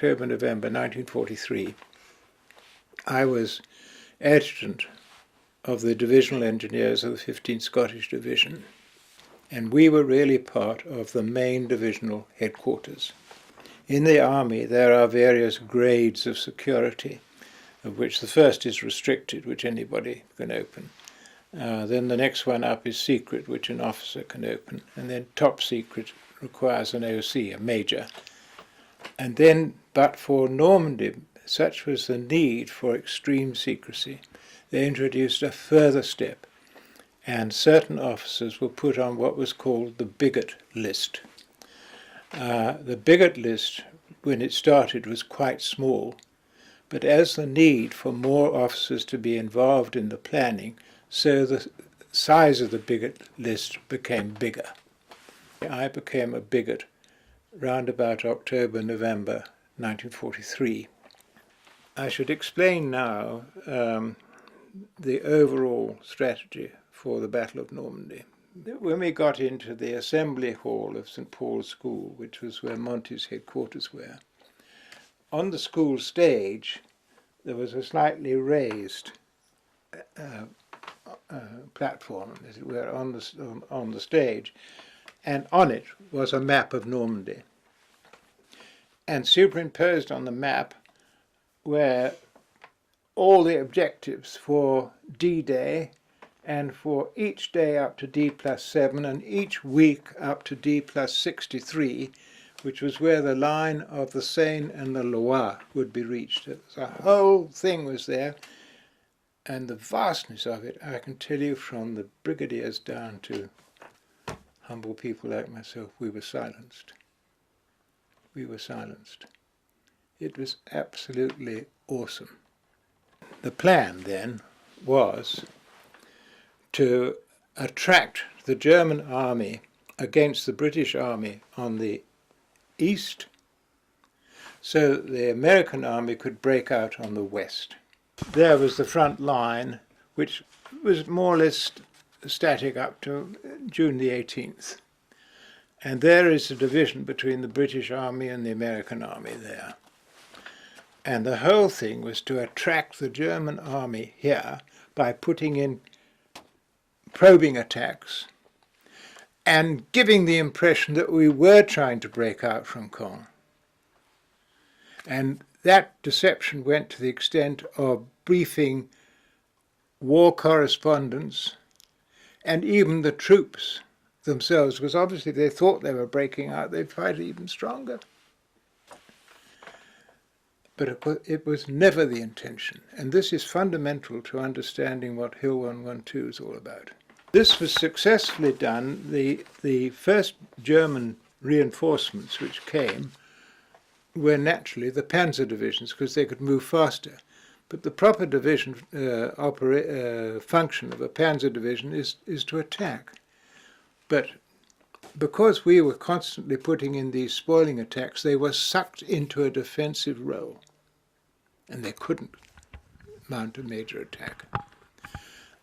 October, November 1943, I was adjutant of the Divisional Engineers of the 15th Scottish Division, and we were really part of the main divisional headquarters. In the army there are various grades of security, of which the first is restricted, which anybody can open. Then the next one up is secret, which an officer can open, and then top secret requires an OC, a major. And then, but for Normandy, such was the need for extreme secrecy, they introduced a further step, and certain officers were put on what was called the bigot list. The bigot list, when it started, was quite small, but as the need for more officers to be involved in the planning, so the size of the bigot list became bigger. I became a bigot round about October, November 1943. I should explain now the overall strategy for the Battle of Normandy. When we got into the assembly hall of St. Paul's School, which was where Monty's headquarters were, on the school stage there was a slightly raised platform, as it were, on the stage, and on it was a map of Normandy. And superimposed on the map were all the objectives for D-Day, and for each day up to D+7, and each week up to D+63, which was where the line of the Seine and the Loire would be reached. The whole thing was there, and the vastness of it, I can tell you, from the brigadiers down to humble people like myself, we were silenced. We were silenced. It was absolutely awesome. The plan then was to attract the German army against the British army on the east, so that the American army could break out on the west. There was the front line, which was more or less static up to June the 18th. And there is a division between the British army and the American army there. And the whole thing was to attract the German army here by putting in probing attacks and giving the impression that we were trying to break out from Caen. And that deception went to the extent of briefing war correspondents and even the troops themselves, because obviously they thought they were breaking out, they'd fight even stronger. But it was never the intention, and this is fundamental to understanding what Hill 112 is all about. This was successfully done. The first German reinforcements which came were naturally the panzer divisions, because they could move faster. But the proper division function of a panzer division is to attack. But because we were constantly putting in these spoiling attacks, they were sucked into a defensive role, and they couldn't mount a major attack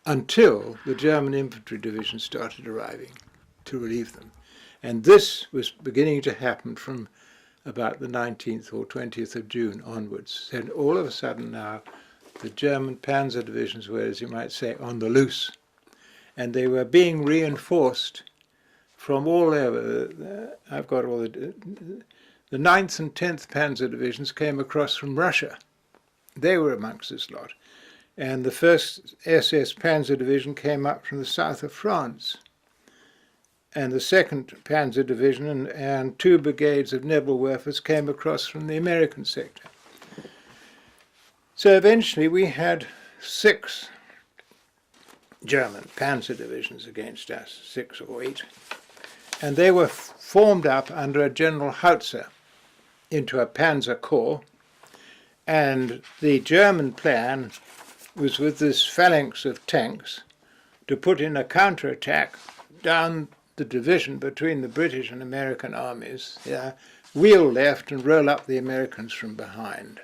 until the German infantry division started arriving to relieve them. And this was beginning to happen from about the 19th or 20th of June onwards. And all of a sudden now, the German panzer divisions were, as you might say, on the loose. And they were being reinforced from all over. I've got all the 9th and 10th panzer divisions came across from Russia. They were amongst this lot. And the 1st SS Panzer Division came up from the south of France. And the 2nd Panzer Division and 2 brigades of Nebelwerfers came across from the American sector. So eventually we had 6 German Panzer Divisions against us, 6 or 8. And they were formed up under a General Hautzer into a Panzer Corps. And the German plan was, with this phalanx of tanks, to put in a counterattack down the division between the British and American armies, wheel left and roll up the Americans from behind.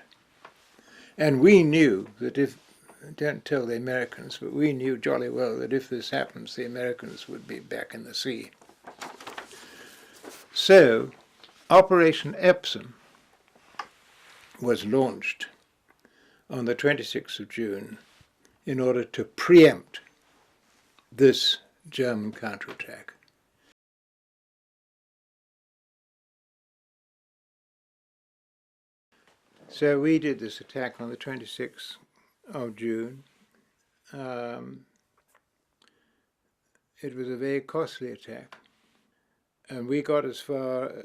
And we knew that if, don't tell the Americans, but we knew jolly well that if this happens, the Americans would be back in the sea. So, Operation Epsom was launched on the 26th of June in order to preempt this German counterattack. So we did this attack on the 26th of June. It was a very costly attack, and we got as far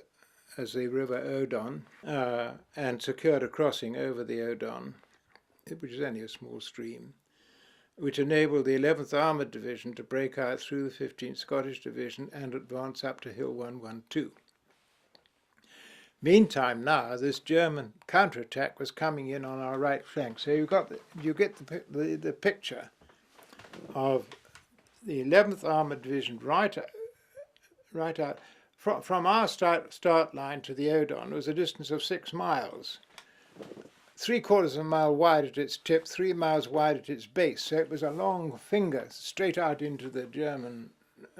as the River Odon and secured a crossing over the Odon, which is only a small stream, which enabled the 11th Armoured Division to break out through the 15th Scottish Division and advance up to Hill 112. Meantime, now this German counterattack was coming in on our right flank. So you get the picture of the 11th Armoured Division right out from our start line to the Odon was a distance of 6 miles. 3/4 of a mile wide at its tip, 3 miles wide at its base. So it was a long finger straight out into the German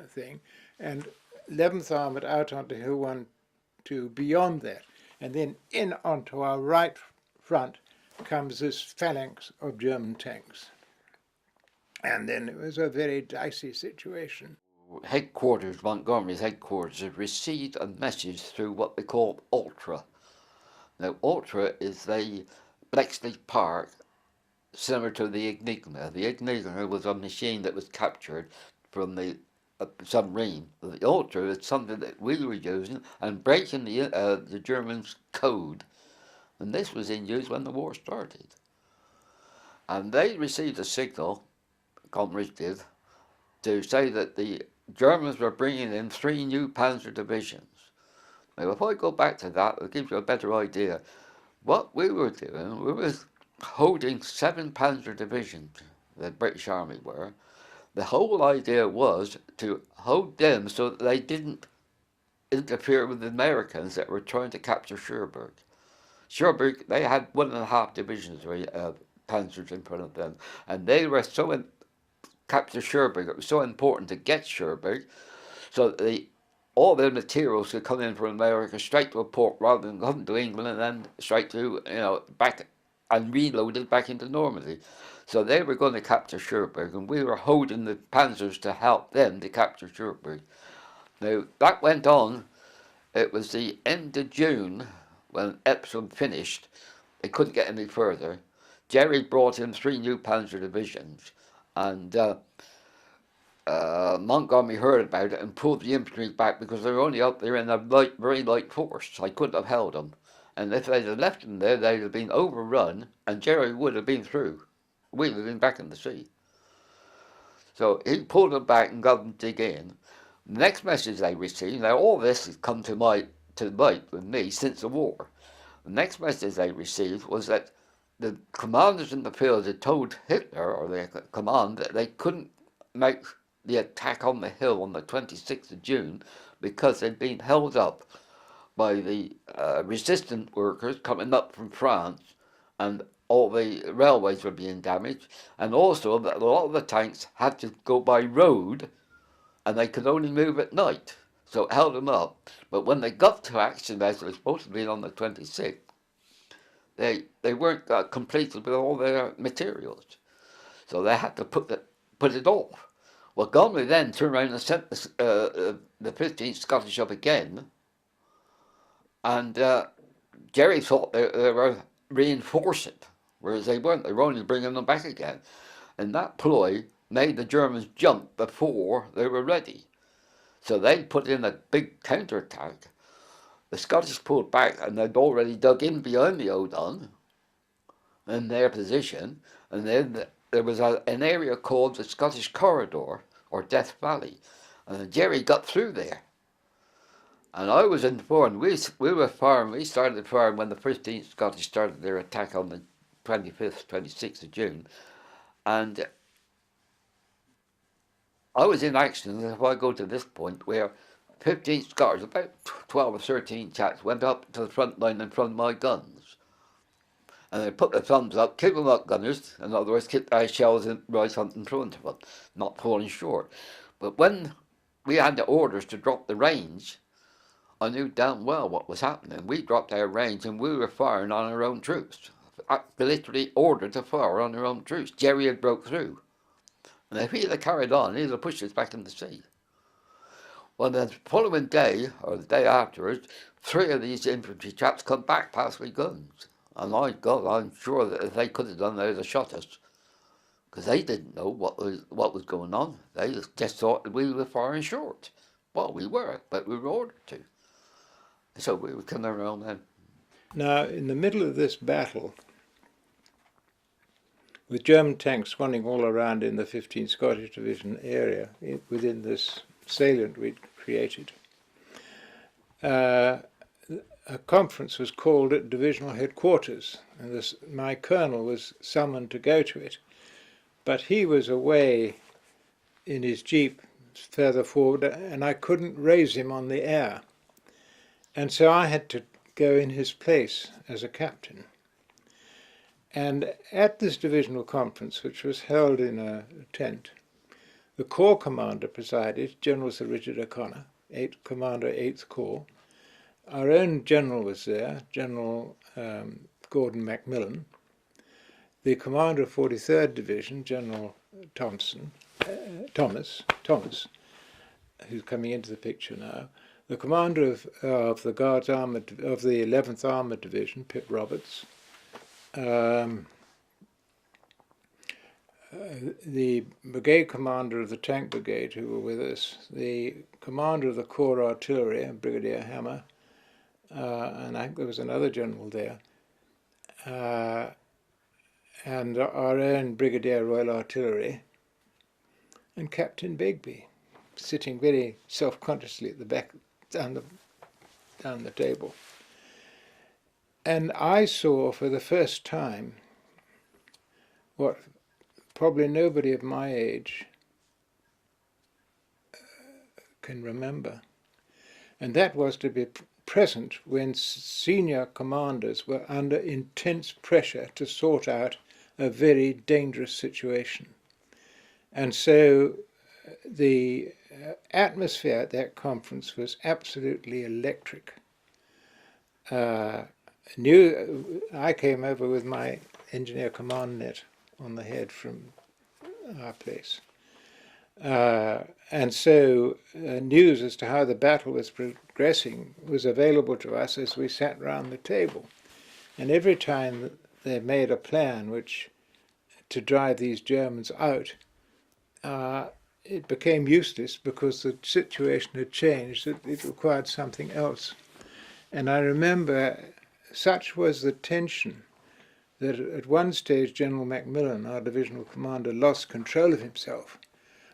thing, and 11th Armoured out onto Hill 112 beyond that. And then in onto our right front comes this phalanx of German tanks. And then it was a very dicey situation. Headquarters, Montgomery's headquarters, have received a message through what they call Ultra. Now, Ultra is the Bletchley Park, similar to the Enigma. The Enigma was a machine that was captured from the submarine. The Ultra is something that we were using and breaking the Germans' code. And this was in use when the war started. And they received a signal, Partridge did, to say that the Germans were bringing in 3 new Panzer divisions. Now, if I go back to that, it'll give you a better idea. What we were doing, we were holding 7 Panzer divisions, the British Army were. The whole idea was to hold them so that they didn't interfere with the Americans that were trying to capture Cherbourg. Cherbourg, they had 1.5 divisions of Panzers in front of them, and they were so capture Cherbourg. It was so important to get Cherbourg, so that all their materials could come in from America straight to a port rather than come to England and then straight to, back and reloaded back into Normandy. So they were going to capture Cherbourg, and we were holding the Panzers to help them to capture Cherbourg. Now, that went on. It was the end of June when Epsom finished. They couldn't get any further. Jerry brought in 3 new Panzer divisions, and Montgomery heard about it and pulled the infantry back because they were only out there in a very light force. I couldn't have held them. And if they'd have left them there, they'd have been overrun, and Jerry would have been through. We'd have been back in the sea. So he pulled them back and got them to dig in. The next message they received, now all this has come to light with me since the war. The next message they received was that the commanders in the field had told Hitler, or their command, that they couldn't make the attack on the hill on the 26th of June because they'd been held up by the resistant workers coming up from France, and all the railways were being damaged, and also that a lot of the tanks had to go by road and they could only move at night, so it held them up. But when they got to action, as they were supposed to be on the 26th, they weren't completed with all their materials, so they had to put it off. Well, Montgomery then turned around and sent the 15th Scottish up again, and Jerry thought they were reinforcing, whereas they weren't. They were only bringing them back again. And that ploy made the Germans jump before they were ready. So they put in a big counterattack. The Scottish pulled back, and they'd already dug in behind the Odon in their position, and then there was an area called the Scottish Corridor, or Death Valley, and Jerry got through there. And I was informed, we started firing when the 15th Scottish started their attack on the 25th, 26th of June, and I was in action. If I go to this point where 15 Scottish, about 12 or 13 chaps, went up to the front line in front of my guns. And they put their thumbs up, keep them up, gunners. In other words, keep their shells right in front of them, not falling short. But when we had the orders to drop the range, I knew damn well what was happening. We dropped our range and we were firing on our own troops. Literally ordered to fire on our own troops. Jerry had broke through. And if he'd have carried on, he'd have pushed us back in the sea. Well, the following day, or the day afterwards, 3 of these infantry chaps come back past with guns. And my God, I'm sure that if they could have done, they'd have shot us. Because they didn't know what was going on. They just thought that we were firing short. Well, we were, but we were ordered to. So we were coming around then. Now, in the middle of this battle, with German tanks swanning all around in the 15th Scottish Division area, within this salient we'd created, a conference was called at divisional headquarters, and my colonel was summoned to go to it, but he was away in his jeep further forward, and I couldn't raise him on the air, and so I had to go in his place as a captain. And at this divisional conference, which was held in a tent, the Corps commander presided, General Sir Richard O'Connor, Commander 8th Corps. Our own general was there, General Gordon Macmillan. The commander of 43rd Division, General Thomas, who's coming into the picture now. The commander of the Guards Armoured of the 11th Armoured Division, Pip Roberts. The brigade commander of the tank brigade who were with us, the commander of the Corps Artillery, Brigadier Hammer, and I think there was another general there, and our own Brigadier Royal Artillery, and Captain Begbie, sitting very self-consciously at the back, down the table. And I saw for the first time what probably nobody of my age can remember, and that was to be present when senior commanders were under intense pressure to sort out a very dangerous situation. And so the atmosphere at that conference was absolutely electric. I came over with my engineer command net on the head from our place. And so news as to how the battle was progressing was available to us as we sat round the table. And every time they made a plan to drive these Germans out, it became useless because the situation had changed. It required something else. And I remember such was the tension that at one stage General Macmillan, our divisional commander, lost control of himself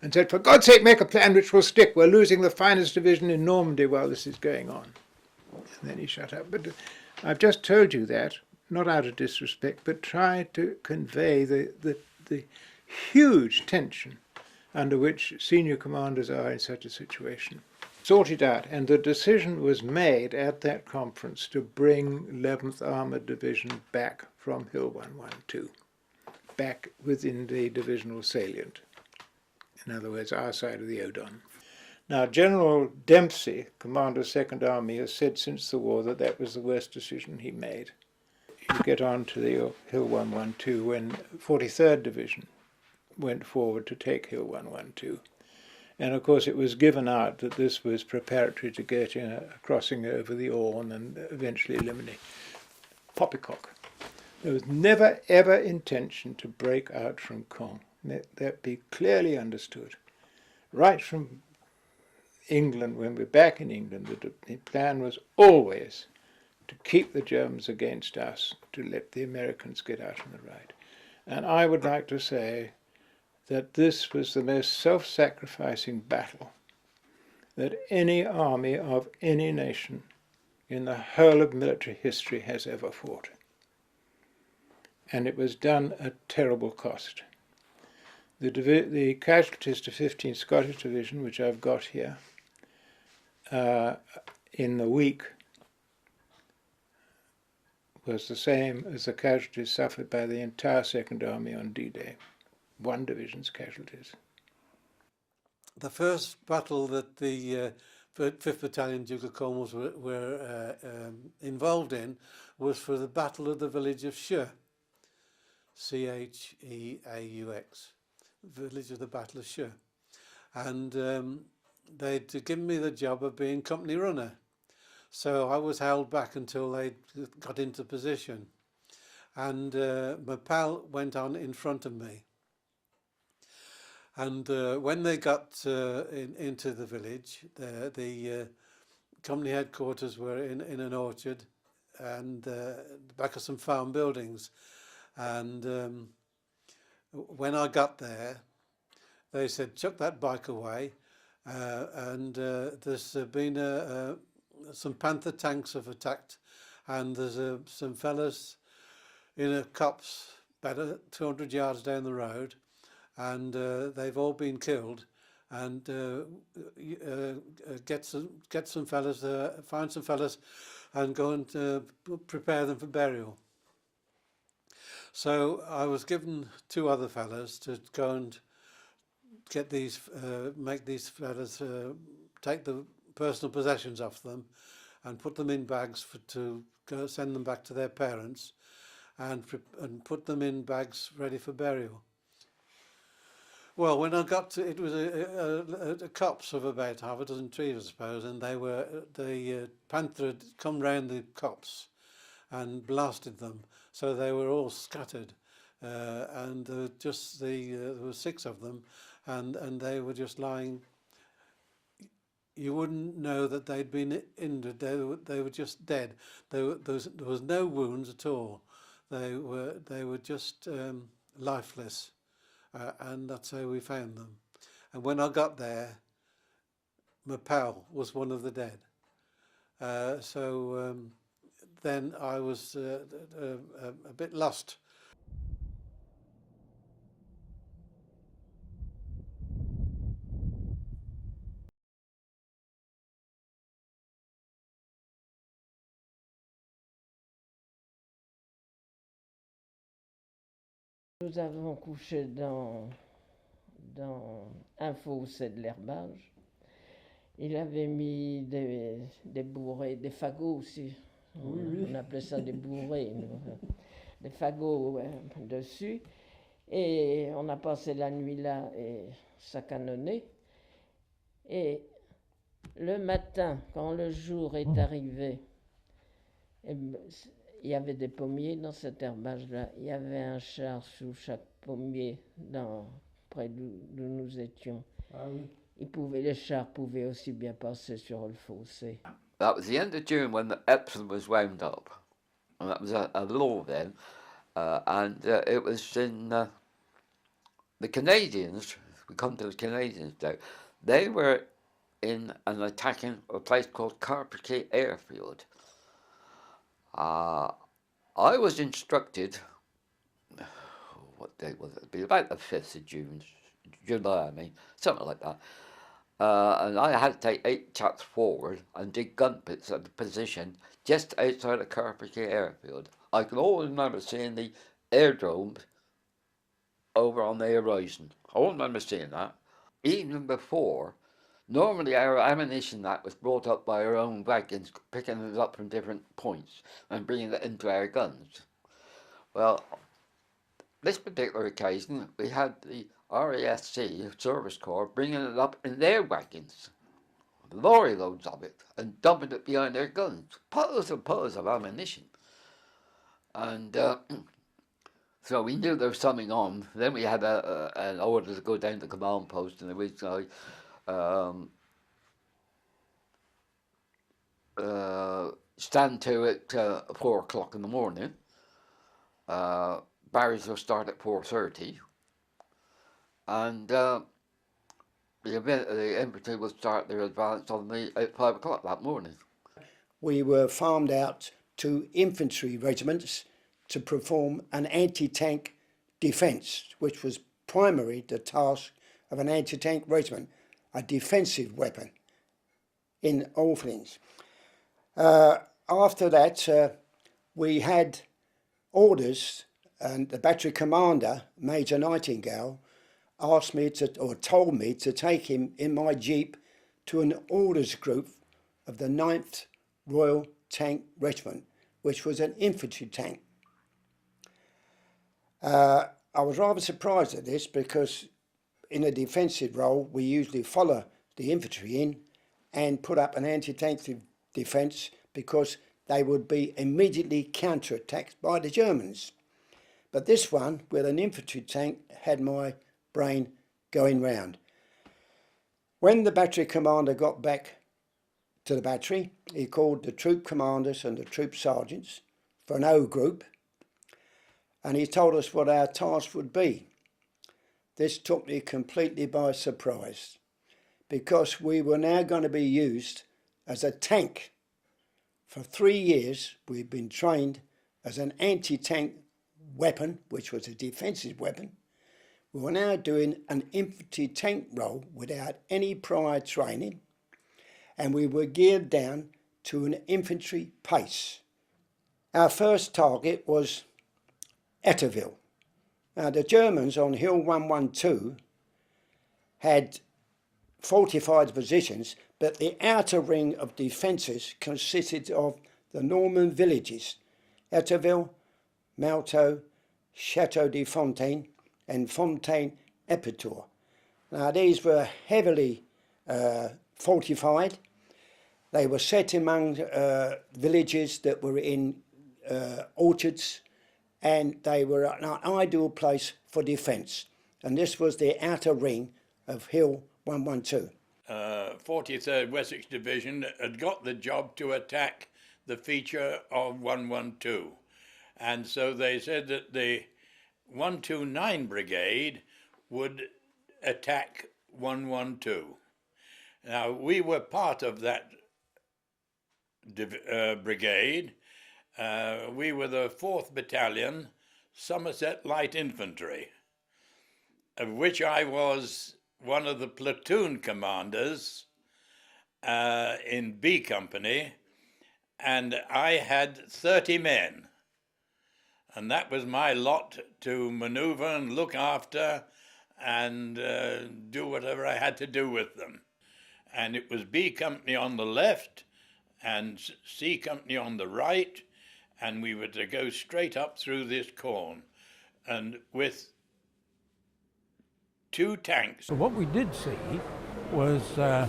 and said, "For God's sake, make a plan which will stick. We're losing the finest division in Normandy while this is going on." And then he shut up. But I've just told you that, not out of disrespect, but try to convey the huge tension under which senior commanders are in such a situation. Sorted out, and the decision was made at that conference to bring 11th Armoured Division back from Hill 112, back within the divisional salient. In other words, our side of the Odon. Now, General Dempsey, commander of 2nd Army, has said since the war that that was the worst decision he made. You get on to the Hill 112 when 43rd Division went forward to take Hill 112. And of course it was given out that this was preparatory to getting a crossing over the Orne and eventually eliminate Poppycock. There was never ever intention to break out from Caen. Let that be clearly understood. Right from England, when we're back in England, the plan was always to keep the Germans against us, to let the Americans get out on the right. And I would like to say that this was the most self-sacrificing battle that any army of any nation in the whole of military history has ever fought. And it was done at terrible cost. The casualties to 15th Scottish Division, which I've got here, in the week was the same as the casualties suffered by the entire Second Army on D-Day. One division's casualties. The first battle that the 5th Battalion Duke of Cornwalls were involved in was for the Battle of the village of Cheaux, Cheaux, village of the Battle of Cheaux. And they'd given me the job of being company runner. So I was held back until they got into position. And my pal went on in front of me. And when they got into the village, the company headquarters were in an orchard and the back of some farm buildings. And when I got there, they said, chuck that bike away. There's been some Panther tanks have attacked, and there's some fellas in a copse about 200 yards down the road, and they've all been killed. And get some fellas, find some fellas, and go and prepare them for burial. So I was given 2 other fellas to go and get these, make these fellas take the personal possessions off them, and put them in bags to go send them back to their parents, and put them in bags ready for burial. Well, when I got to, it was a copse of about half a dozen trees, I suppose, and the panther had come round the copse and blasted them, so they were all scattered, and there were 6 of them, and they were just lying. You wouldn't know that they'd been injured. They were just dead. There was no wounds at all. They were just lifeless. And that's how we found them. And when I got there, my pal was one of the dead. So then I was a bit lost. Nous avons couché dans un fossé de l'herbage. Il avait mis des bourrées, des fagots aussi. Oui. On appelait ça des bourrées, des fagots dessus. Et on a passé la nuit là et ça canonnait. Et le matin, quand le jour est arrivé, il y avait des pommiers dans cet herbage-là. Il y avait un char sous chaque pommier près d'où nous étions. Ah oui. Les chars pouvaient aussi bien passer sur le fossé. That was the end of June when the Epsom was wound up. And that was a law then. It was in the Canadians, we come to the Canadians now, they were in an attacking a place called Carpiquet Airfield. I was instructed, what date was it? It'd be about the 5th of June, July, I mean, something like that. And I had to take 8 chaps forward and dig gun pits at the position just outside of Carpiquet Airfield. I can always remember seeing the airdrome over on the horizon. I always remember seeing that. Even before, normally our ammunition that was brought up by our own wagons, picking it up from different points and bringing it into our guns. Well, this particular occasion, we had the RASC, Service Corps, bringing it up in their wagons, lorry loads of it, and dumping it behind their guns, piles and piles of ammunition. And so we knew there was something on. Then we had an order to go down to the command post, and there was stand to at 4 o'clock in the morning. Barriers will start at 4:30, and the infantry will start their advance at 5 o'clock that morning. We were farmed out to infantry regiments to perform an anti-tank defence, which was primarily the task of an anti-tank regiment, a defensive weapon in all things. After that, we had orders, and the battery commander, Major Nightingale, asked me to, or told me to take him in my jeep to an orders group of the 9th Royal Tank Regiment, which was an infantry tank. I was rather surprised at this because in a defensive role we usually follow the infantry in and put up an anti-tank defence because they would be immediately counter-attacked by the Germans. But this one, with an infantry tank, had my brain going round. When the battery commander got back to the battery, he called the troop commanders and the troop sergeants for an O group, and he told us what our task would be. This took me completely by surprise, because we were now going to be used as a tank. For 3 years, we'd been trained as an anti-tank weapon, which was a defensive weapon. We were now doing an infantry tank role without any prior training, and we were geared down to an infantry pace. Our first target was Atilllery. Now, the Germans on Hill 112 had fortified positions, but the outer ring of defences consisted of the Norman villages, Atilllery, Mucklow, Château de Fontaine and Fontaine-Epitor. Now, these were heavily fortified. They were set among villages that were in orchards, and they were an ideal place for defence. And this was the outer ring of Hill 112. 43rd Wessex Division had got the job to attack the feature of 112. And so they said that the 129 Brigade would attack 112. Now, we were part of that brigade. We were the 4th Battalion, Somerset Light Infantry, of which I was one of the platoon commanders in B Company, and I had 30 men. And that was my lot to manoeuvre and look after and do whatever I had to do with them. And it was B Company on the left and C Company on the right, and we were to go straight up through this corn. And with 2 tanks. So what we did see was a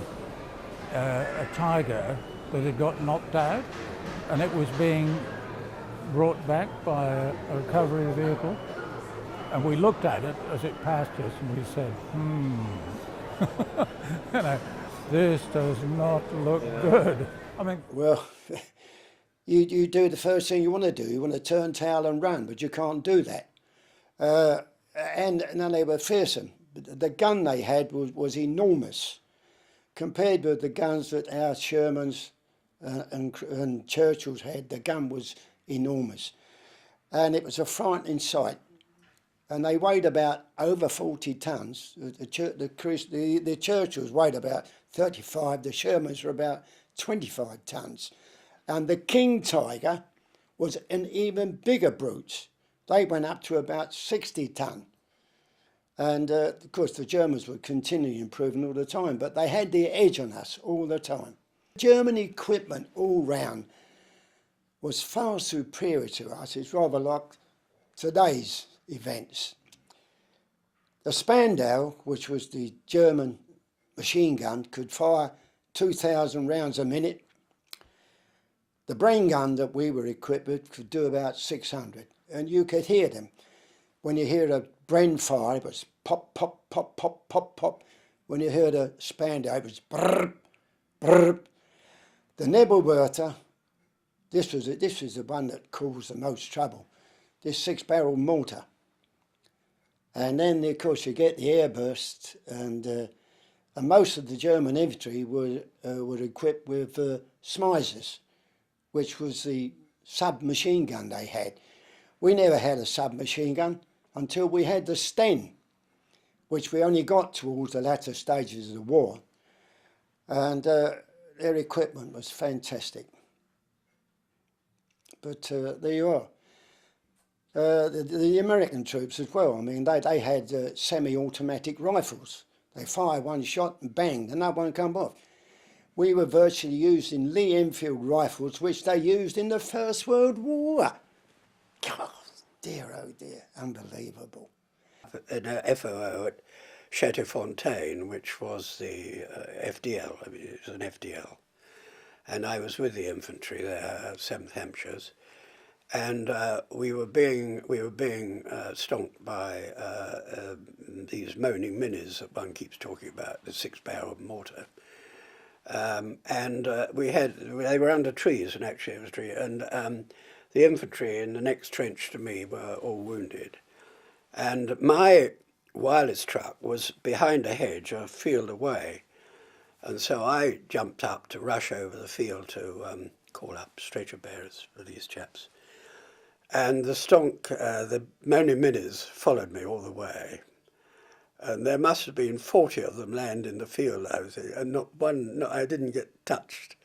tiger that had got knocked out, and it was being brought back by a recovery vehicle, and we looked at it as it passed us and we said, you know, this does not look good. I mean, well, you do the first thing you want to do. You want to turn tail and run, but you can't do that. And they were fearsome. The gun they had was enormous compared with the guns that our Shermans and Churchills had. The gun was enormous, and it was a frightening sight. And they weighed about over 40 tons. The Churchills weighed about 35. The Shermans were about 25 tons, and the King Tiger was an even bigger brute. They went up to about 60 ton. And of course the Germans were continually improving all the time, but they had the edge on us all the time. German equipment all round was far superior to us. It's rather like today's events. The Spandau, which was the German machine gun, could fire 2,000 rounds a minute. The brain gun that we were equipped with could do about 600, and you could hear them. When you hear a Bren fire, it was pop, pop, pop, pop, pop, pop. When you heard a Spandau, it was brrr, brrr. The Nebelwerfer, this was the one that caused the most trouble. This 6-barrel mortar. And then, of course, you get the airburst, and most of the German infantry were equipped with Smyses, which was the submachine gun they had. We never had a submachine gun until we had the Sten, which we only got towards the latter stages of the war. And their equipment was fantastic. But there you are. The American troops as well, I mean, they had semi-automatic rifles. They fire one shot and bang, another one come off. we were virtually using Lee Enfield rifles, which they used in the First World War. God, dear, oh dear, unbelievable. An FOO at Chateaufontaine, which was the FDL, I mean, it was an FDL. And I was with the infantry there, 7th Hampshires, and we were being stonked by these moaning minis that one keeps talking about, the 6-barrel mortar. They were under trees, and actually it was a tree, and the infantry in the next trench to me were all wounded. And my wireless truck was behind a hedge a field away. And so I jumped up to rush over the field to call up stretcher bearers for these chaps. And the moaning minis followed me all the way. And there must have been 40 of them land in the field, I was in, and I didn't get touched.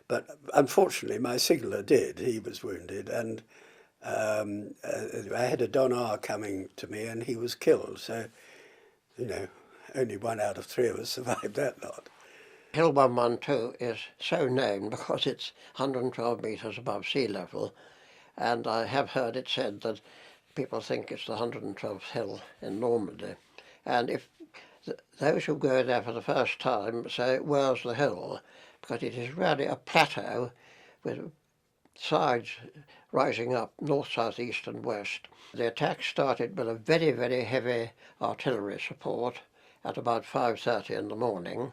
But unfortunately, my signaller did. He was wounded, and I had a Don R coming to me, and he was killed. So, you know, only 1 out of 3 of us survived that lot. Hill 112 is so named because it's 112 metres above sea level, and I have heard it said that people think it's the 112th hill in Normandy. And if those who go there for the first time say, "Where's the hill?" because it is really a plateau with sides rising up north, south, east and west. The attack started with a very, very heavy artillery support at about 5:30 in the morning.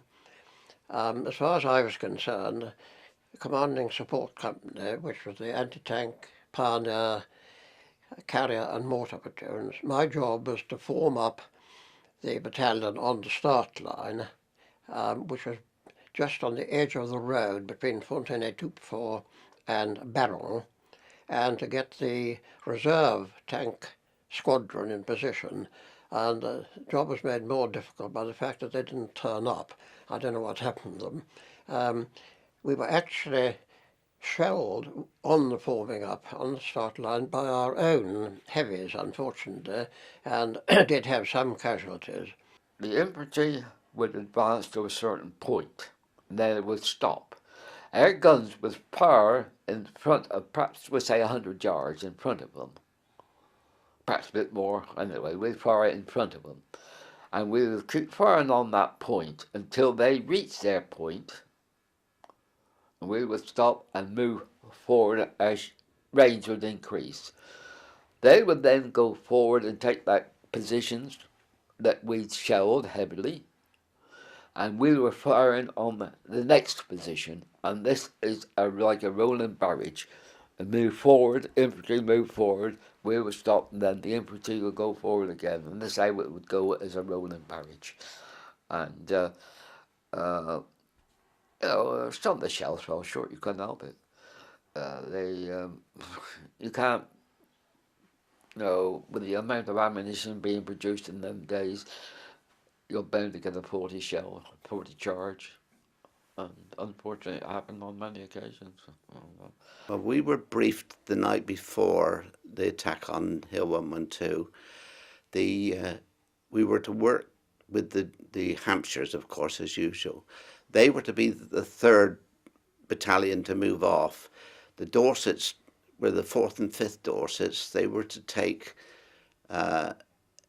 As far as I was concerned, the commanding support company, which was the anti-tank, pioneer, carrier and mortar platoons, my job was to form up the battalion on the start line, which was just on the edge of the road between Fontenay-Toupefort and Baron, and to get the reserve tank squadron in position. And the job was made more difficult by the fact that they didn't turn up. I don't know what happened to them. We were actually shelled on the forming up on the start line by our own heavies, unfortunately, and did have some casualties. The infantry would advance to a certain point, and then it would stop. Our guns would fire in front of, perhaps we'll say 100 yards in front of them. Perhaps a bit more, anyway, we'd fire in front of them. And we would keep firing on that point until they reached their point, and we would stop and move forward as range would increase. They would then go forward and take back positions that we'd shelled heavily, and we were firing on the next position, and this is like a rolling barrage. And move forward, infantry move forward, we would stop, and then the infantry would go forward again, and this is how it would go as a rolling barrage. And you know, some of the shells fell short, you couldn't help it. You can't, you know, with the amount of ammunition being produced in them days, you're bound to get a 40 shell, 40 charge. And unfortunately, it happened on many occasions. Well, we were briefed the night before the attack on Hill 112. We were to work with the Hampshires, of course, as usual. They were to be the 3rd battalion to move off. The Dorsets were the 4th and 5th Dorsets. They were to take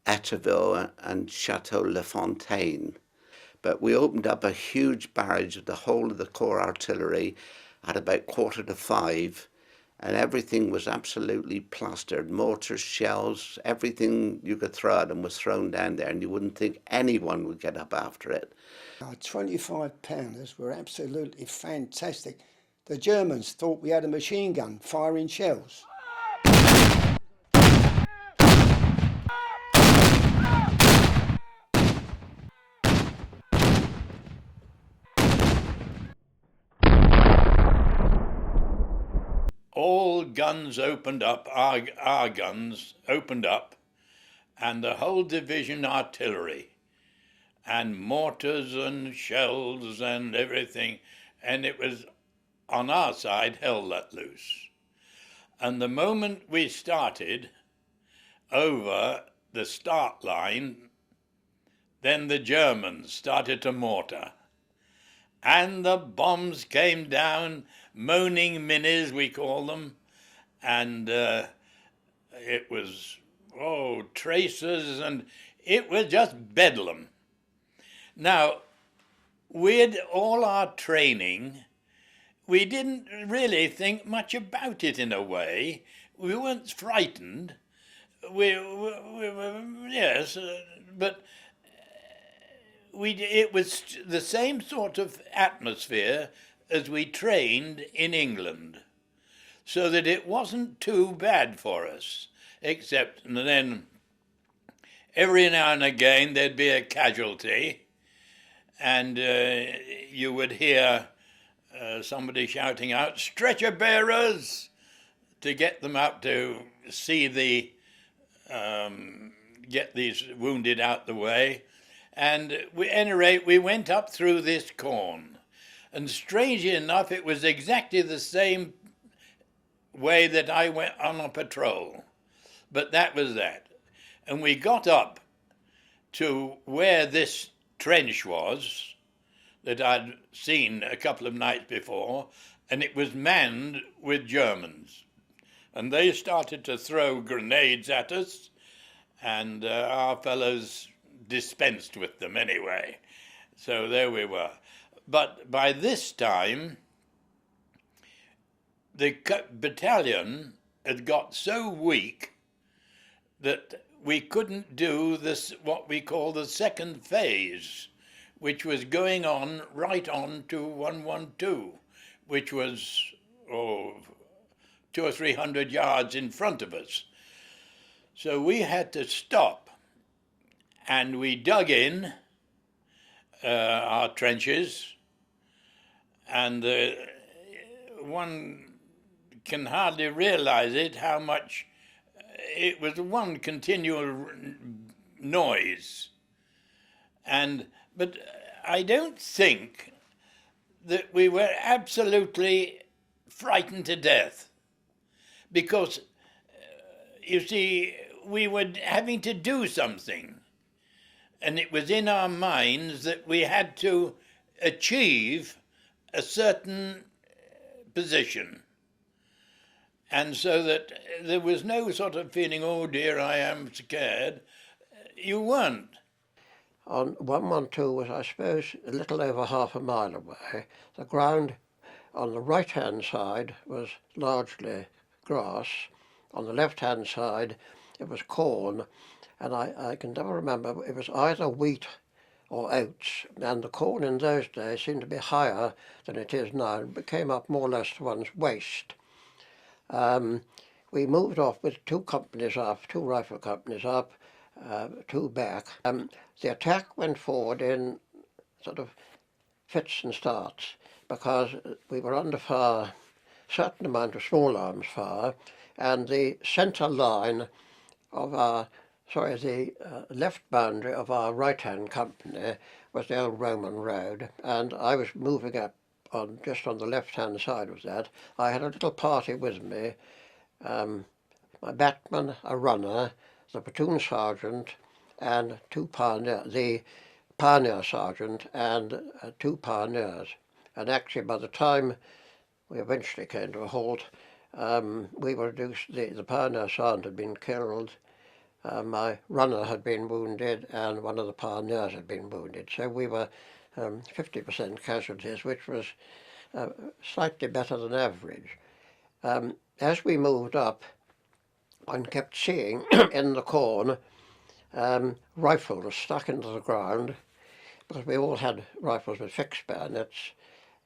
Etterville and Chateau Le Fontaine. But we opened up a huge barrage of the whole of the Corps artillery at about 4:45, and everything was absolutely plastered. Mortars, shells, everything you could throw at them was thrown down there, and you wouldn't think anyone would get up after it. Our 25-pounders were absolutely fantastic. The Germans thought we had a machine gun firing shells. All guns opened up, our guns opened up, and the whole division artillery, and mortars and shells and everything, and it was on our side hell let loose. And the moment we started over the start line, then the Germans started to mortar. and the bombs came down, moaning minis we call them, and it was, tracers, and it was just bedlam. Now, with all our training, we didn't really think much about it in a way. We weren't frightened. Yes, but it was the same sort of atmosphere as we trained in England, so that it wasn't too bad for us, except and then every now and again there'd be a casualty, and you would hear somebody shouting out, "Stretcher bearers!" to get them up to see get these wounded out the way. And at any rate, we went up through this corn. And strangely enough, it was exactly the same way that I went on a patrol. But that was that. And we got up to where this trench was that I'd seen a couple of nights before, and it was manned with Germans. And they started to throw grenades at us, and our fellows dispensed with them anyway. So there we were. But by this time, the battalion had got so weak that we couldn't do this, what we call the second phase, which was going on right on to 112, which was 200 or 300 yards in front of us. So we had to stop, and we dug in our trenches, and one can hardly realize it, how much it was one continual noise. But I don't think that we were absolutely frightened to death, because you see, we were having to do something, and it was in our minds that we had to achieve a certain position. And so that there was no sort of feeling, oh dear, I am scared. You weren't. On 112 was, I suppose, a little over half a mile away. The ground on the right-hand side was largely grass. On the left-hand side, it was corn, and I can never remember, it was either wheat or oats, and the corn in those days seemed to be higher than it is now. It came up more or less to one's waist. We moved off with two companies up, two rifle companies up, two back. The attack went forward in sort of fits and starts, because we were under fire, certain amount of small arms fire, and the centre line of our, the left boundary of our right-hand company was the old Roman road, and I was moving up just on the left-hand side of that. I had a little party with me, my batman, a runner, the platoon sergeant, and two pioneers, the pioneer sergeant and two pioneers. And actually, by the time we eventually came to a halt, we were reduced. The pioneer sergeant had been killed, my runner had been wounded, and one of the pioneers had been wounded. So we were 50% casualties, which was slightly better than average. As we moved up, one kept seeing in the corn rifles stuck into the ground, because we all had rifles with fixed bayonets,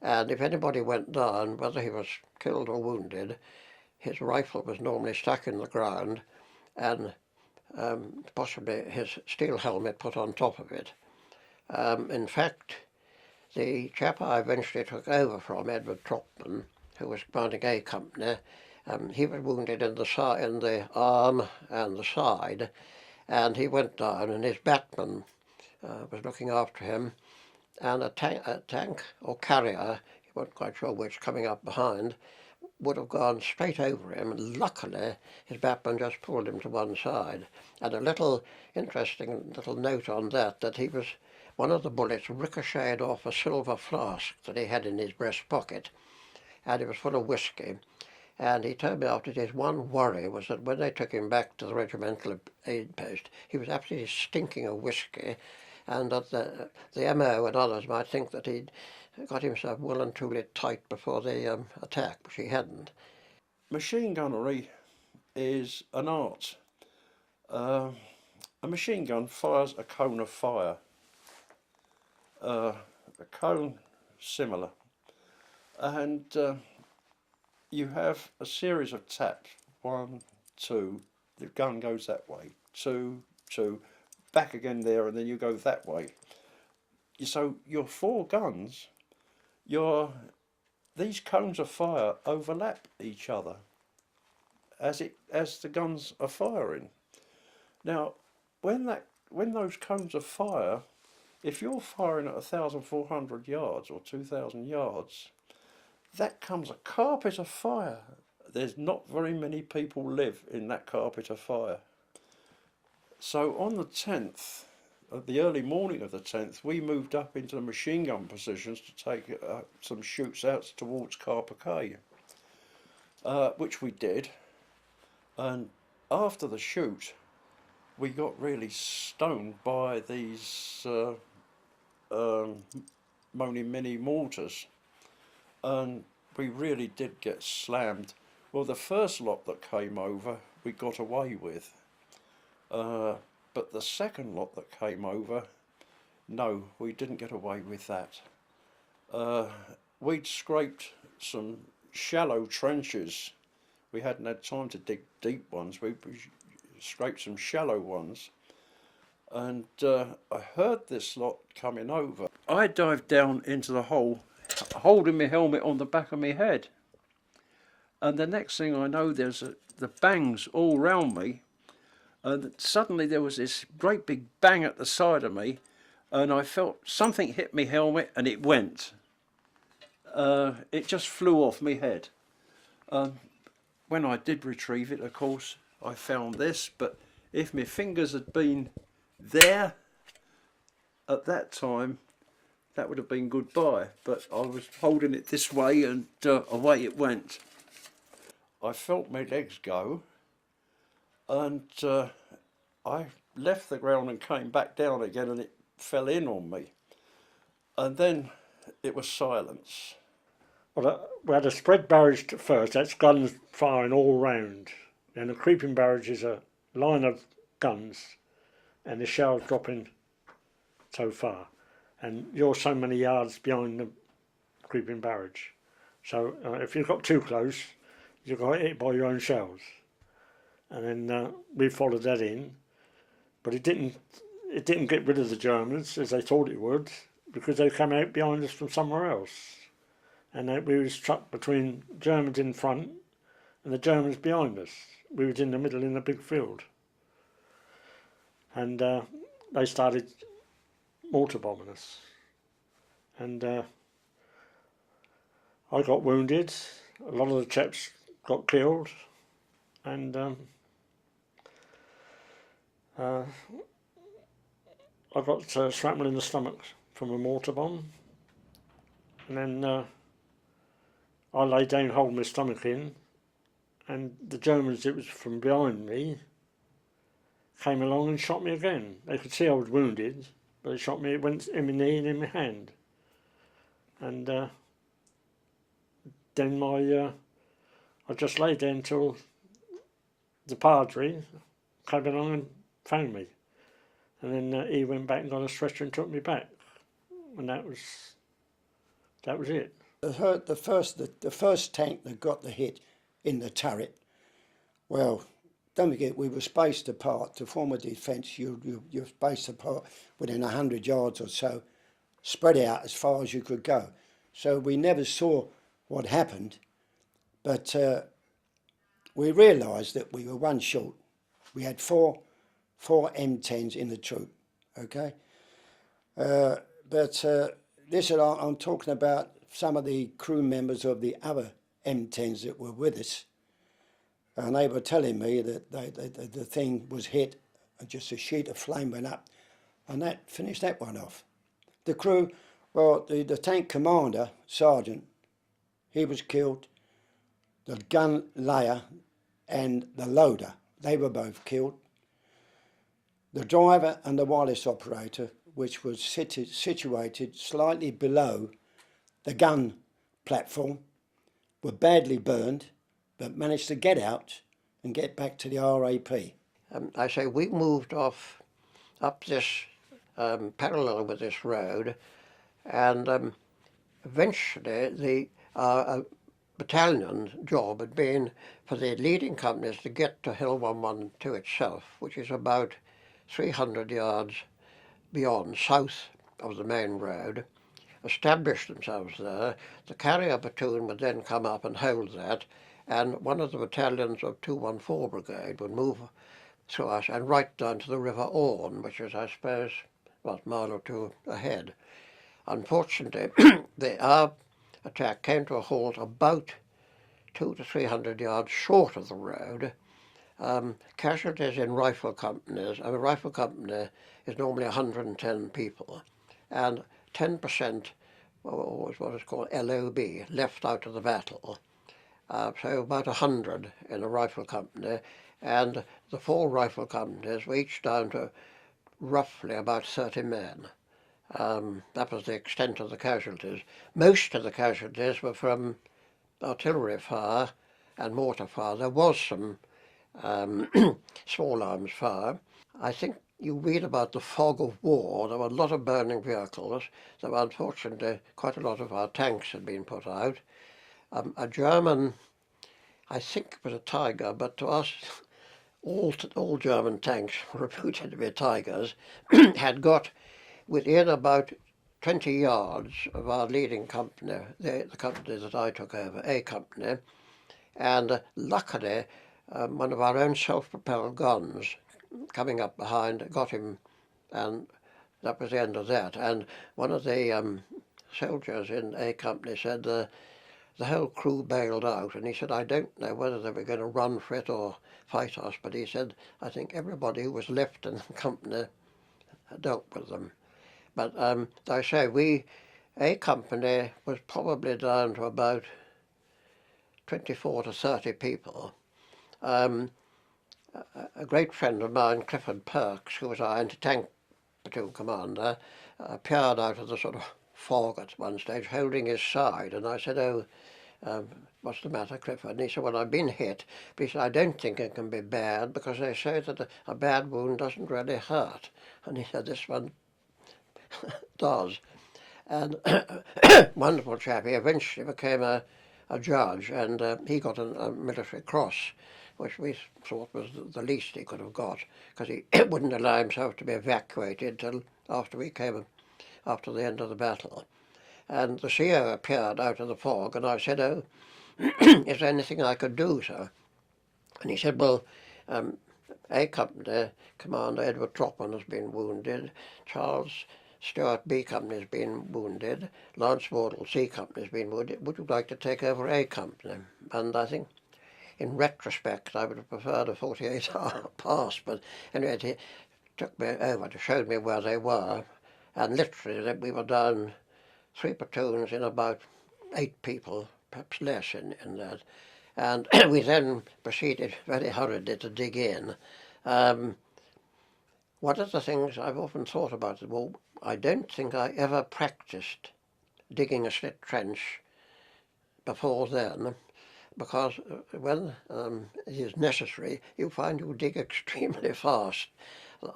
and if anybody went down, whether he was killed or wounded, his rifle was normally stuck in the ground, and possibly his steel helmet put on top of it. In fact, the chap I eventually took over from, Edward Trockman, who was commanding A Company, he was wounded in the arm and the side, and he went down, and his batman was looking after him, and a tank or carrier, he wasn't quite sure which, coming up behind, would have gone straight over him, and luckily his batman just pulled him to one side. And a little interesting little note on that he was one of the bullets ricocheted off a silver flask that he had in his breast pocket, and it was full of whisky. And he told me after his one worry was that when they took him back to the regimental aid post, he was absolutely stinking of whisky, and that the MO and others might think that he'd got himself well and truly tight before the attack, which he hadn't. Machine gunnery is an art. A machine gun fires a cone of fire. A cone similar, and you have a series of taps. 1, 2, the gun goes that way. 2, 2, back again there, and then you go that way. So your 4 guns, these cones of fire overlap each other as the guns are firing. Now, when those cones of fire, if you're firing at 1,400 yards or 2,000 yards, that comes a carpet of fire. There's not very many people live in that carpet of fire. So on the 10th, at the early morning of the 10th, we moved up into the machine gun positions to take some shoots out towards Carpacay, which we did. And after the shoot, we got really stoned by these Moaning Mini mortars, and we really did get slammed. Well, the first lot that came over we got away with, but the second lot that came over, no, we didn't get away with that. We'd scraped some shallow trenches. We hadn't had time to dig deep ones. We scraped some shallow ones, and I heard this lot coming over. I dived down into the hole, holding my helmet on the back of my head, and the next thing I know, there's the bangs all round me, and suddenly there was this great big bang at the side of me, and I felt something hit my helmet, and it went. It just flew off my head. When I did retrieve it, of course, I found this, but if my fingers had been there at that time, that would have been goodbye. But I was holding it this way, and away it went. I felt my legs go, and I left the ground and came back down again, and it fell in on me. And then it was silence. Well, we had a spread barrage first, that's guns firing all round. And the creeping barrage is a line of guns, and the shells dropping so far. And you're so many yards behind the creeping barrage. So if you got too close, you got hit by your own shells. And then we followed that in, but it didn't get rid of the Germans as they thought it would, because they came out behind us from somewhere else. And we were stuck between Germans in front and the Germans behind us. We was in the middle in a big field. And they started mortar bombing us. And I got wounded, a lot of the chaps got killed, and I got shrapnel in the stomach from a mortar bomb, and then I lay down holding my stomach in, and the Germans, it was from behind me, came along and shot me again. They could see I was wounded, but they shot me, it went in my knee and in my hand. And then I just lay there until the Partridge came along and found me. And then he went back and got a stretcher and took me back. And that was it. The first tank that got the hit in the turret, well, don't forget, we were spaced apart. To form a defence, you're spaced apart within 100 yards or so, spread out as far as you could go. So we never saw what happened, but we realised that we were one short. We had four M10s in the troop, okay? But I'm talking about some of the crew members of the other M10s that were with us, and they were telling me that the thing was hit, and just a sheet of flame went up, and that finished that one off. The crew, well, the tank commander, sergeant, he was killed. The gun layer and the loader, they were both killed. The driver and the wireless operator, which was situated slightly below the gun platform, were badly burned, but managed to get out and get back to the RAP. I say we moved off up this parallel with this road, and eventually the battalion job had been for the leading companies to get to Hill 112 itself, which is about 300 yards beyond, south of the main road, establish themselves there. The carrier platoon would then come up and hold that, and one of the battalions of 214 Brigade would move through us and right down to the River Orne, which is, I suppose, what, a mile or two ahead. Unfortunately, our attack came to a halt about 200 to 300 yards short of the road. Casualties in rifle companies, a rifle company is normally 110 people, and 10% was what is called LOB, left out of the battle. So about 100 in a rifle company, and the 4 rifle companies were each down to roughly about 30 men. That was the extent of the casualties. Most of the casualties were from artillery fire and mortar fire. There was some small arms fire. I think you read about the fog of war. There were a lot of burning vehicles. There were unfortunately quite a lot of our tanks had been put out. A German, I think it was a Tiger, but to us all German tanks were reputed to be Tigers, had got within about 20 yards of our leading company, the company that I took over, A Company, and luckily one of our own self-propelled guns coming up behind got him, and that was the end of that. And one of the soldiers in A Company said the whole crew bailed out, and he said, I don't know whether they were going to run for it or fight us, but he said, I think everybody who was left in the company dealt with them. But as I say, A Company was probably down to about 24 to 30 people. A great friend of mine, Clifford Perks, who was our anti-tank platoon commander, appeared out of the sort of fog at one stage, holding his side, and I said, oh, what's the matter, Clifford? And he said, well, I've been hit, but he said, I don't think it can be bad, because they say that a bad wound doesn't really hurt. And he said, this one does. And wonderful chap, he eventually became a judge, and he got a military cross, which we thought was the least he could have got, because he wouldn't allow himself to be evacuated till after we came, after the end of the battle. And the CO appeared out of the fog, and I said, oh, is there anything I could do, sir? And he said, well, A Company Commander Edward Tropman has been wounded, Charles Stewart B Company has been wounded, Lance Wardle C Company has been wounded. Would you like to take over A Company? And I think, in retrospect, I would have preferred a 48-hour pass, but anyway, he took me over, showed me where they were, and literally we were down 3 platoons in about 8 people, perhaps less in that. And we then proceeded very hurriedly to dig in. One of the things I've often thought about is, well, I don't think I ever practiced digging a slit trench before then, because when it is necessary, you find you dig extremely fast.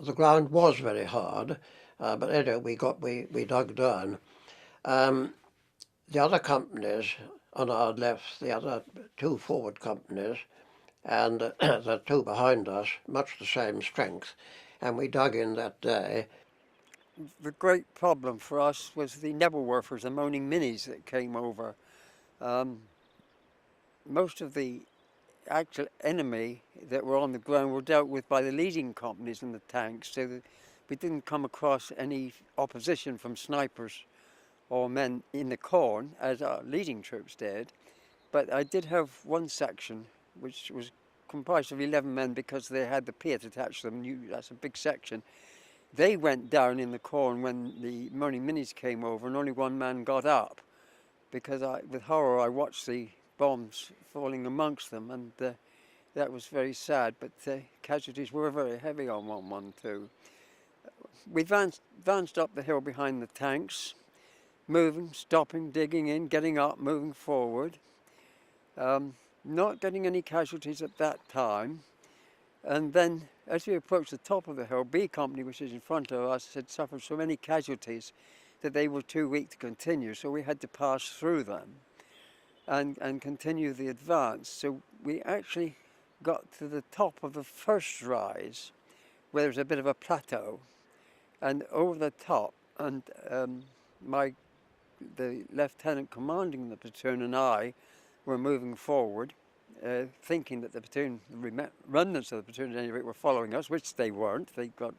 The ground was very hard, but anyway, we dug down. The other companies on our left, the other 2 forward companies, and the 2 behind us, much the same strength, and we dug in that day. The great problem for us was the Nebelwerfers, the moaning minis that came over. Most of the actual enemy that were on the ground were dealt with by the leading companies in the tanks, so that we didn't come across any opposition from snipers or men in the corn, as our leading troops did. But I did have one section which was comprised of 11 men, because they had the pier attached to them. That's a big section. They went down in the corn when the morning minis came over, and only one man got up, because with horror I watched the bombs falling amongst them, and that was very sad, but casualties were very heavy on 112. We advanced up the hill behind the tanks, moving, stopping, digging in, getting up, moving forward. Not getting any casualties at that time. And then, as we approached the top of the hill, B Company, which is in front of us, had suffered so many casualties that they were too weak to continue, so we had to pass through them and continue the advance. So we actually got to the top of the first rise, where there's a bit of a plateau, and over the top, and the lieutenant commanding the platoon and I were moving forward, thinking that the platoon, the remnants of the platoon at any rate, were following us, which they weren't. They got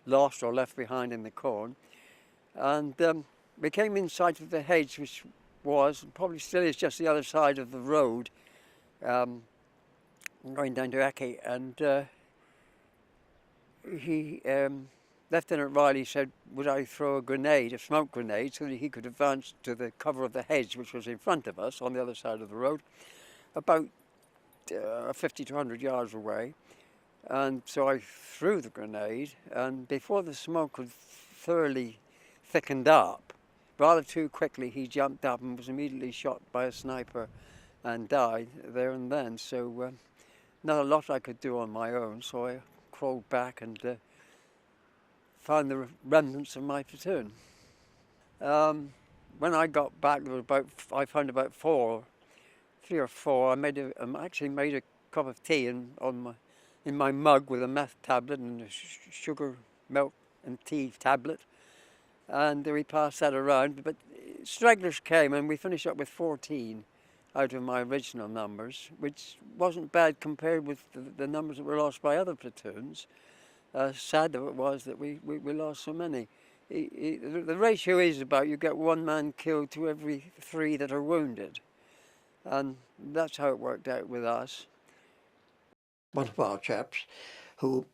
lost or left behind in the corn. And we came in sight of the hedge, which was, and probably still is, just the other side of the road, going down to Lakey. And Lieutenant Riley said, would I throw a grenade, a smoke grenade, so that he could advance to the cover of the hedge, which was in front of us on the other side of the road, about 50 to 100 yards away. And so I threw the grenade, and before the smoke had thoroughly thickened up, rather too quickly, he jumped up and was immediately shot by a sniper and died there and then. So not a lot I could do on my own, so I crawled back and found the remnants of my platoon. When I got back, there were I found about 3 or 4. I actually made a cup of tea in my mug with a meth tablet and a sugar, milk and tea tablet, and we passed that around. But stragglers came, and we finished up with 14 out of my original numbers, which wasn't bad compared with the numbers that were lost by other platoons. Sad though it was that we lost so many. The ratio is about, you get 1 man killed to every 3 that are wounded. And that's how it worked out with us. One of our chaps who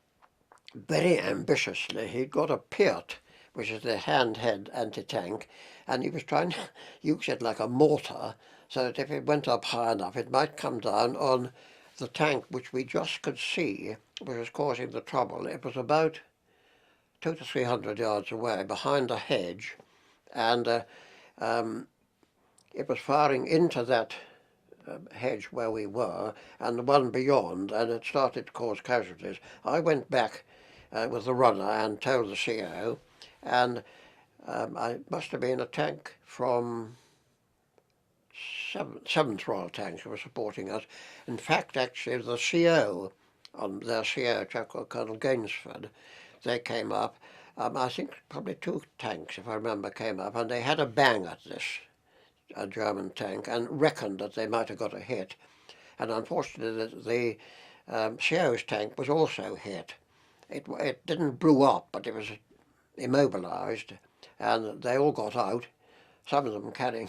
very ambitiously, he'd got a Piat, which is the handheld anti-tank, and he was trying to use it like a mortar so that if it went up high enough it might come down on the tank, which we just could see, which was causing the trouble. It was about 200 to 300 yards away behind a hedge, and it was firing into that hedge where we were and the one beyond, and it started to cause casualties. I went back with the runner and told the CO, and I must have been a tank from 7th Royal Tanks who were supporting us. In fact, actually, the CO, on their CO, a chap called Colonel Gainsford, they came up. I think probably 2 tanks, if I remember, came up, and they had a bang at this German tank and reckoned that they might have got a hit. And unfortunately, the CO's tank was also hit. It didn't brew up, but it was immobilised, and they all got out, some of them carrying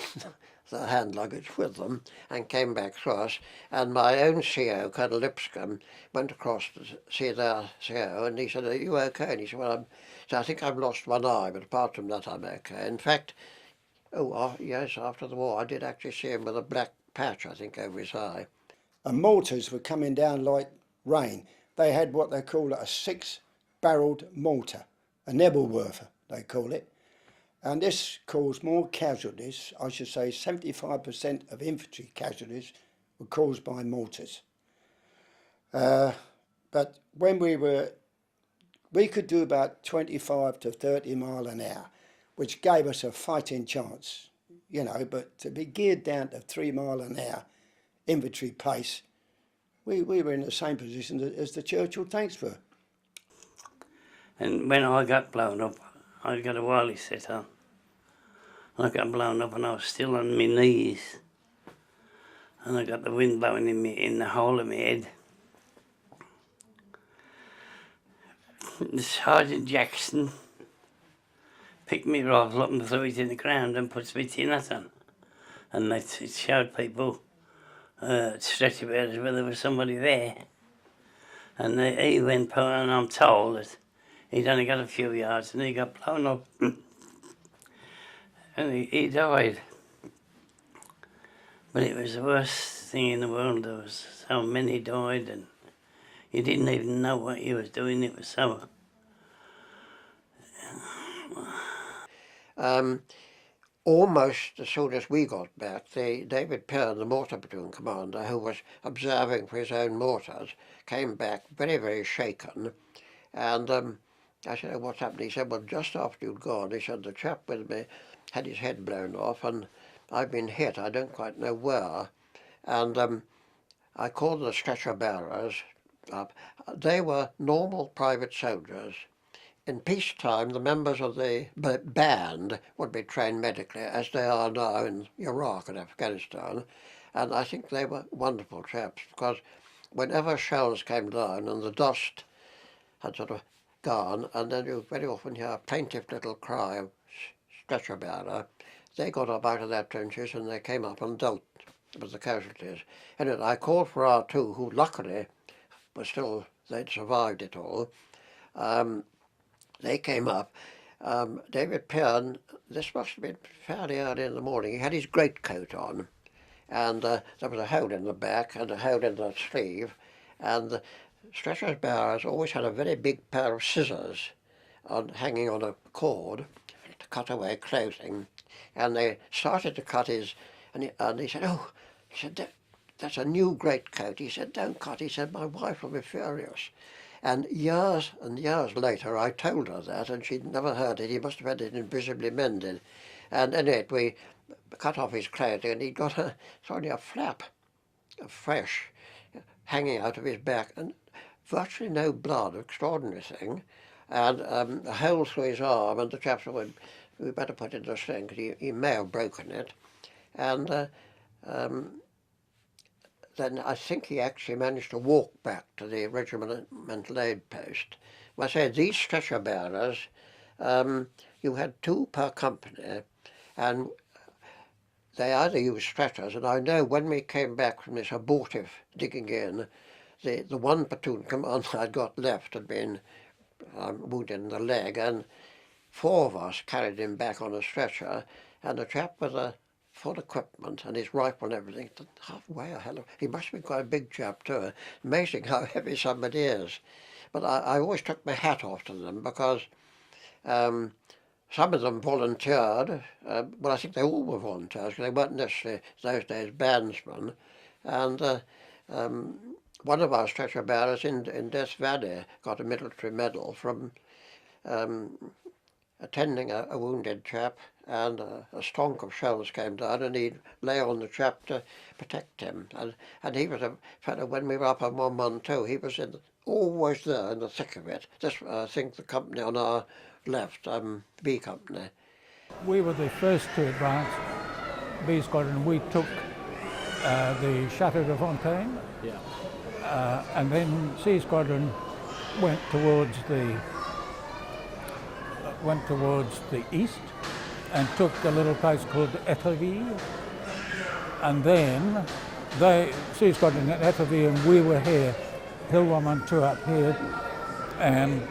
the hand luggage with them, and came back to us. And my own CO, Colonel Lipscomb, went across to see their CO, and he said, "Are you okay?" And he said, "Well, I think I've lost one eye, but apart from that I'm okay." In fact, yes, after the war I did actually see him with a black patch, I think, over his eye. And mortars were coming down like rain. They had what they call a 6-barreled mortar, a Nebelwerfer they call it. And this caused more casualties. I should say 75% of infantry casualties were caused by mortars. But when we could do about 25 to 30 mile an hour, which gave us a fighting chance, you know, but to be geared down to 3 mile an hour infantry pace, we were in the same position as the Churchill tanks were. And when I got blown up, I got a Wally set on. I got blown up and I was still on my knees. And I got the wind blowing in the hole of my head. Sergeant Jackson picked me rifle up and threw it in the ground and put my tin hat on. And it showed people, stretcher bearers, where there was somebody there. And he went, and I'm told that He'd only got a few yards and he got blown up. And he died. But it was the worst thing in the world. There was so many died and you didn't even know what he was doing. It was so... Almost as soon as we got back, David Pearn, the mortar platoon commander, who was observing for his own mortars, came back very, very shaken. And I said, "Oh, what's happened?" He said, "Well, just after you'd gone," he said, "the chap with me had his head blown off and I've been hit, I don't quite know where." And I called the stretcher bearers up. They were normal private soldiers. In peacetime, the members of the band would be trained medically, as they are now in Iraq and Afghanistan. And I think they were wonderful chaps, because whenever shells came down and the dust had sort of gone, and then you very often hear a plaintive little cry of stretcher bearer, they got up out of their trenches and they came up and dealt with the casualties. Anyway, I called for R2, who luckily was still, they'd survived it all. They came up. David Pearn, this must have been fairly early in the morning, he had his greatcoat on, and there was a hole in the back and a hole in the sleeve, and the stretcher bearers always had a very big pair of scissors hanging on a cord to cut away clothing, and they started to cut his, and he said, "Oh," he said, "that's a new greatcoat." He said, "Don't cut," he said, "my wife will be furious." And years later, I told her that, and she'd never heard it. He must have had it invisibly mended. And anyway, we cut off his clothing, and he'd got only a flap of flesh hanging out of his back, and virtually no blood, extraordinary thing, and a hole through his arm, and the chap said, "We better put it in the sling, because he may have broken it." And then I think he actually managed to walk back to the regimental aid post. Well, I say, these stretcher bearers, you had 2 per company, and they either used stretchers, and I know when we came back from this abortive digging in, the one platoon commander I'd got left had been wounded in the leg, and 4 of us carried him back on a stretcher, and a chap with a full equipment and his rifle and everything, halfway a hell of, he must have been quite a big chap too. Amazing how heavy somebody is. But I always took my hat off to them, because some of them volunteered. Well, I think they all were volunteers, because they weren't necessarily those days bandsmen. And one of our stretcher bearers in Death Valley got a military medal from attending a wounded chap, and a stonk of shells came down, and he'd lay on the chap to protect him. And he was a fellow, when we were up on 112, he was always there in the thick of it. This, I think, the company on our left, B Company. We were the first to advance, B Squadron. We took the Chateau de Fontaine, and then C Squadron went towards the east and took a little place called Atilllery, and then C Squadron at Atilllery, and we were here, Hill 112 up here, and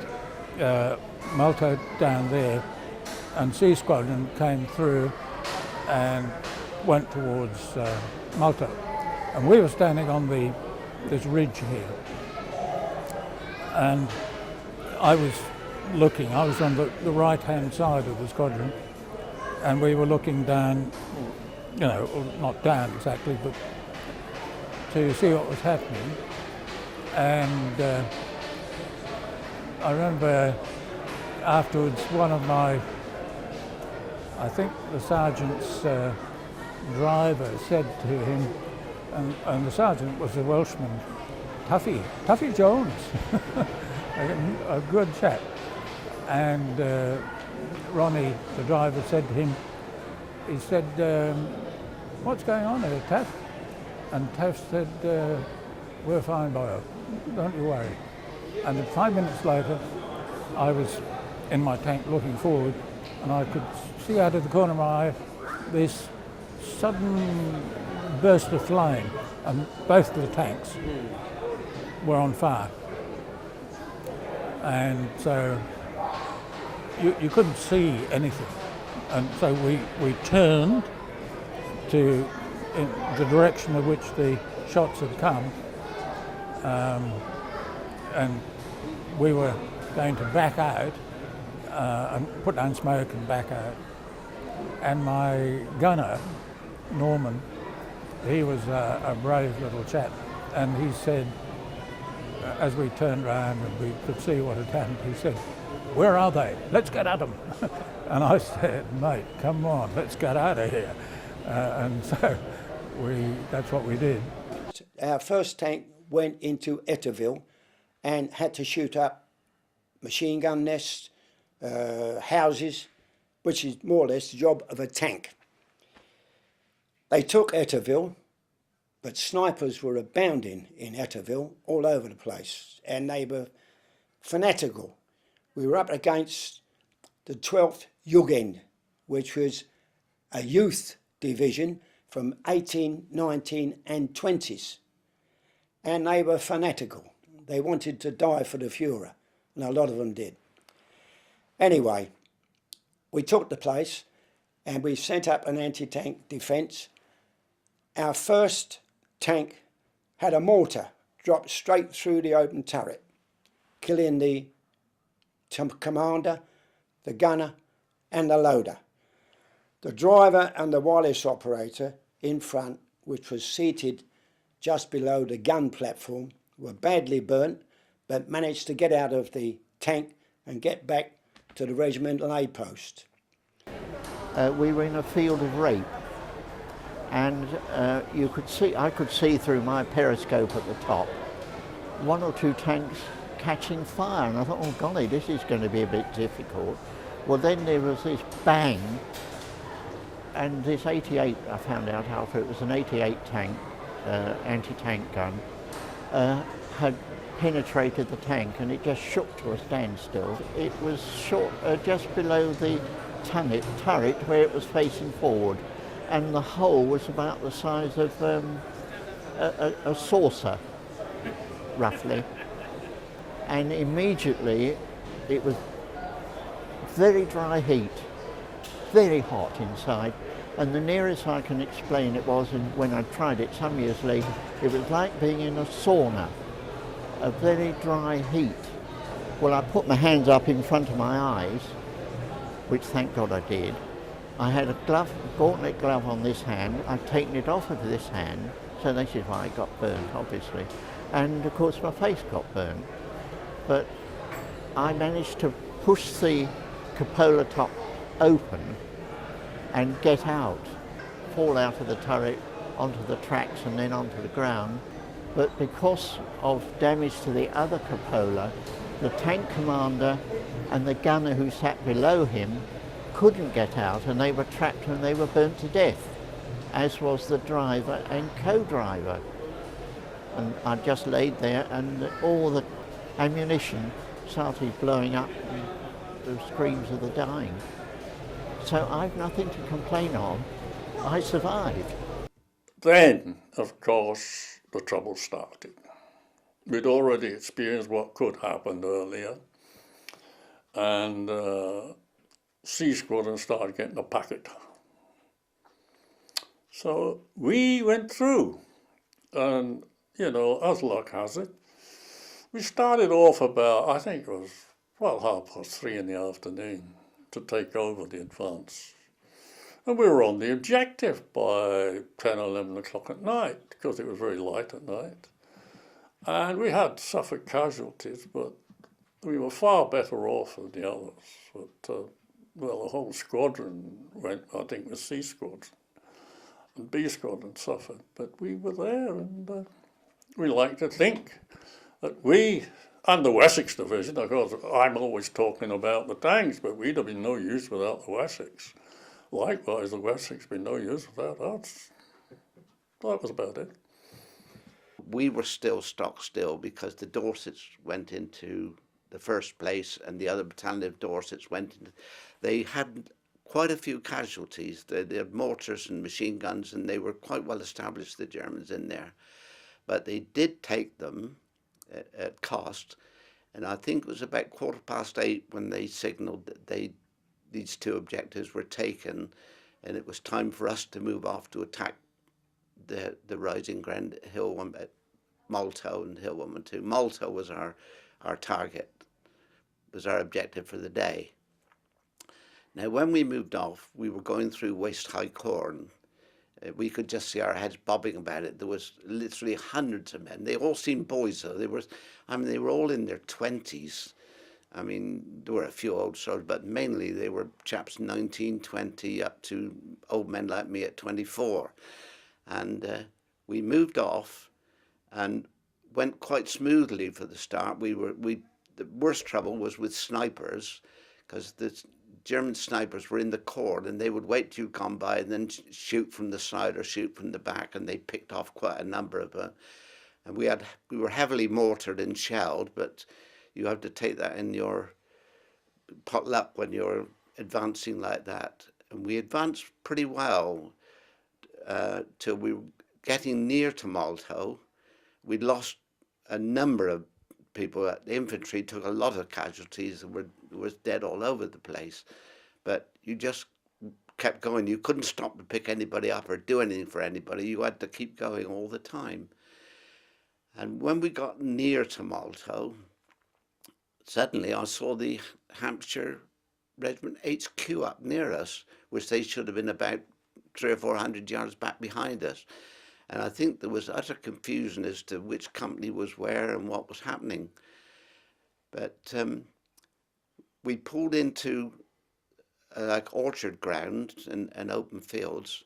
Malta down there, and C Squadron came through and went towards Malta, and we were standing on this ridge here, and I was on the right-hand side of the squadron, and we were looking down, not down exactly, but to see what was happening. And I remember afterwards, one of my, I think the sergeant's driver said to him, and the sergeant was a Welshman, Tuffy Jones, a good chap. And Ronnie, the driver, said to him, he said, "What's going on there, Taff?" And Taff said, "We're fine, boyo, don't you worry." And then 5 minutes later, I was in my tank looking forward, and I could see out of the corner of my eye this sudden burst of flame, and both of the tanks were on fire. And so you couldn't see anything. And so we turned to in the direction of which the shots had come, and we were going to back out and put down smoke and back out. And my gunner, Norman, he was a brave little chap, and he said, as we turned round and we could see what had happened, he said, "Where are they? Let's get at them." And I said, "Mate, come on, let's get out of here." And so that's what we did. Our first tank went into Atilllery and had to shoot up machine gun nests, houses, which is more or less the job of a tank. They took Atilllery, but snipers were abounding in Atilllery all over the place, and they were fanatical. We were up against the 12th Jugend, which was a youth division from 18, 19 and 20s. And they were fanatical. They wanted to die for the Führer, and a lot of them did. Anyway, we took the place and we sent up an anti-tank defence. Our first tank had a mortar drop straight through the open turret, killing the commander, the gunner and the loader. The driver and the wireless operator in front, which was seated just below the gun platform, were badly burnt, but managed to get out of the tank and get back to the regimental A post. We were in a field of rape, and I could see through my periscope at the top, one or two tanks catching fire, and I thought, oh golly, this is going to be a bit difficult. Well, then there was this bang, and this 88, I found out after, it was an 88 tank, anti-tank gun, had penetrated the tank, and it just shook to a standstill. It was short, just below the turret where it was facing forward, and the hole was about the size of a saucer, roughly. And immediately it was very dry heat, very hot inside, and the nearest I can explain it was, and when I tried it some years later, it was like being in a sauna, a very dry heat. Well, I put my hands up in front of my eyes, which thank God I did. I had a glove, a gauntlet glove on this hand. I'd taken it off of this hand, so this is why it got burnt, obviously. And of course my face got burnt. But I managed to push the cupola top open and get out, fall out of the turret onto the tracks and then onto the ground. But because of damage to the other cupola, the tank commander and the gunner who sat below him couldn't get out, and they were trapped and they were burnt to death, as was the driver and co-driver. And I just laid there, and all the ammunition started blowing up, and the screams of the dying. So I've nothing to complain of. I survived. Then, of course, the trouble started. We'd already experienced what could happen earlier, and C Squadron started getting a packet. So we went through, and, you know, as luck has it, we started off about, I think it was, well, 3:30 in the afternoon to take over the advance. And we were on the objective by 10 or 11 o'clock at night, because it was very light at night. And we had suffered casualties, but we were far better off than the others. But, well, the whole squadron went, I think, with C Squadron. And B Squadron suffered. But we were there, and we like to think that we, and the Wessex Division, of course, I'm always talking about the tanks, but we'd have been no use without the Wessex. Likewise, the Wessex would be no use without us. That was about it. We were still stock still because the Dorsets went into the first place and the other battalion of Dorsets went into... They had quite a few casualties. They had mortars and machine guns, and they were quite well established, the Germans in there. But they did take them at cost, And I think it was about 8:15 when they signalled that these two objectives were taken, and it was time for us to move off to attack the rising ground, Hill 1, Mucklow and Hill 112. Mucklow was our target, was our objective for the day. Now, when we moved off, we were going through waist-high corn. We could just see our heads bobbing about it. There was literally hundreds of men. They all seemed boys, though. They were all in their 20s. I mean, there were a few old soldiers, but mainly they were chaps 19, 20, up to old men like me at 24. And we moved off and went quite smoothly for the start. The worst trouble was with snipers, because the German snipers were in the corn and they would wait till you come by and then shoot from the side or shoot from the back, and they picked off quite a number of them. And we were heavily mortared and shelled, but you have to take that in your potluck when you're advancing like that. And we advanced pretty well till we were getting near to Mucklow. We'd lost a number of people. The infantry took a lot of casualties and was dead all over the place. But you just kept going. You couldn't stop to pick anybody up or do anything for anybody. You had to keep going all the time. And when we got near to Mucklow, suddenly I saw the Hampshire Regiment HQ up near us, which they should have been about 300 or 400 yards back behind us. And I think there was utter confusion as to which company was where and what was happening. But we pulled into like orchard ground and open fields,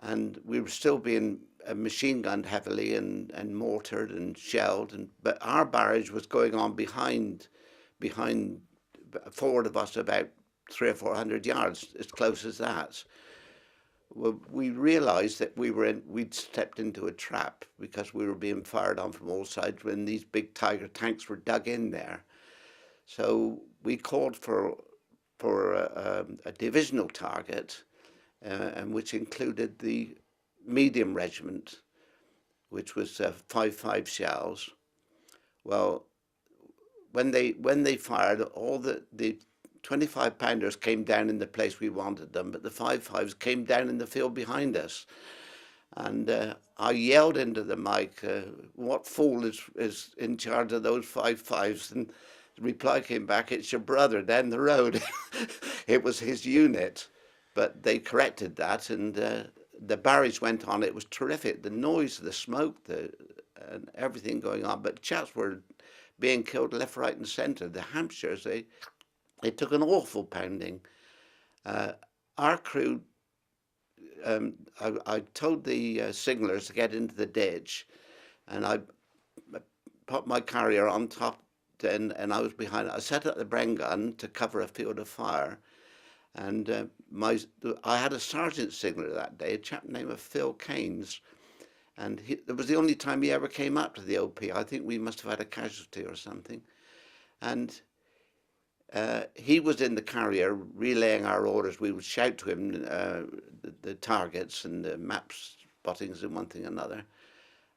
and we were still being machine gunned heavily and mortared and shelled. But our barrage was going on behind, forward of us about 300 or 400 yards, as close as that. Well, we realised that we'd stepped into a trap, because we were being fired on from all sides when these big Tiger tanks were dug in there. So we called for a divisional target, and which included the medium regiment, which was 5.5 shells. Well, when they fired, all the 25-pounders came down in the place we wanted them, but the 5.5s came down in the field behind us. And I yelled into the mic, what fool is in charge of those 5.5s? And the reply came back, it's your brother down the road. It was his unit. But they corrected that, and the barrage went on. It was terrific. The noise, the smoke, and everything going on. But chaps were being killed left, right and centre. The Hampshires, they took an awful pounding. Our crew, I told the signallers to get into the ditch, and I put my carrier on top, and I was behind it. I set up the Bren gun to cover a field of fire, and I had a sergeant signaller that day, a chap named Phil Keynes, and it was the only time he ever came up to the OP. I think we must have had a casualty or something. And he was in the carrier relaying our orders. We would shout to him the targets and the map spottings and one thing and another.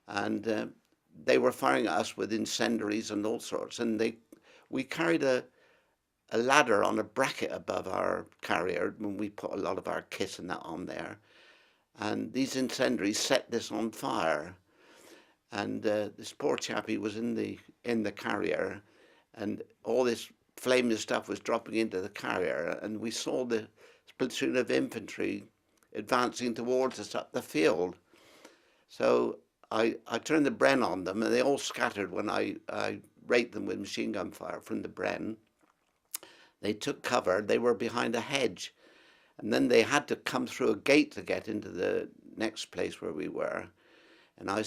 And they were firing at us with incendiaries and all sorts. And we carried a ladder on a bracket above our carrier when we put a lot of our kit and that on there. And these incendiaries set this on fire. And this poor chappie was in the carrier, and all this flaming stuff was dropping into the carrier, and we saw the platoon of infantry advancing towards us up the field. So I turned the Bren on them, and they all scattered when I raked them with machine gun fire from the Bren. They took cover. They were behind a hedge, and then they had to come through a gate to get into the next place where we were. And I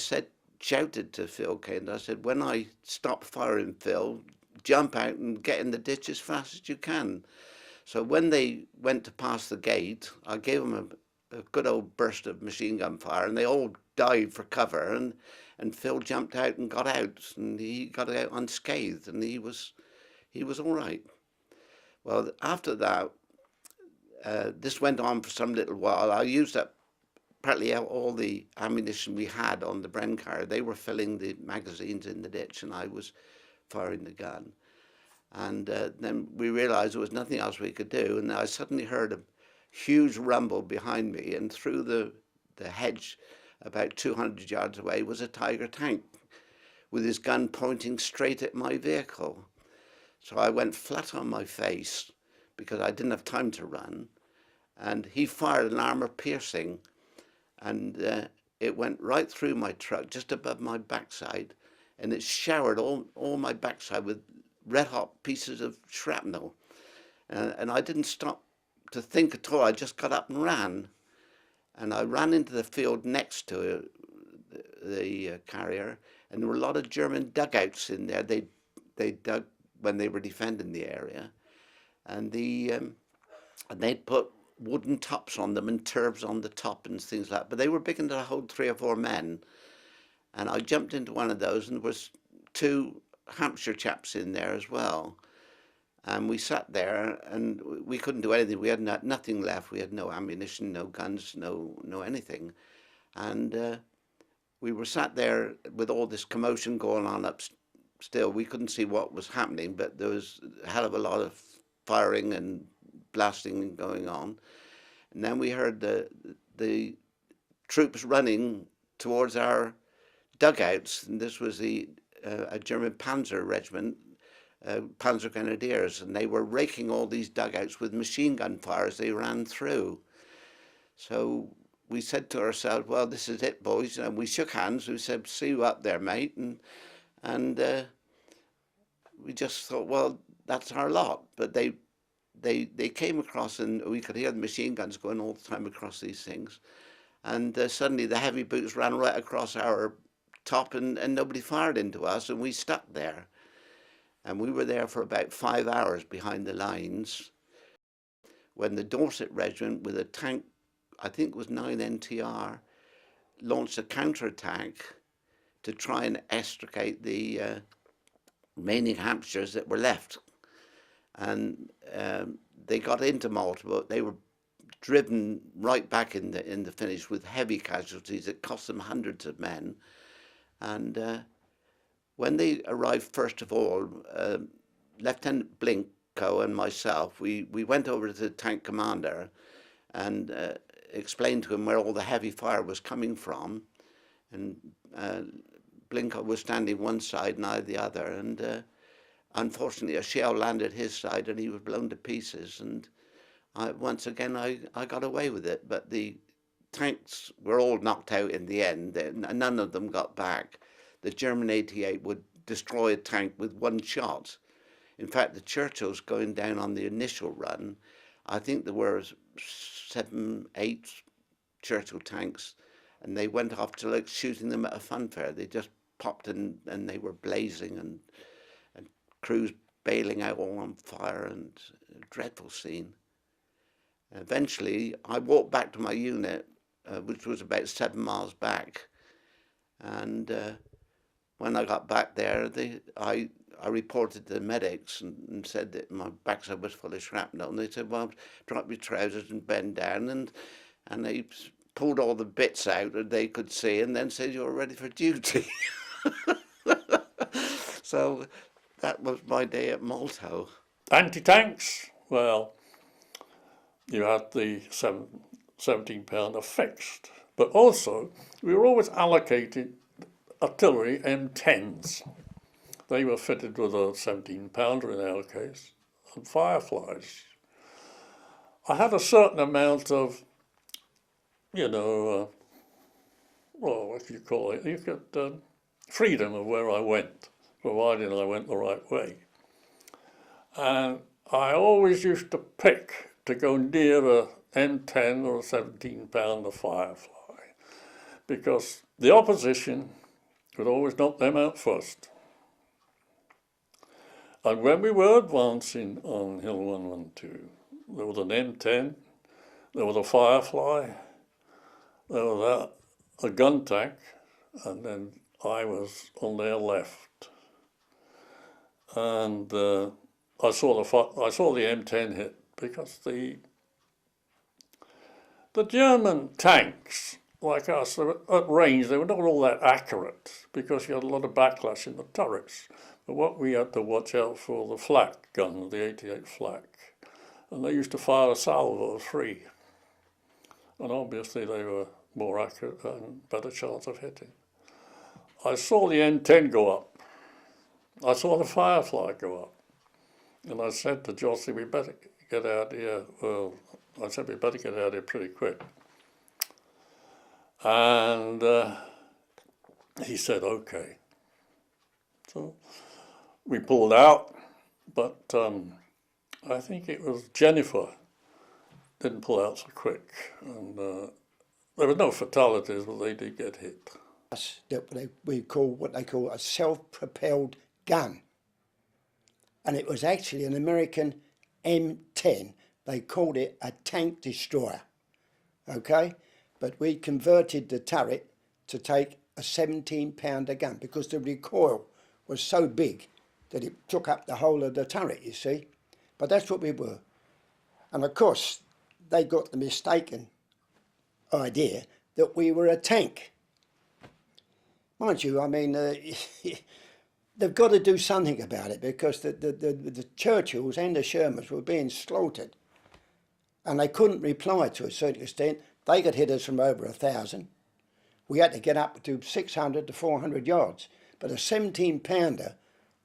shouted to Phil Kane, I said, when I stop firing, Phil, jump out and get in the ditch as fast as you can. So when they went to pass the gate, I gave them a good old burst of machine gun fire, and they all dived for cover, and Phil jumped out and got out, and he got out unscathed, and he was all right. Well, after that, this went on for some little while. I used up practically all the ammunition we had on the Bren car. They were filling the magazines in the ditch, and I was firing the gun. And then we realised there was nothing else we could do, and I suddenly heard a huge rumble behind me, and through the hedge about 200 yards away was a Tiger tank with his gun pointing straight at my vehicle. So I went flat on my face because I didn't have time to run, and he fired an armour piercing, and it went right through my truck just above my backside, and it showered all my backside with red hot pieces of shrapnel, and I didn't stop to think at all. I just got up and ran, and I ran into the field next to the carrier, and there were a lot of German dugouts in there. They dug when they were defending the area, and they'd put wooden tops on them and turbs on the top and things like that. But they were big enough to hold 3 or 4 men, and I jumped into one of those, and there was 2 Hampshire chaps in there as well. And we sat there, and we couldn't do anything. We had nothing left. We had no ammunition, no guns, no anything. And we were sat there with all this commotion going on up still. We couldn't see what was happening, but there was a hell of a lot of firing and blasting going on. And then we heard the troops running towards our dugouts, and this was a German Panzer regiment, Panzer Grenadiers, and they were raking all these dugouts with machine gun fire as they ran through. So we said to ourselves, well, this is it, boys. And we shook hands. We said, see you up there, mate. And we just thought, well, that's our lot. But they came across, and we could hear the machine guns going all the time across these things. And suddenly the heavy boots ran right across our top, and nobody fired into us, and we stuck there. And we were there for about 5 hours behind the lines when the Dorset Regiment, with a tank, I think it was 9 NTR, launched a counterattack to try and extricate the remaining Hampshires that were left. And they got into Malta, but they were driven right back in the finish with heavy casualties. It cost them hundreds of men. And when they arrived, first of all, Lieutenant Blinko and myself, we went over to the tank commander and explained to him where all the heavy fire was coming from. And Blinko was standing one side and I the other. And unfortunately, a shell landed his side and he was blown to pieces. And once again, I got away with it. But the tanks were all knocked out in the end. None of them got back. The German 88 would destroy a tank with one shot. In fact, the Churchills going down on the initial run, I think there were 7, 8 Churchill tanks, and they went off to like shooting them at a funfair. They just popped in and they were blazing, and crews bailing out all on fire, and a dreadful scene. Eventually, I walked back to my unit, which was about 7 miles back, and when I got back there, I reported to the medics and said that my backside was full of shrapnel, and they said, well, drop your trousers and bend down, and they pulled all the bits out that they could see, and then said, you're ready for duty. So that was my day at Malta. Anti-tanks, well, you had the 17-pounder fixed, but also we were always allocated artillery M10s. They were fitted with a 17-pounder in our case, and Fireflies. I had a certain amount of, well, what do you call it? You could freedom of where I went, provided I went the right way. And I always used to pick to go near a M10 or a 17-pounder Firefly, because the opposition could always knock them out first. And when we were advancing on Hill 112, there was an M10, there was a Firefly, there was a gun tank, and then I was on their left. And I saw the M10 hit, because the German tanks, like us, at range, they were not all that accurate, because you had a lot of backlash in the turrets. But what we had to watch out for the flak guns, the 88 flak, and they used to fire a salvo of 3. And obviously they were more accurate and better chance of hitting. I saw the N10 go up. I saw the Firefly go up. And I said to Jossie, we better get out here. Well, I said, we better get out here pretty quick. And he said, okay. So we pulled out, but I think it was Jennifer didn't pull out so quick. And there were no fatalities, but they did get hit. That we call what they call a self-propelled gun. And it was actually an American M10. They called it a tank destroyer, okay? But we converted the turret to take a 17-pounder gun because the recoil was so big that it took up the whole of the turret, you see. But that's what we were. And of course, they got the mistaken idea that we were a tank. Mind you, I mean, they've got to do something about it because the Churchills and the Shermans were being slaughtered. And they couldn't reply to a certain extent. They could hit us from over 1,000. We had to get up to 600 to 400 yards. But a 17-pounder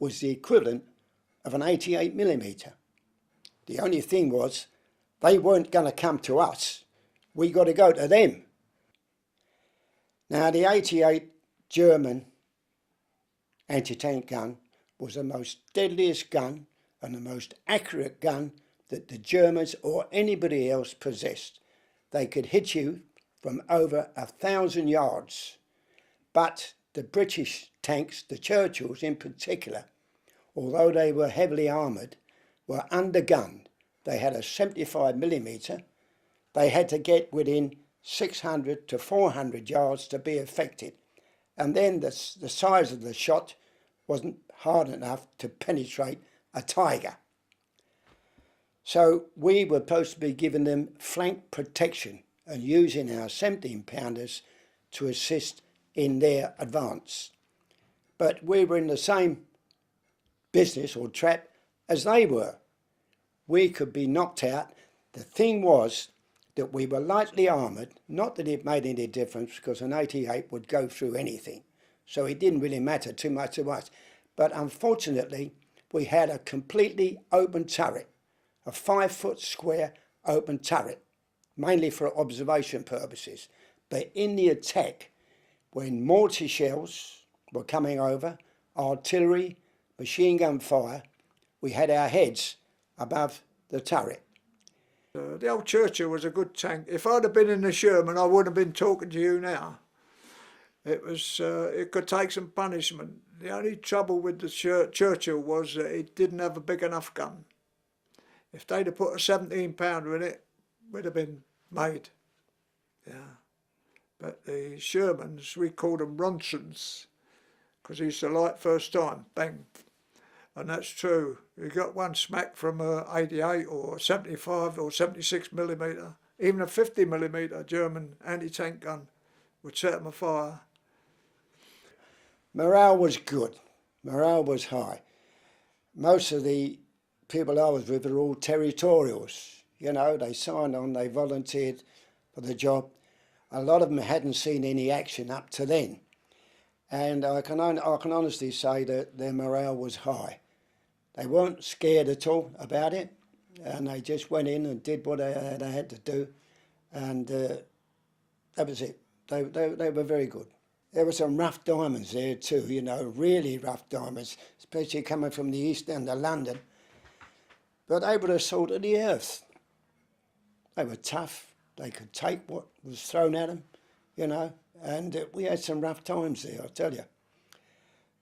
was the equivalent of an 88mm. The only thing was, they weren't going to come to us. We got to go to them. Now, the 88 German anti-tank gun was the most deadliest gun and the most accurate gun that the Germans or anybody else possessed. They could hit you from over 1,000 yards. But the British tanks, the Churchills in particular, although they were heavily armoured, were undergunned. They had a 75mm. They had to get within 600 to 400 yards to be effective. And then the size of the shot wasn't hard enough to penetrate a tiger. So we were supposed to be giving them flank protection and using our 17-pounders to assist in their advance. But we were in the same business or trap as they were. We could be knocked out. The thing was that we were lightly armoured, not that it made any difference because an 88 would go through anything. So it didn't really matter too much to us. But unfortunately, we had a completely open turret, a 5-foot square open turret, mainly for observation purposes. But in the attack, when mortar shells were coming over, artillery, machine gun fire, we had our heads above the turret. The old Churchill was a good tank. If I'd have been in the Sherman, I wouldn't have been talking to you now. It could take some punishment. The only trouble with the Churchill was that it didn't have a big enough gun. If they'd have put a 17-pounder in it, it would have been made. Yeah. But the Shermans, we called them Ronsons, because he used to light first time, bang. And that's true. You got one smack from a 88 or 75 or 76mm, even a 50mm German anti-tank gun would set them afire. Morale was good. Morale was high. Most of the people I was with were all territorials. You know, they signed on, they volunteered for the job. A lot of them hadn't seen any action up to then. And I can honestly say that their morale was high. They weren't scared at all about it, and they just went in and did what they had to do, and that was it. They were very good. There were some rough diamonds there too, you know, really rough diamonds, especially coming from the east end of London. But they were the salt of the earth. They were tough. They could take what was thrown at them, you know, and we had some rough times there, I tell you.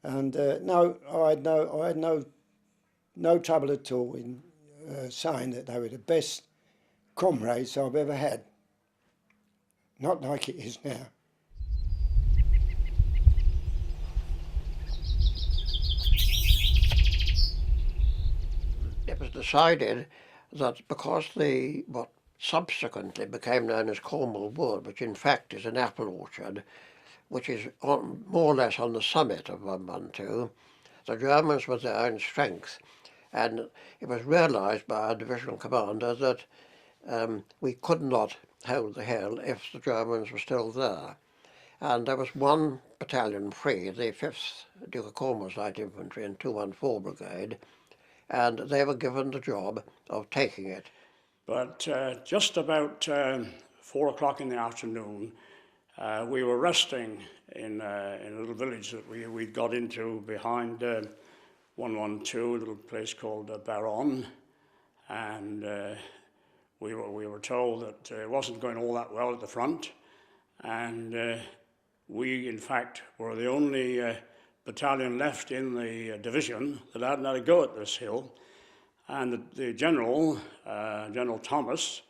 And no, I had no trouble at all in saying that they were the best comrades I've ever had. Not like it is now. It was decided that because what subsequently became known as Cornwall Wood, which in fact is an apple orchard, which is more or less on the summit of 112, the Germans with their own strength. And it was realised by our divisional commander that we could not hold the hill if the Germans were still there. And there was one battalion free, the 5th Duke of Cornwalls Light Infantry and 214 Brigade, and they were given the job of taking it. But just about 4 o'clock in the afternoon, we were resting in a little village that we got into behind 112, a little place called Baron, and we were told that it wasn't going all that well at the front, and we, in fact, were the only battalion left in the division that hadn't had a go at this hill. And the general, General Thomas,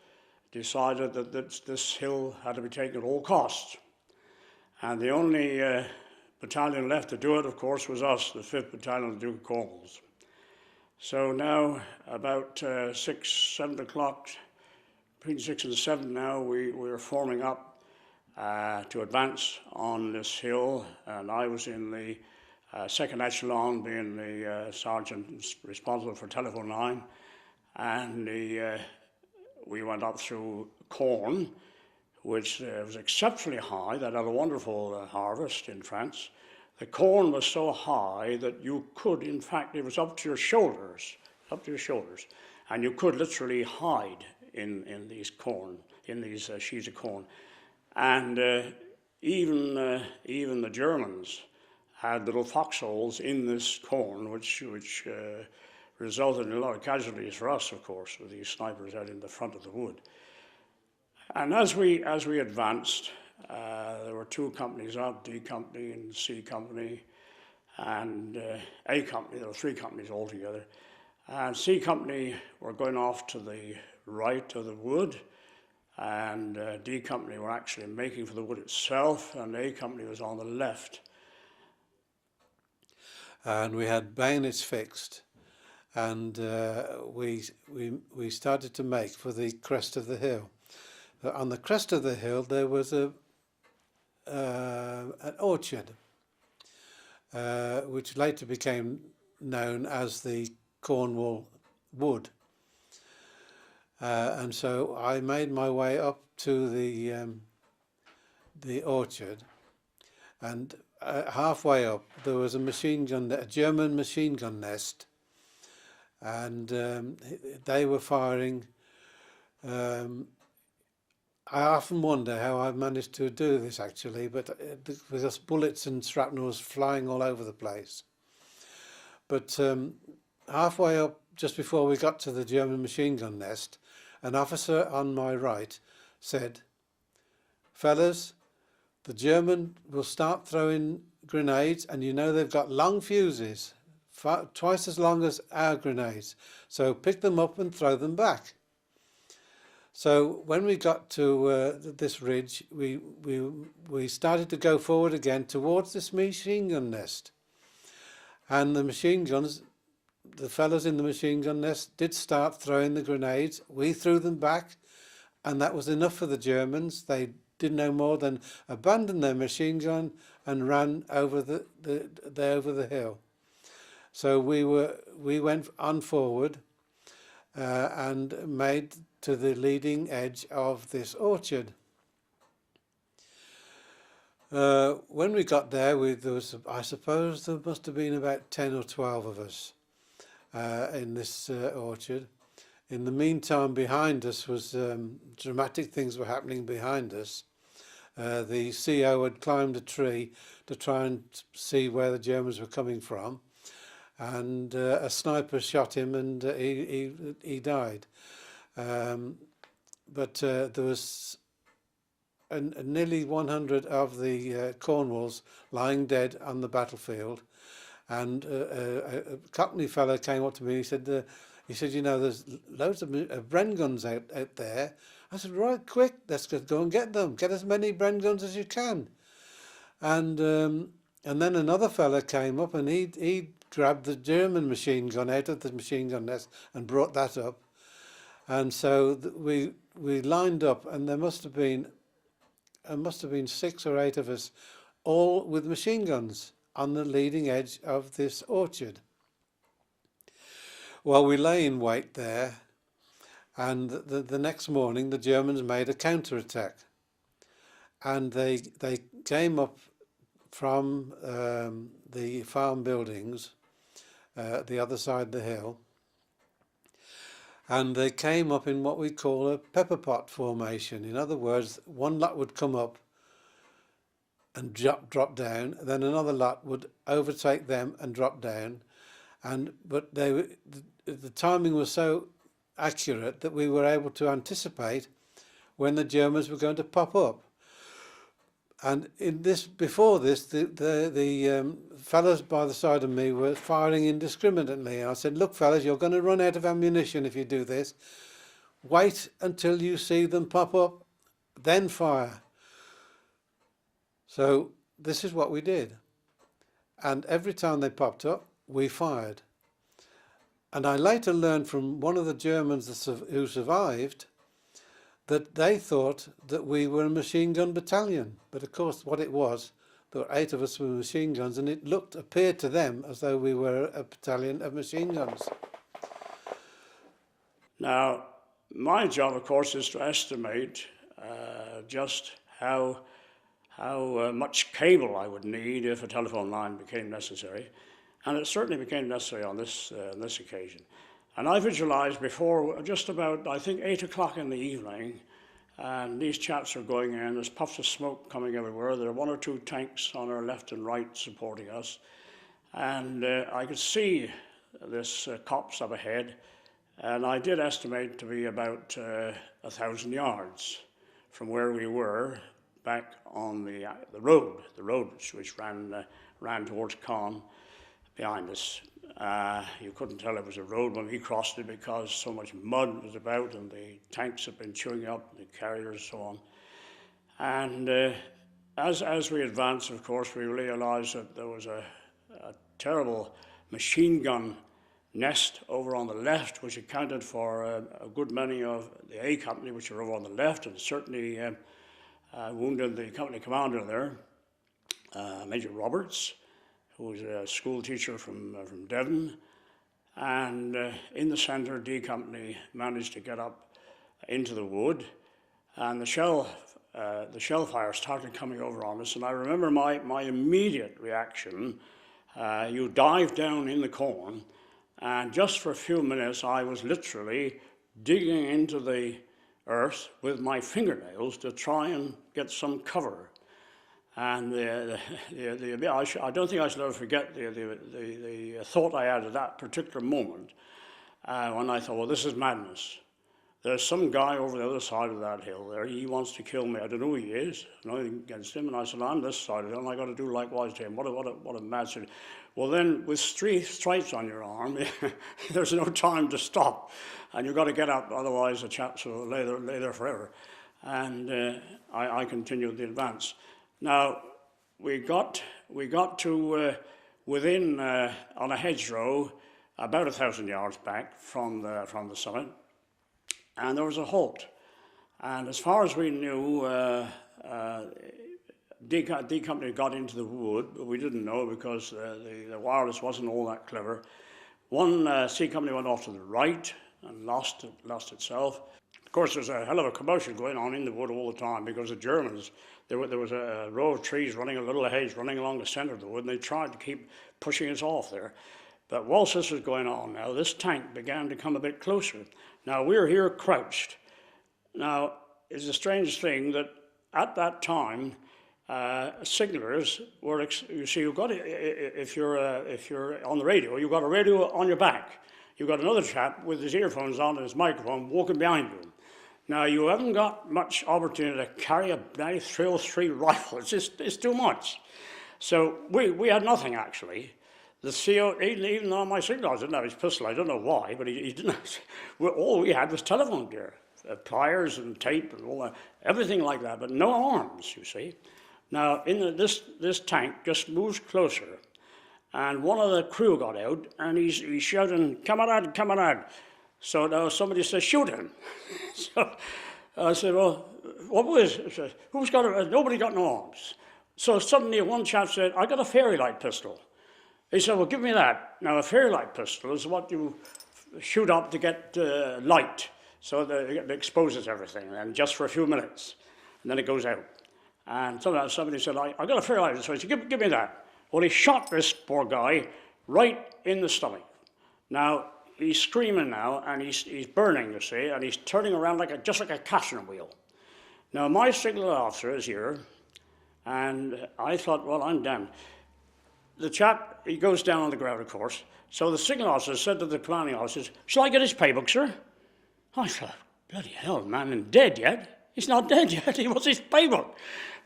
decided that this hill had to be taken at all costs. And the only battalion left to do it, of course, was us, the 5th Battalion of the Duke of Cornwalls. So now, about 6, 7 o'clock, between 6 and 7 now, we were forming up to advance on this hill, and I was in the second echelon, being the sergeant responsible for telephone line, and we went up through corn, which was exceptionally high. That had a wonderful harvest in France. The corn was so high that you could, in fact, it was up to your shoulders, and you could literally hide in these corn, in these sheaves of corn. And even the Germans had little foxholes in this corn, which resulted in a lot of casualties for us, of course, with these snipers out in the front of the wood. And as we advanced, there were 2 companies up, D Company and C Company, and A Company. There were 3 companies altogether. And C Company were going off to the right of the wood, and D Company were actually making for the wood itself, and A Company was on the left. And we had bayonets fixed, and we started to make for the crest of the hill. On the crest of the hill there was an orchard, which later became known as the Cornwall Wood. And so I made my way up to the orchard, and halfway up there was a German machine gun nest, and they were firing. I often wonder how I managed to do this actually, but because bullets and shrapnel was flying all over the place. But halfway up, just before we got to the German machine gun nest, an officer on my right said, "Fellas, the German will start throwing grenades, and you know they've got long fuses, twice as long as our grenades, so pick them up and throw them back." So when we got to this ridge, we started to go forward again towards this machine gun nest, and the machine guns, the fellows in the machine gun nest did start throwing the grenades. We threw them back, and that was enough for the Germans. They did no more than abandon their machine gun and ran over the hill. So we went on forward and made to the leading edge of this orchard. When we got there, I suppose there must have been about 10 or 12 of us in this orchard. In the meantime, behind us was dramatic things were happening behind us. The CO had climbed a tree to try and see where the Germans were coming from, and a sniper shot him, and he died. But there was nearly 100 of the Cornwalls lying dead on the battlefield, and a Cockney fellow came up to me. He said, "You know, there's loads of Bren guns out there." I said, "Right, quick, let's go and get them. Get as many Bren guns as you can." And then another fellow came up, and he grabbed the German machine gun out of the machine gun nest and brought that up. And so we lined up, and there must have been 6 or 8 of us, all with machine guns, on the leading edge of this orchard. Well, we lay in wait there, and the next morning the Germans made a counter-attack, and they came up from the farm buildings, the other side of the hill, and they came up in what we call a pepper pot formation. In other words, one lot would come up and drop down, then another lot would overtake them and drop down, but the timing was so accurate that we were able to anticipate when the Germans were going to pop up. And before this, the fellows by the side of me were firing indiscriminately. And I said, look, fellas, you're going to run out of ammunition if you do this. Wait until you see them pop up, then fire. So this is what we did. And every time they popped up, we fired. And I later learned from one of the Germans who survived that they thought that we were a machine gun battalion. But of course what it was, there were 8 of us with machine guns, and it appeared to them as though we were a battalion of machine guns. Now, my job, of course, is to estimate just how much cable I would need if a telephone line became necessary. And it certainly became necessary on this occasion. And I visualised before just about, I think, 8 o'clock in the evening, and these chaps are going in, there's puffs of smoke coming everywhere, there are 1 or 2 tanks on our left and right supporting us, and I could see this copse up ahead, and I did estimate to be about 1,000 yards from where we were back on the road which ran towards Caen behind us. You couldn't tell it was a road when we crossed it because so much mud was about and the tanks had been chewing up the carriers and so on. And as we advanced, of course, we realised that there was a terrible machine gun nest over on the left, which accounted for a good many of the A Company, which were over on the left, and certainly wounded the company commander there, Major Roberts, who was a school teacher from Devon, and in the centre, D Company managed to get up into the wood, and the shell fire started coming over on us. And I remember my immediate reaction. You dive down in the corn, and just for a few minutes, I was literally digging into the earth with my fingernails to try and get some cover. And I don't think I shall ever forget the thought I had at that particular moment when I thought, well, this is madness. There's some guy over the other side of that hill there. He wants to kill me. I don't know who he is. Nothing against him. And I said, I'm this side of it, and I got to do likewise to him. What a mad thing. Well, then, with 3 stripes on your arm, there's no time to stop, and you've got to get up. Otherwise, the chaps will lay there forever. And I continued the advance. Now, we got to within on a hedgerow about 1,000 yards back from the summit, and there was a halt. And as far as we knew, D Company got into the wood, but we didn't know because the wireless wasn't all that clever. One C Company went off to the right and lost itself. Of course, there's a hell of a commotion going on in the wood all the time because the Germans, there was a row of trees running, a little hedge running along the centre of the wood, and they tried to keep pushing us off there. But whilst this was going on now, this tank began to come a bit closer. Now, we're here crouched. Now, it's a strange thing that at that time, signallers were, you see, you've got if you're on the radio, you've got a radio on your back. You've got another chap with his earphones on and his microphone walking behind you. Now, you haven't got much opportunity to carry a 303 rifle. It's too much. So we had nothing, actually. The CO, even on my signal, didn't have his pistol. I don't know why, but he didn't. All we had was telephone gear, pliers and tape and all that, everything like that, but no arms, you see. Now, this tank just moves closer, and one of the crew got out, and he's shouting, "Kamerad, kamerad." So now somebody says, "Shoot him." So I said, "Well, what was it?" Who's got it? Nobody got no arms. So suddenly one chap said, I got a fairy light pistol. He said, well, give me that. Now, a fairy light pistol is what you shoot up to get light, so that it exposes everything, and just for a few minutes, and then it goes out. And somebody said, I got a fairy light pistol. He said, give me that. Well, he shot this poor guy right in the stomach. Now, he's screaming now, and he's burning, you see, and he's turning around just like a casting wheel. Now, my signal officer is here, and I thought, well, I'm damned. The chap, he goes down on the ground, of course. So the signal officer said to the commanding officer, shall I get his paybook, sir? I thought, bloody hell, the man isn't dead yet. He's not dead yet. He wants his paybook.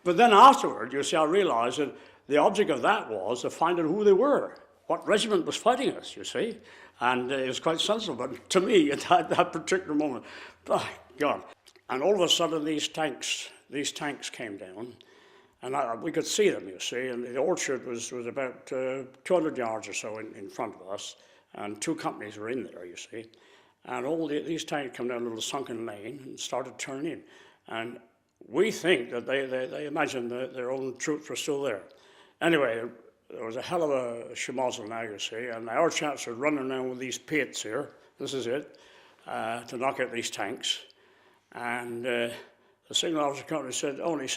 But then afterward, you see, I realised that the object of that was to find out who they were, what regiment was fighting us, you see. And it was quite sensible. But to me, at that particular moment, by God. And all of a sudden, these tanks came down. And we could see them, you see, and the orchard was about 200 yards or so in front of us, and two companies were in there, you see. And all these tanks come down a little sunken lane and started turning in. And we think that they imagined that their own troops were still there. Anyway, there was a hell of a schmozzle now, you see, and our chaps were running around with these pates here, this is it, to knock out these tanks. And the signal officer company said, only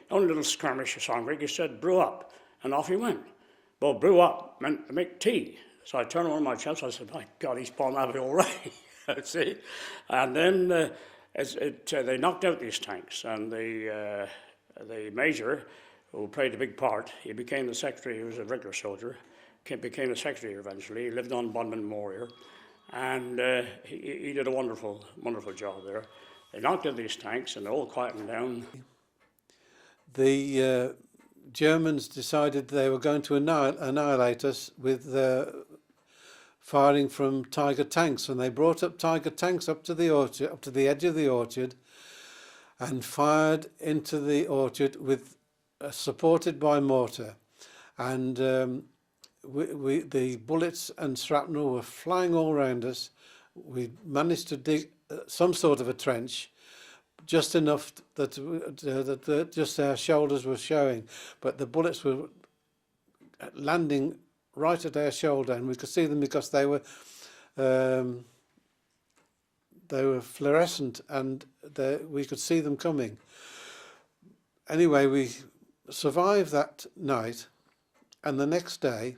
a little skirmish or something. He said, brew up, and off he went. Well, brew up meant to make tea. So I turned to one of my chaps, I said, my God, he's Paul Navy already, see. And then they knocked out these tanks, and the major, who played a big part, he became the secretary. He was a regular soldier, became a secretary eventually. He lived on Bunman Moor here, and he did a wonderful, wonderful job there. They knocked out these tanks, and they're all quieting down. The Germans decided they were going to annihilate us with firing from Tiger tanks, and they brought up Tiger tanks up to the orchard, up to the edge of the orchard, and fired into the orchard with supported by mortar, and the bullets and shrapnel were flying all around us. We managed to dig some sort of a trench, just enough that just our shoulders were showing, but the bullets were landing right at our shoulder, and we could see them because they were fluorescent, and we could see them coming. Anyway, we survived that night, and the next day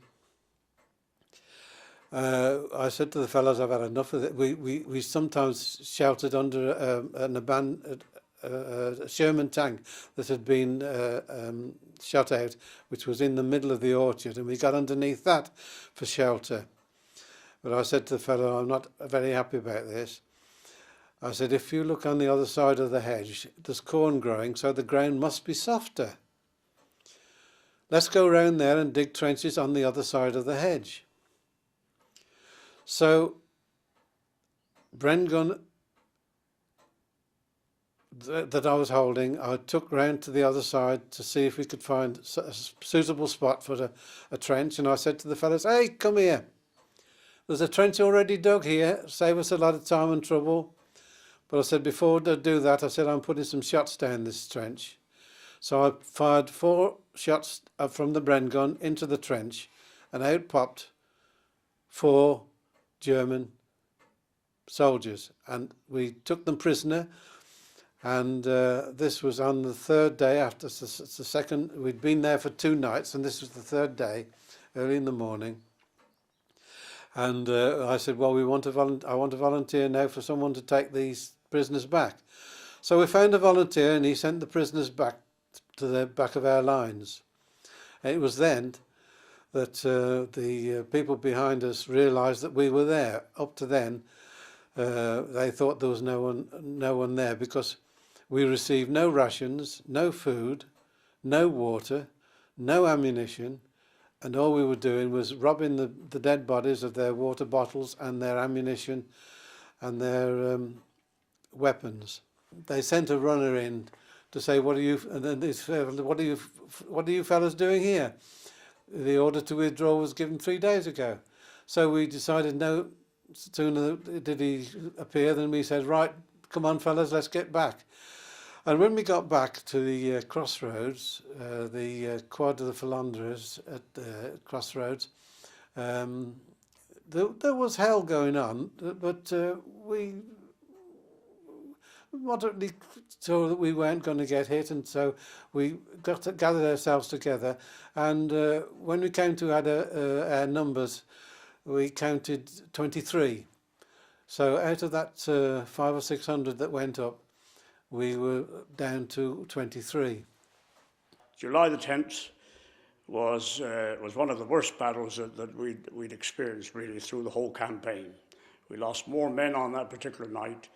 I said to the fellows, I've had enough of it. We sometimes shouted under a Sherman tank that had been shot out, which was in the middle of the orchard, and we got underneath that for shelter. But I said to the fellow, I'm not very happy about this. I said, if you look on the other side of the hedge, there's corn growing, so the ground must be softer. Let's go round there and dig trenches on the other side of the hedge. So, Bren gun that I was holding, I took round to the other side to see if we could find a suitable spot for a trench, and I said to the fellows, hey, come here. There's a trench already dug here, save us a lot of time and trouble. But I said, before I do that, I said, I'm putting some shots down this trench. So I fired 4 shots from the Bren gun into the trench, and out popped 4 German soldiers, and we took them prisoner. And this was on the 3rd day after the second. We'd been there for 2 nights, and this was the 3rd day, early in the morning. And I said, well, I want to volunteer now for someone to take these prisoners back. So we found a volunteer, and he sent the prisoners back to the back of our lines. And it was then that the people behind us realised that we were there. Up to then, they thought there was no one there, because we received no rations, no food, no water, no ammunition, and all we were doing was robbing the dead bodies of their water bottles and their ammunition and their weapons. They sent a runner in to say, what are you fellas doing here? The order to withdraw was given 3 days ago. So we decided, no sooner did he appear than we said, right, come on fellas, let's get back. And when we got back to the crossroads, the Quad of the Philanderers at the crossroads, there was hell going on, but we moderately saw that we weren't going to get hit, and so we gathered ourselves together. And when we came to add our numbers, we counted 23. So out of that 500 or 600 that went up, we were down to 23. July the 10th was one of the worst battles that we'd experienced really through the whole campaign. We lost more men on that particular night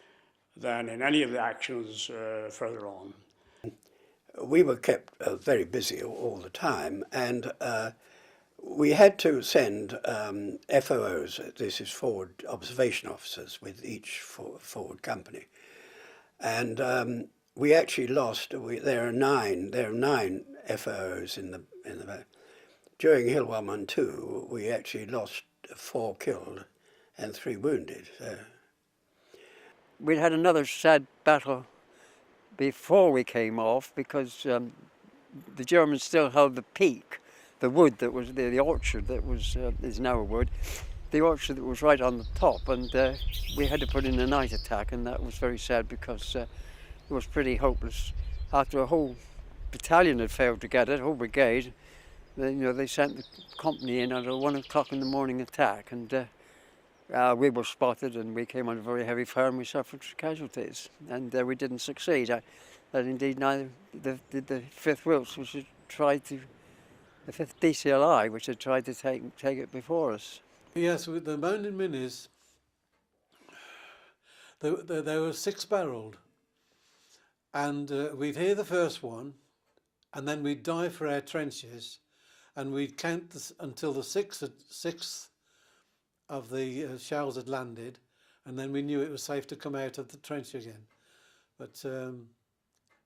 than in any of the actions further on. We were kept very busy all the time, and we had to send FOOs, this is forward observation officers, with each forward company. And we actually lost, there are nine FOOs in the during Hill 112, we actually lost 4 killed and 3 wounded. So. We'd had another sad battle before we came off, because the Germans still held the peak, the wood that was there, the orchard that was is now a wood, the orchard that was right on the top, and we had to put in a night attack, and that was very sad because it was pretty hopeless. After a whole battalion had failed to get it, a whole brigade, they sent the company in at a 1 o'clock in the morning attack, and we were spotted, and we came under very heavy fire, and we suffered casualties, and we didn't succeed. That indeed neither did the 5th Wilts, which had tried to, the 5th DCLI, which had tried to take it before us. Yes, with the Mountain Minis, they were 6-barreled, and we'd hear the first one, and then we'd dive for our trenches, and we'd count until the sixth of the shells had landed, and then we knew it was safe to come out of the trench again. But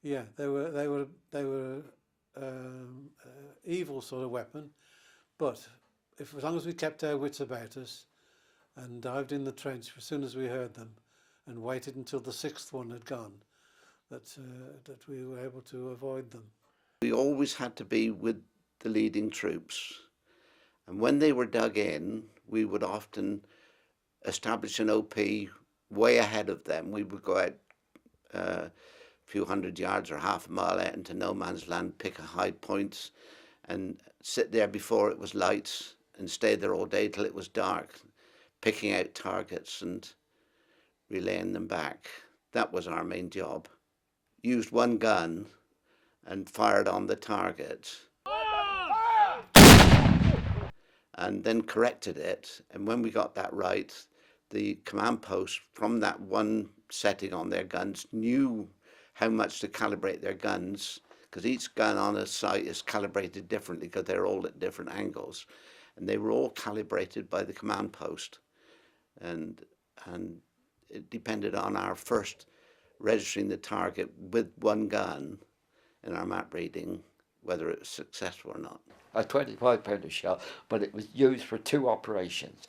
yeah, they were evil sort of weapon, but as long as we kept our wits about us and dived in the trench as soon as we heard them, and waited until the 6th one had gone, that we were able to avoid them. We always had to be with the leading troops, and when they were dug in, we would often establish an OP way ahead of them. We would go out a few hundred yards or half a mile out into no man's land, pick a high point, and sit there before it was light and stay there all day till it was dark, picking out targets and relaying them back. That was our main job. Used one gun and fired on the target, and then corrected it. And when we got that right, the command post from that one setting on their guns knew how much to calibrate their guns, because each gun on a site is calibrated differently because they're all at different angles, and they were all calibrated by the command post, and it depended on our first registering the target with one gun in our map reading whether it was successful or not. A 25-pounder shell, but it was used for 2 operations.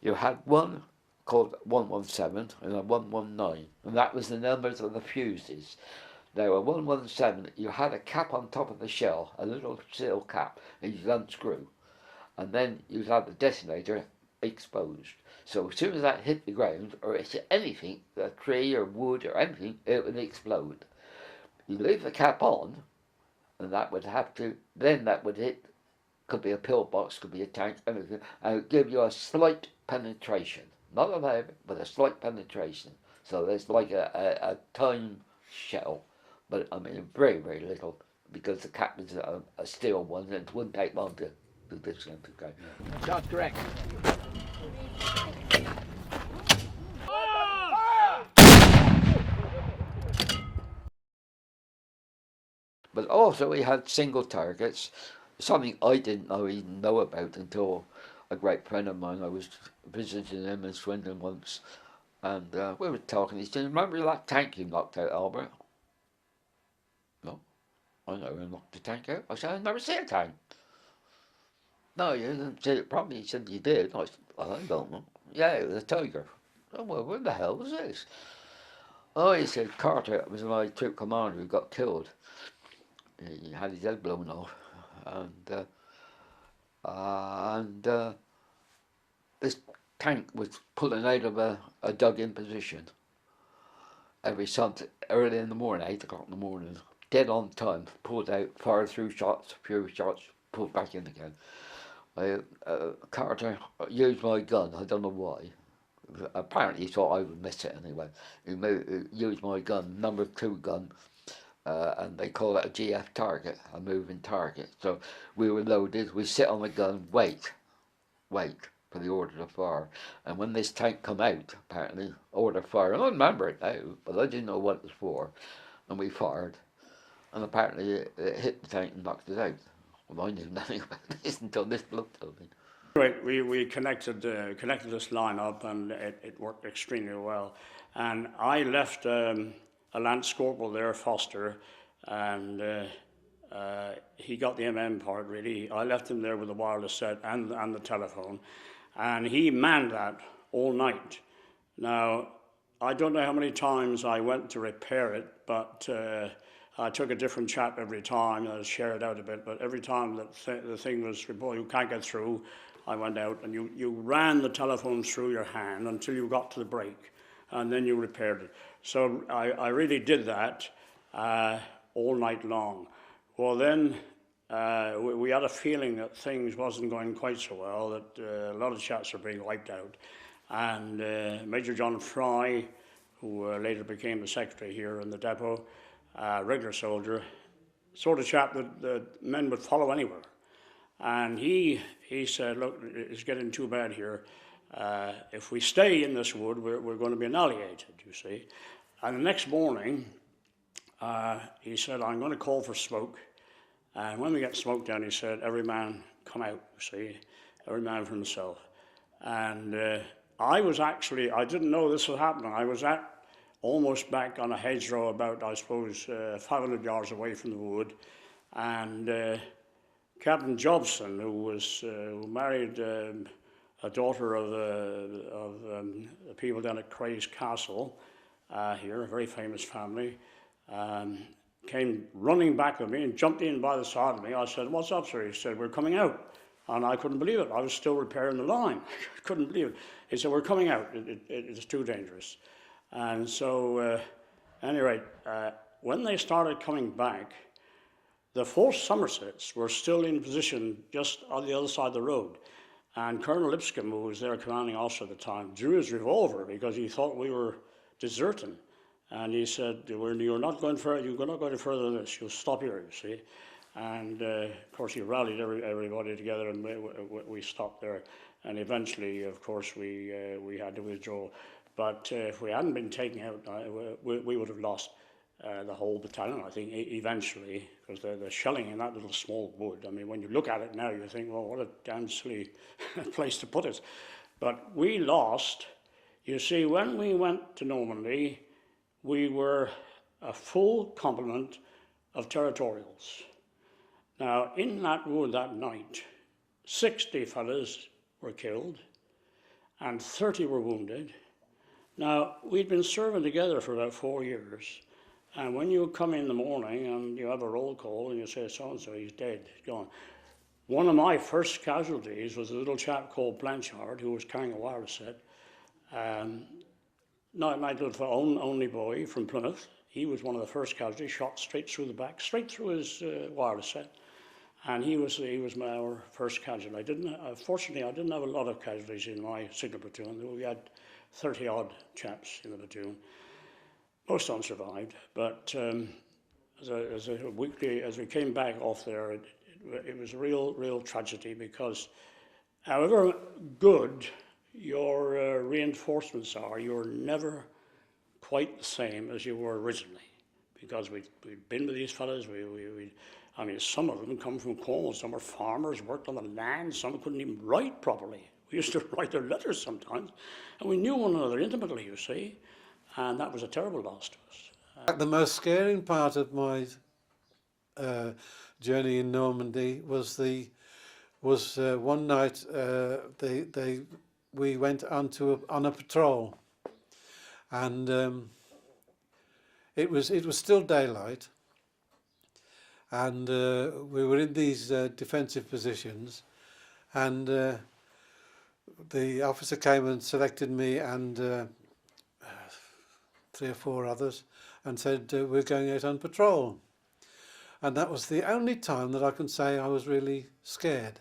You had one called 117 and a 119, and that was the numbers of the fuses. There were 117, you had a cap on top of the shell, a little steel cap, and you unscrew. And then you had the detonator exposed. So as soon as that hit the ground, or it's anything, a tree or wood or anything, it would explode. You leave the cap on, and that would have to, then that would hit, could be a pillbox, could be a tank, anything, and it would give you a slight penetration. Not a lot, but a slight penetration. So there's like a time shell, but I mean very, very little, because the cap is a steel one, and it wouldn't take long to do this kind of game. That's correct. But also we had single targets, something I didn't even know about until a great friend of mine, I was visiting him in Swindon once, and we were talking. He said, "Remember that tank you knocked out, Albert?" No, I never knocked the tank out. I said, "I've never seen a tank." "No, you didn't see it properly." He said, "You did." I said, "I don't know." "Yeah, it was a Tiger." "Oh, well, where the hell was this?" Oh, he said Carter was my troop commander who got killed. He had his head blown off, and this tank was pulling out of a dug-in position every Sunday, early in the morning, 8 o'clock in the morning, dead on time, pulled out, fired through shots, few shots, pulled back in again. Carter used my gun, I don't know why. Apparently he thought I would miss it anyway. He used my gun, number 2 gun, and they call it a GF target, a moving target. So we were loaded, we sit on the gun, wait for the order to fire. And when this tank come out, apparently, order fire, I don't remember it now, but I didn't know what it was for. And we fired, and apparently it hit the tank and knocked it out. Well, I knew nothing about this until this bloke told me. Right, we connected this line up, and it worked extremely well. And I left a Lance Corporal there, Foster, and he got the MM part really. I left him there with the wireless set and the telephone, and he manned that all night. Now, I don't know how many times I went to repair it, but I took a different chap every time. I shared it out a bit, but every time that the thing was reported, you can't get through, I went out and you ran the telephone through your hand until you got to the break, and then you repaired it. So I really did that all night long. Well, then we had a feeling that things wasn't going quite so well, that a lot of chaps were being wiped out. And Major John Fry, who later became the secretary here in the depot, regular soldier, sort of chap that the men would follow anywhere. And he said, look, it's getting too bad here. If we stay in this wood, we're going to be annihilated, you see. And the next morning, he said, I'm going to call for smoke. And when we get smoke down, he said, every man come out, you see, every man for himself. And I didn't know this was happening. I was almost back on a hedgerow about, I suppose, 500 yards away from the wood. And Captain Jobson, who married a daughter of the people down at Cray's Castle here, a very famous family, came running back with me and jumped in by the side of me. I said, what's up, sir? He said, we're coming out. And I couldn't believe it. I was still repairing the line. I couldn't believe it. He said, we're coming out. It's too dangerous. And so, anyway, when they started coming back, the 4th Somersets were still in position just on the other side of the road. And Colonel Lipscomb, who was their commanding officer at the time, drew his revolver because he thought we were deserting. And he said, you're not going further, you're not going further than this, you'll stop here, you see. And of course he rallied everybody together, and we stopped there. And eventually, of course, we had to withdraw. But if we hadn't been taken out, we would have lost the whole battalion, I think, eventually, because the shelling in that little small wood, I mean, when you look at it now, you think, well, what a damn silly place to put it. But we lost. You see, when we went to Normandy, we were a full complement of territorials. Now, in that wood that night, 60 fellas were killed and 30 were wounded. Now, we'd been serving together for about 4 years, and when you come in the morning and you have a roll call and you say, so-and-so, he's dead, he's gone. One of my first casualties was a little chap called Blanchard, who was carrying a wireless set. Not my little only boy from Plymouth. He was one of the first casualties, shot straight through the back, straight through his wireless set. And he was our first casualty. Fortunately, I didn't have a lot of casualties in my signal platoon. We had 30-odd chaps in the platoon. Most of them survived, but as we came back off there, it was a real tragedy, because however good your reinforcements are, you're never quite the same as you were originally, because we'd been with these fellas. I mean, some of them come from Cornwalls. Some were farmers, worked on the land. Some couldn't even write properly. We used to write their letters sometimes, and we knew one another intimately, you see, and that was a terrible loss to us. The most scaring part of my journey in Normandy was one night we went on a patrol, and It was still daylight, and we were in these defensive positions, and the officer came and selected me and 3 or 4 others and said, we're going out on patrol. And that was the only time that I can say I was really scared,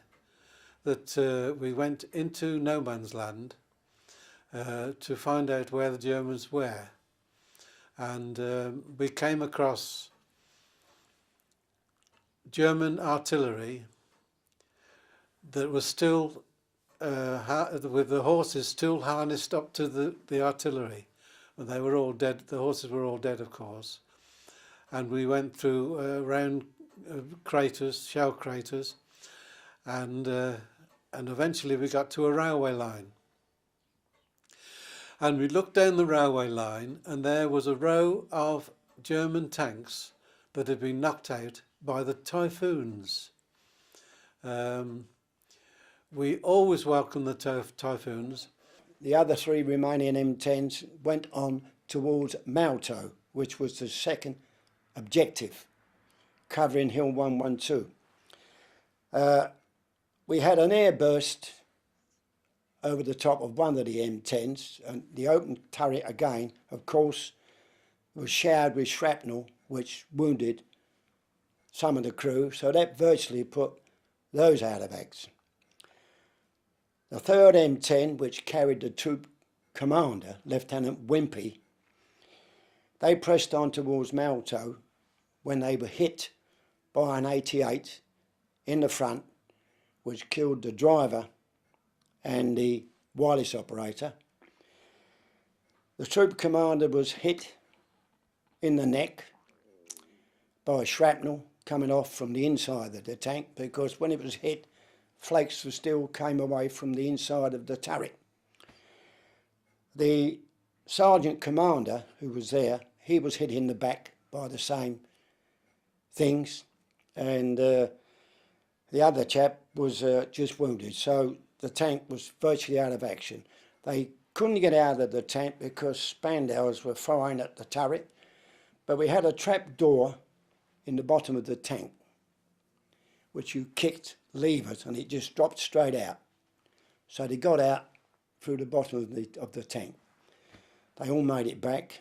that we went into no man's land to find out where the Germans were. And we came across German artillery that was still with the horses still harnessed up to the artillery, and they were all dead. The horses were all dead, of course. And we went through round craters, shell craters, and eventually we got to a railway line. And we looked down the railway line, and there was a row of German tanks that had been knocked out by the typhoons. We always welcome the typhoons. The other 3 remaining M10s went on towards Mucklow, which was the second objective, covering Hill 112. We had an airburst over the top of one of the M10s, and the open turret again, of course, was showered with shrapnel, which wounded some of the crew, so that virtually put those out of action. The 3rd M10, which carried the troop commander, Lieutenant Wimpy, they pressed on towards Mucklow when they were hit by an 88 in the front, which killed the driver and the wireless operator. The troop commander was hit in the neck by shrapnel coming off from the inside of the tank, because when it was hit, flakes of steel came away from the inside of the turret. The sergeant commander who was there, he was hit in the back by the same things, and the other chap was just wounded. So the tank was virtually out of action. They couldn't get out of the tank because Spandau's were firing at the turret, but we had a trap door in the bottom of the tank, which you kicked levers and it just dropped straight out. So they got out through the bottom of the tank. They all made it back.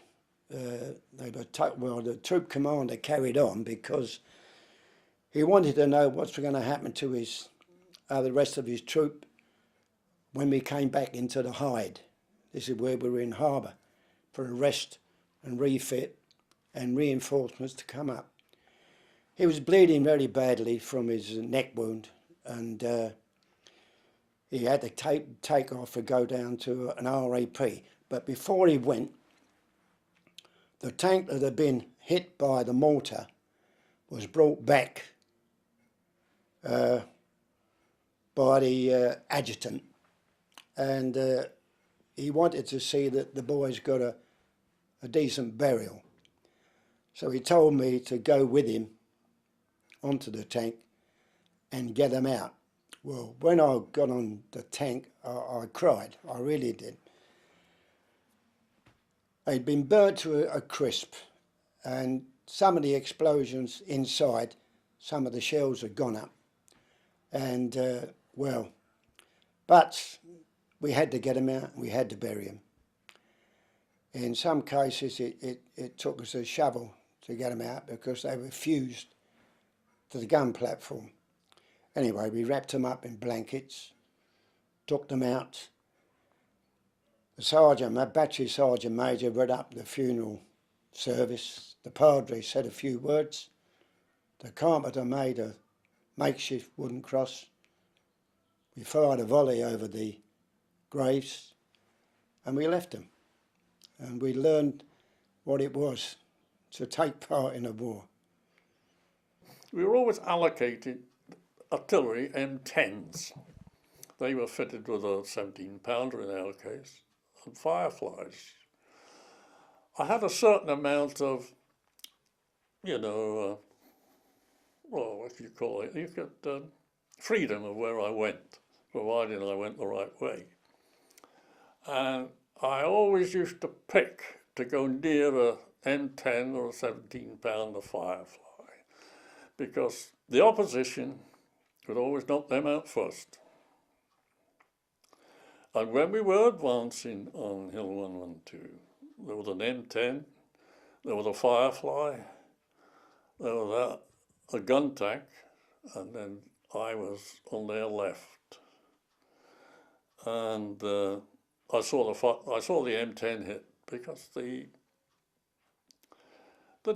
The troop commander carried on because he wanted to know what's going to happen to the rest of his troop when we came back into the Hyde. This is where we were in harbour for a rest and refit and reinforcements to come up. He was bleeding very badly from his neck wound, and he had to take off and go down to an RAP. But before he went, the tank that had been hit by the mortar was brought back by the adjutant, and he wanted to see that the boys got a decent burial. So he told me to go with him onto the tank and get them out. Well, when I got on the tank, I cried. I really did. They'd been burnt to a crisp, and some of the explosions inside, some of the shells had gone up. And, but we had to get them out, we had to bury them. In some cases, it took us a shovel to get them out because they were fused to the gun platform. Anyway, we wrapped them up in blankets, took them out. The sergeant, my battery sergeant major, read up the funeral service. The padre said a few words. The carpenter made a makeshift wooden cross. We fired a volley over the graves and we left them. And we learned what it was to take part in a war. We were always allocated artillery M10s. They were fitted with a 17-pounder in our case, and Fireflies. I had a certain amount of, well, what do you call it? You could freedom of where I went, provided I went the right way. And I always used to pick to go near a M10 or a 17-pounder Firefly, because the opposition could always knock them out first. And when we were advancing on Hill 112, there was an M10, there was a Firefly, there was a gun tank, and then I was on their left. And I saw the M10 hit, because the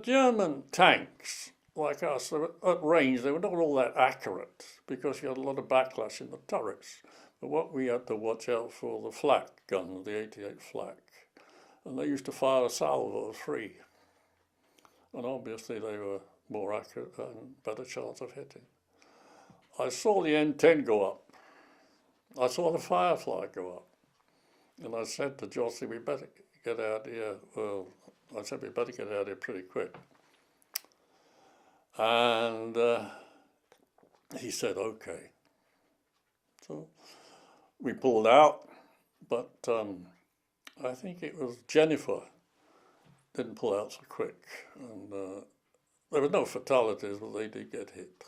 German tanks, like us, at range, they were not all that accurate, because you had a lot of backlash in the turrets. But what we had to watch out for, the flak guns, the 88 flak, and they used to fire a salvo of 3. And obviously they were more accurate and better chance of hitting. I saw the N10 go up. I saw the Firefly go up. And I said to Jossie, we better get out here. Well, I said, we better get out here pretty quick. And he said, okay. So we pulled out, but I think it was Jennifer didn't pull out so quick. And there were no fatalities, but they did get hit.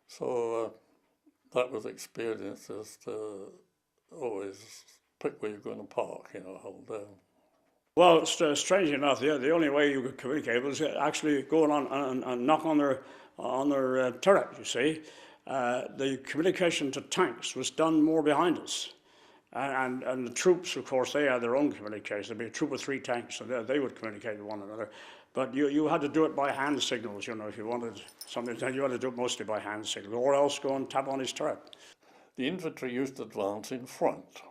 So that was experience, as to always pick where you're going to park, hold down. Well, strange enough, the only way you could communicate was actually going on and knock on their turret, you see. The communication to tanks was done more behind us. And the troops, of course, they had their own communication. There'd be a troop of 3 tanks, so they would communicate with one another. But you had to do it by hand signals, if you wanted something, you had to do it mostly by hand signals, or else go and tap on his turret. The infantry used to advance in front,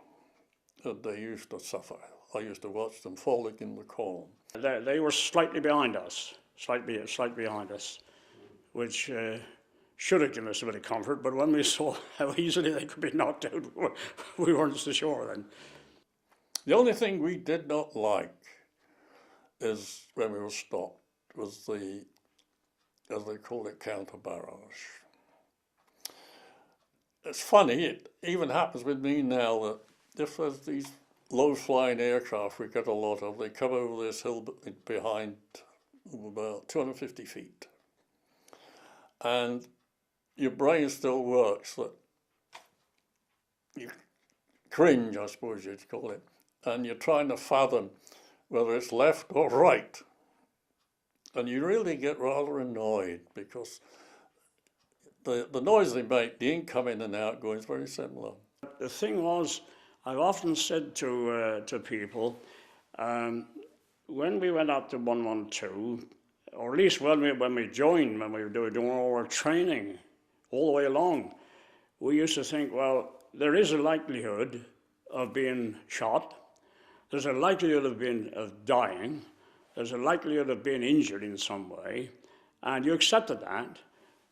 and they used to suffer. I used to watch them falling in the corn. They were slightly behind us, slightly behind us, which should have given us a bit of comfort, but when we saw how easily they could be knocked out, we weren't so sure then. The only thing we did not like is, when we were stopped, was the, as they call it, counter barrage. It's funny, it even happens with me now that if there's these low-flying aircraft we get a lot of, they come over this hill behind about 250 feet. And your brain still works, that you cringe, I suppose you'd call it, and you're trying to fathom whether it's left or right. And you really get rather annoyed, because the noise they make, the incoming and outgoing, is very similar. The thing was, I've often said to people, when we went up to 112, or at least when we joined, when we were doing all our training all the way along, we used to think, well, there is a likelihood of being shot, there's a likelihood of dying, there's a likelihood of being injured in some way, and you accepted that.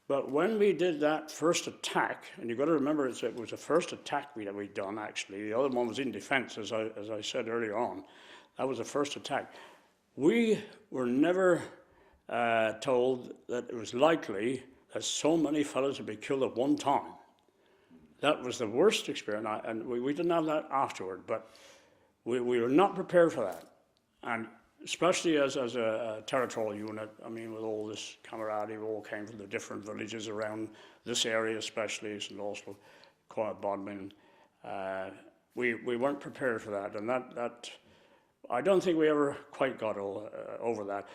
But when we did that first attack, and you've got to remember it was the first attack that we'd done, actually. The other one was in defence, as I said earlier on. That was the first attack. We were never told that it was likely that so many fellows would be killed at one time. That was the worst experience, and we didn't have that afterward, but we were not prepared for that. And especially as a territorial unit, I mean, with all this camaraderie, we all came from the different villages around this area, especially, and also Bodmin. We weren't prepared for that, and that I don't think we ever quite got over that.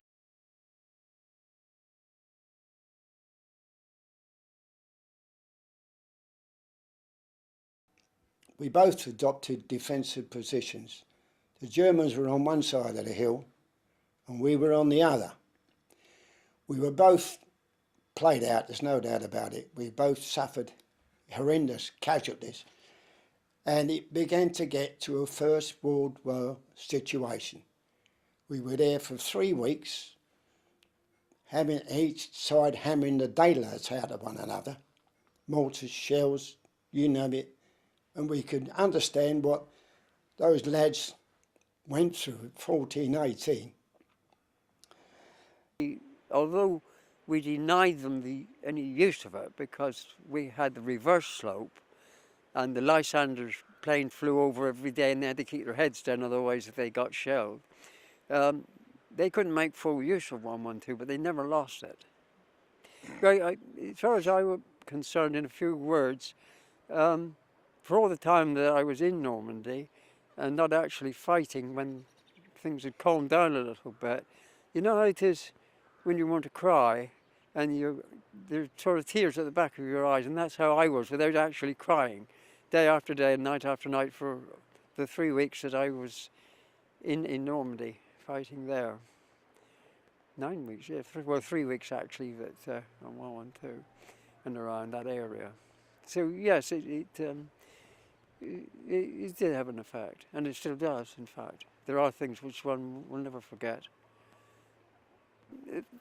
We both adopted defensive positions. The Germans were on one side of the hill and we were on the other. We were both played out, there's no doubt about it. We both suffered horrendous casualties, and it began to get to a First World War situation. We were there for 3 weeks, having each side hammering the daylights out of one another, mortars, shells, you name it, and we could understand what those lads went through at 14, 18. Although we denied them any use of it because we had the reverse slope and the Lysanders plane flew over every day and they had to keep their heads down, otherwise if they got shelled. They couldn't make full use of 112, but they never lost it. As far as I was concerned, in a few words, for all the time that I was in Normandy and not actually fighting when things had calmed down a little bit, you know how it is when you want to cry and there's sort of tears at the back of your eyes, and that's how I was without actually crying, day after day and night after night for the 3 weeks that I was in Normandy fighting there. 9 weeks, yeah, 3 weeks actually that on 112 and around that area. So yes, it did have an effect, and it still does. In fact, there are things which one will never forget.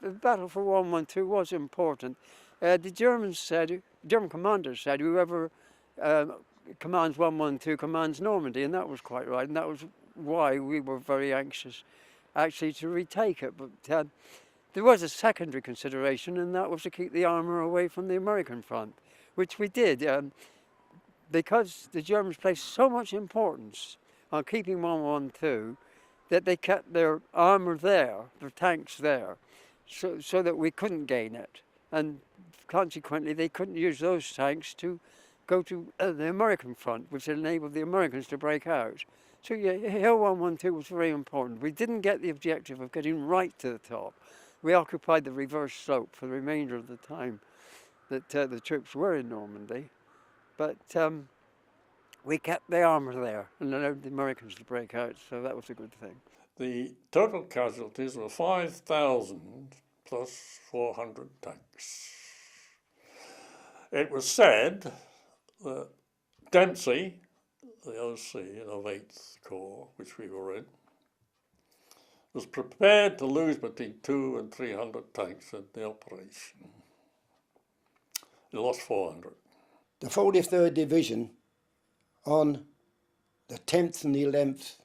The battle for 112 was important. The German commanders said, whoever commands 112 commands Normandy, and that was quite right, and that was why we were very anxious actually to retake it. But there was a secondary consideration, and that was to keep the armour away from the American front, which we did, because the Germans placed so much importance on keeping 112 that they kept their armour there, their tanks there, so that we couldn't gain it. And consequently, they couldn't use those tanks to go to the American front, which enabled the Americans to break out. So yeah, Hill 112 was very important. We didn't get the objective of getting right to the top. We occupied the reverse slope for the remainder of the time that the troops were in Normandy. But we kept the armour there and allowed the Americans to break out, so that was a good thing. The total casualties were 5,000 plus 400 tanks. It was said that Dempsey, the OC of 8th Corps, which we were in, was prepared to lose between 200 and 300 tanks in the operation. He lost 400. The 43rd Division on the 10th and the 11th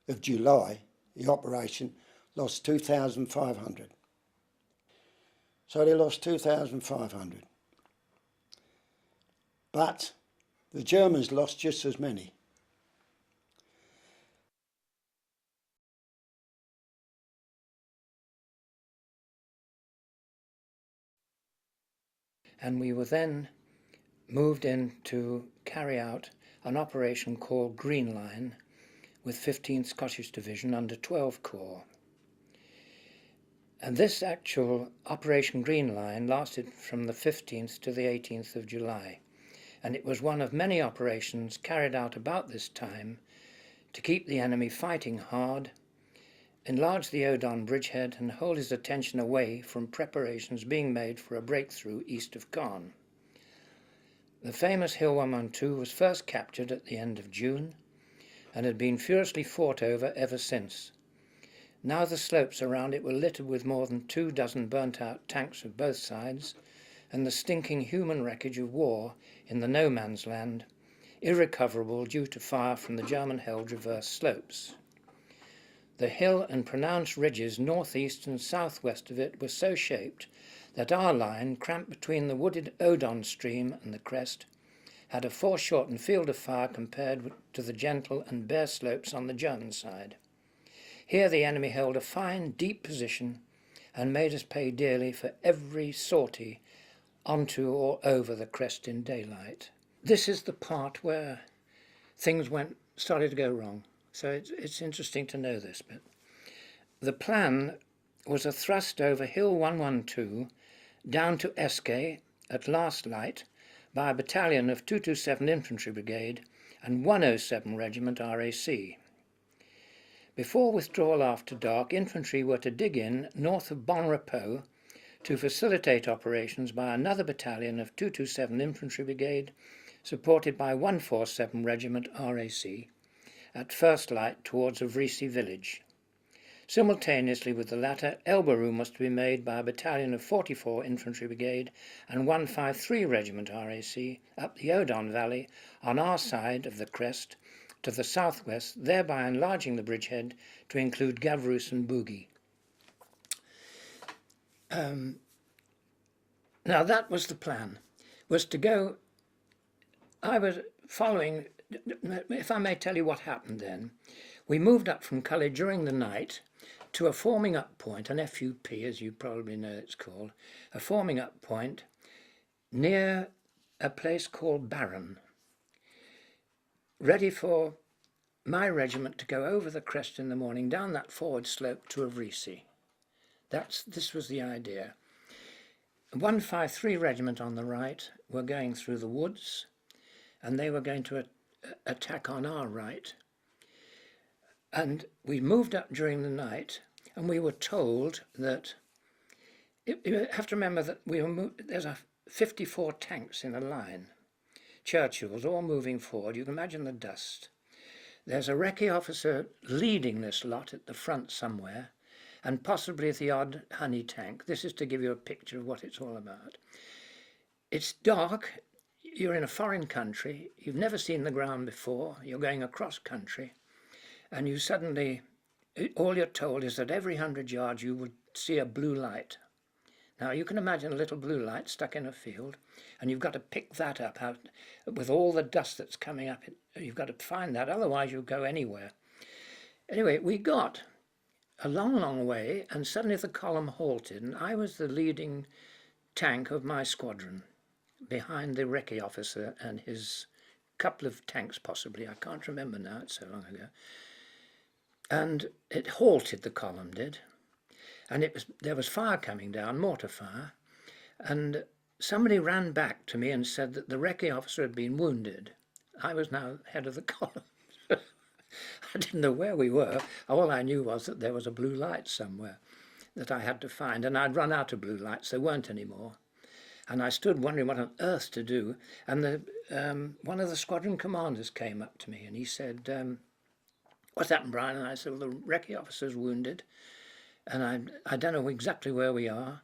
of July, the operation, lost 2,500. So they lost 2,500. But the Germans lost just as many. And we were then moved in to carry out an operation called Green Line with 15th Scottish Division under 12 Corps. And this actual Operation Green Line lasted from the 15th to the 18th of July, and it was one of many operations carried out about this time to keep the enemy fighting hard, enlarge the Odon bridgehead and hold his attention away from preparations being made for a breakthrough east of Caen. The famous Hill 112 was first captured at the end of June and had been furiously fought over ever since. Now the slopes around it were littered with more than 24 burnt-out tanks of both sides and the stinking human wreckage of war in the no-man's land, irrecoverable due to fire from the German-held reverse slopes. The hill and pronounced ridges northeast and southwest of it were so shaped that our line, cramped between the wooded Odon stream and the crest, had a foreshortened field of fire compared to the gentle and bare slopes on the German side. Here the enemy held a fine, deep position and made us pay dearly for every sortie onto or over the crest in daylight. This is the part where things started to go wrong. So it's interesting to know this bit. The plan was a thrust over Hill 112 down to Escae at last light by a battalion of 227 Infantry Brigade and 107 Regiment RAC. Before withdrawal after dark, infantry were to dig in north of Bon Repos to facilitate operations by another battalion of 227 Infantry Brigade, supported by 147 Regiment RAC, at first light towards Avrisi village. Simultaneously with the latter, Elbaroo was to be made by a battalion of 44 Infantry Brigade and 153 Regiment RAC up the Odon Valley on our side of the crest to the southwest, thereby enlarging the bridgehead to include Gavrus and Boogie. Now that was the plan, was to go. I was following if I may tell you what happened then, we moved up from Cully during the night to a forming up point, an FUP as you probably know it's called, a forming up point near a place called Barron, ready for my regiment to go over the crest in the morning, down that forward slope to Avrisi. This was the idea. 153 Regiment on the right were going through the woods, and they were going to attack on our right. And we moved up during the night, and we were told that, you have to remember that there's 54 tanks in a line, Churchills all moving forward. You can imagine the dust. There's a recce officer leading this lot at the front somewhere, and possibly the odd honey tank. This is to give you a picture of what it's all about. It's dark, you're in a foreign country, you've never seen the ground before, you're going across country, and you suddenly, all you're told is that every 100 yards you would see a blue light. Now you can imagine a little blue light stuck in a field, and you've got to pick that up out with all the dust that's coming up. You've got to find that, otherwise you'll go anywhere. Anyway, we got a long, long way, and suddenly the column halted, and I was the leading tank of my squadron, behind the recce officer and his couple of tanks possibly. I can't remember now, it's so long ago. And it halted, the column did. And there was fire coming down, mortar fire, and somebody ran back to me and said that the recce officer had been wounded. I was now head of the column. I didn't know where we were. All I knew was that there was a blue light somewhere that I had to find, and I'd run out of blue lights. There weren't any more. And I stood wondering what on earth to do, and one of the squadron commanders came up to me and he said, "What's happened, Brian?" And I said, "Well, the recce officer's wounded, and I don't know exactly where we are."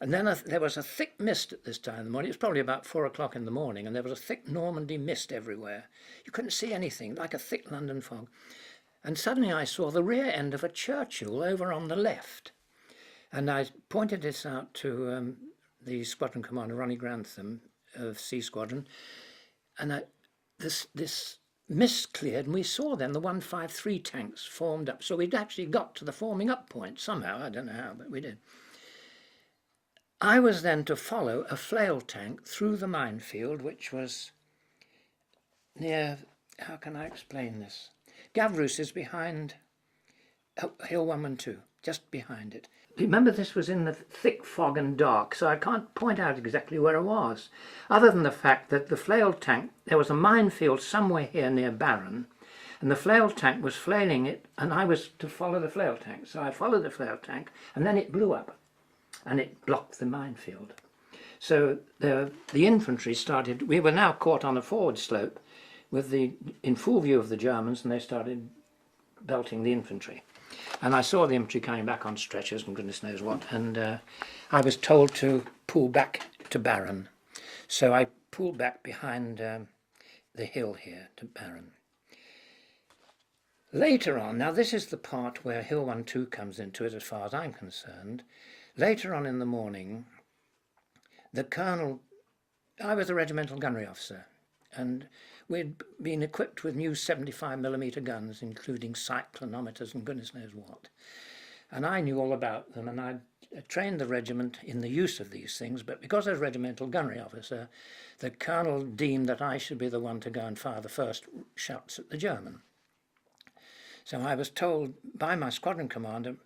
And then there was a thick mist at this time in the morning. It was probably about 4 o'clock in the morning, and there was a thick Normandy mist everywhere. You couldn't see anything, like a thick London fog. And suddenly I saw the rear end of a Churchill over on the left. And I pointed this out to the squadron commander, Ronnie Grantham of C Squadron, and this mist cleared, and we saw then the 153 tanks formed up. So we'd actually got to the forming up point somehow. I don't know how, but we did. I was then to follow a flail tank through the minefield, which was near, how can I explain this? Gavroos is behind Hill 112, just behind it. Remember, this was in the thick fog and dark, so I can't point out exactly where it was, other than the fact that the flail tank, there was a minefield somewhere here near Barron, and the flail tank was flailing it, and I was to follow the flail tank. So I followed the flail tank, and then it blew up, and it blocked the minefield. So the infantry started, we were now caught on a forward slope in full view of the Germans, and they started belting the infantry. And I saw the infantry coming back on stretchers and goodness knows what, and I was told to pull back to Barron. So I pulled back behind the hill here to Barron. Later on, now this is the part where Hill 1-2 comes into it as far as I'm concerned. Later on in the morning, the colonel, I was a regimental gunnery officer, and we'd been equipped with new 75mm guns, including sight chronometers and goodness knows what. And I knew all about them, and I trained the regiment in the use of these things, but because I was a regimental gunnery officer, the colonel deemed that I should be the one to go and fire the first shots at the German. So I was told by my squadron commander,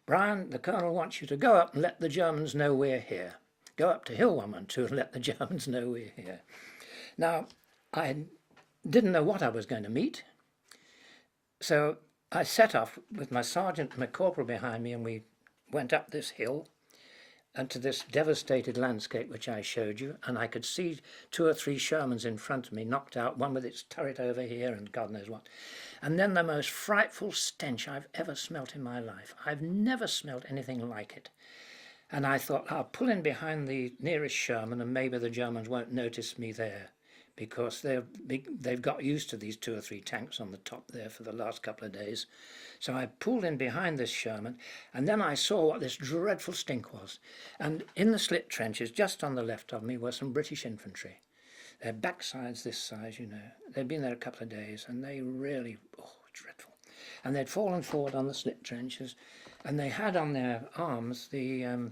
"Brian, the colonel wants you to go up and let the Germans know we're here. Go up to Hill 112 and let the Germans know we're here." Now, I didn't know what I was going to meet, so I set off with my sergeant and my corporal behind me, and we went up this hill and to this devastated landscape which I showed you, and I could see 2 or 3 Shermans in front of me, knocked out, one with its turret over here and God knows what. And then the most frightful stench I've ever smelt in my life. I've never smelt anything like it. And I thought, I'll pull in behind the nearest Sherman and maybe the Germans won't notice me there, because they've got used to these 2 or 3 tanks on the top there for the last couple of days. So I pulled in behind this Sherman, and then I saw what this dreadful stink was. And in the slit trenches, just on the left of me, were some British infantry. Their backsides this size, you know. They'd been there a couple of days, and they really, oh, dreadful. And they'd fallen forward on the slit trenches, and they had on their arms I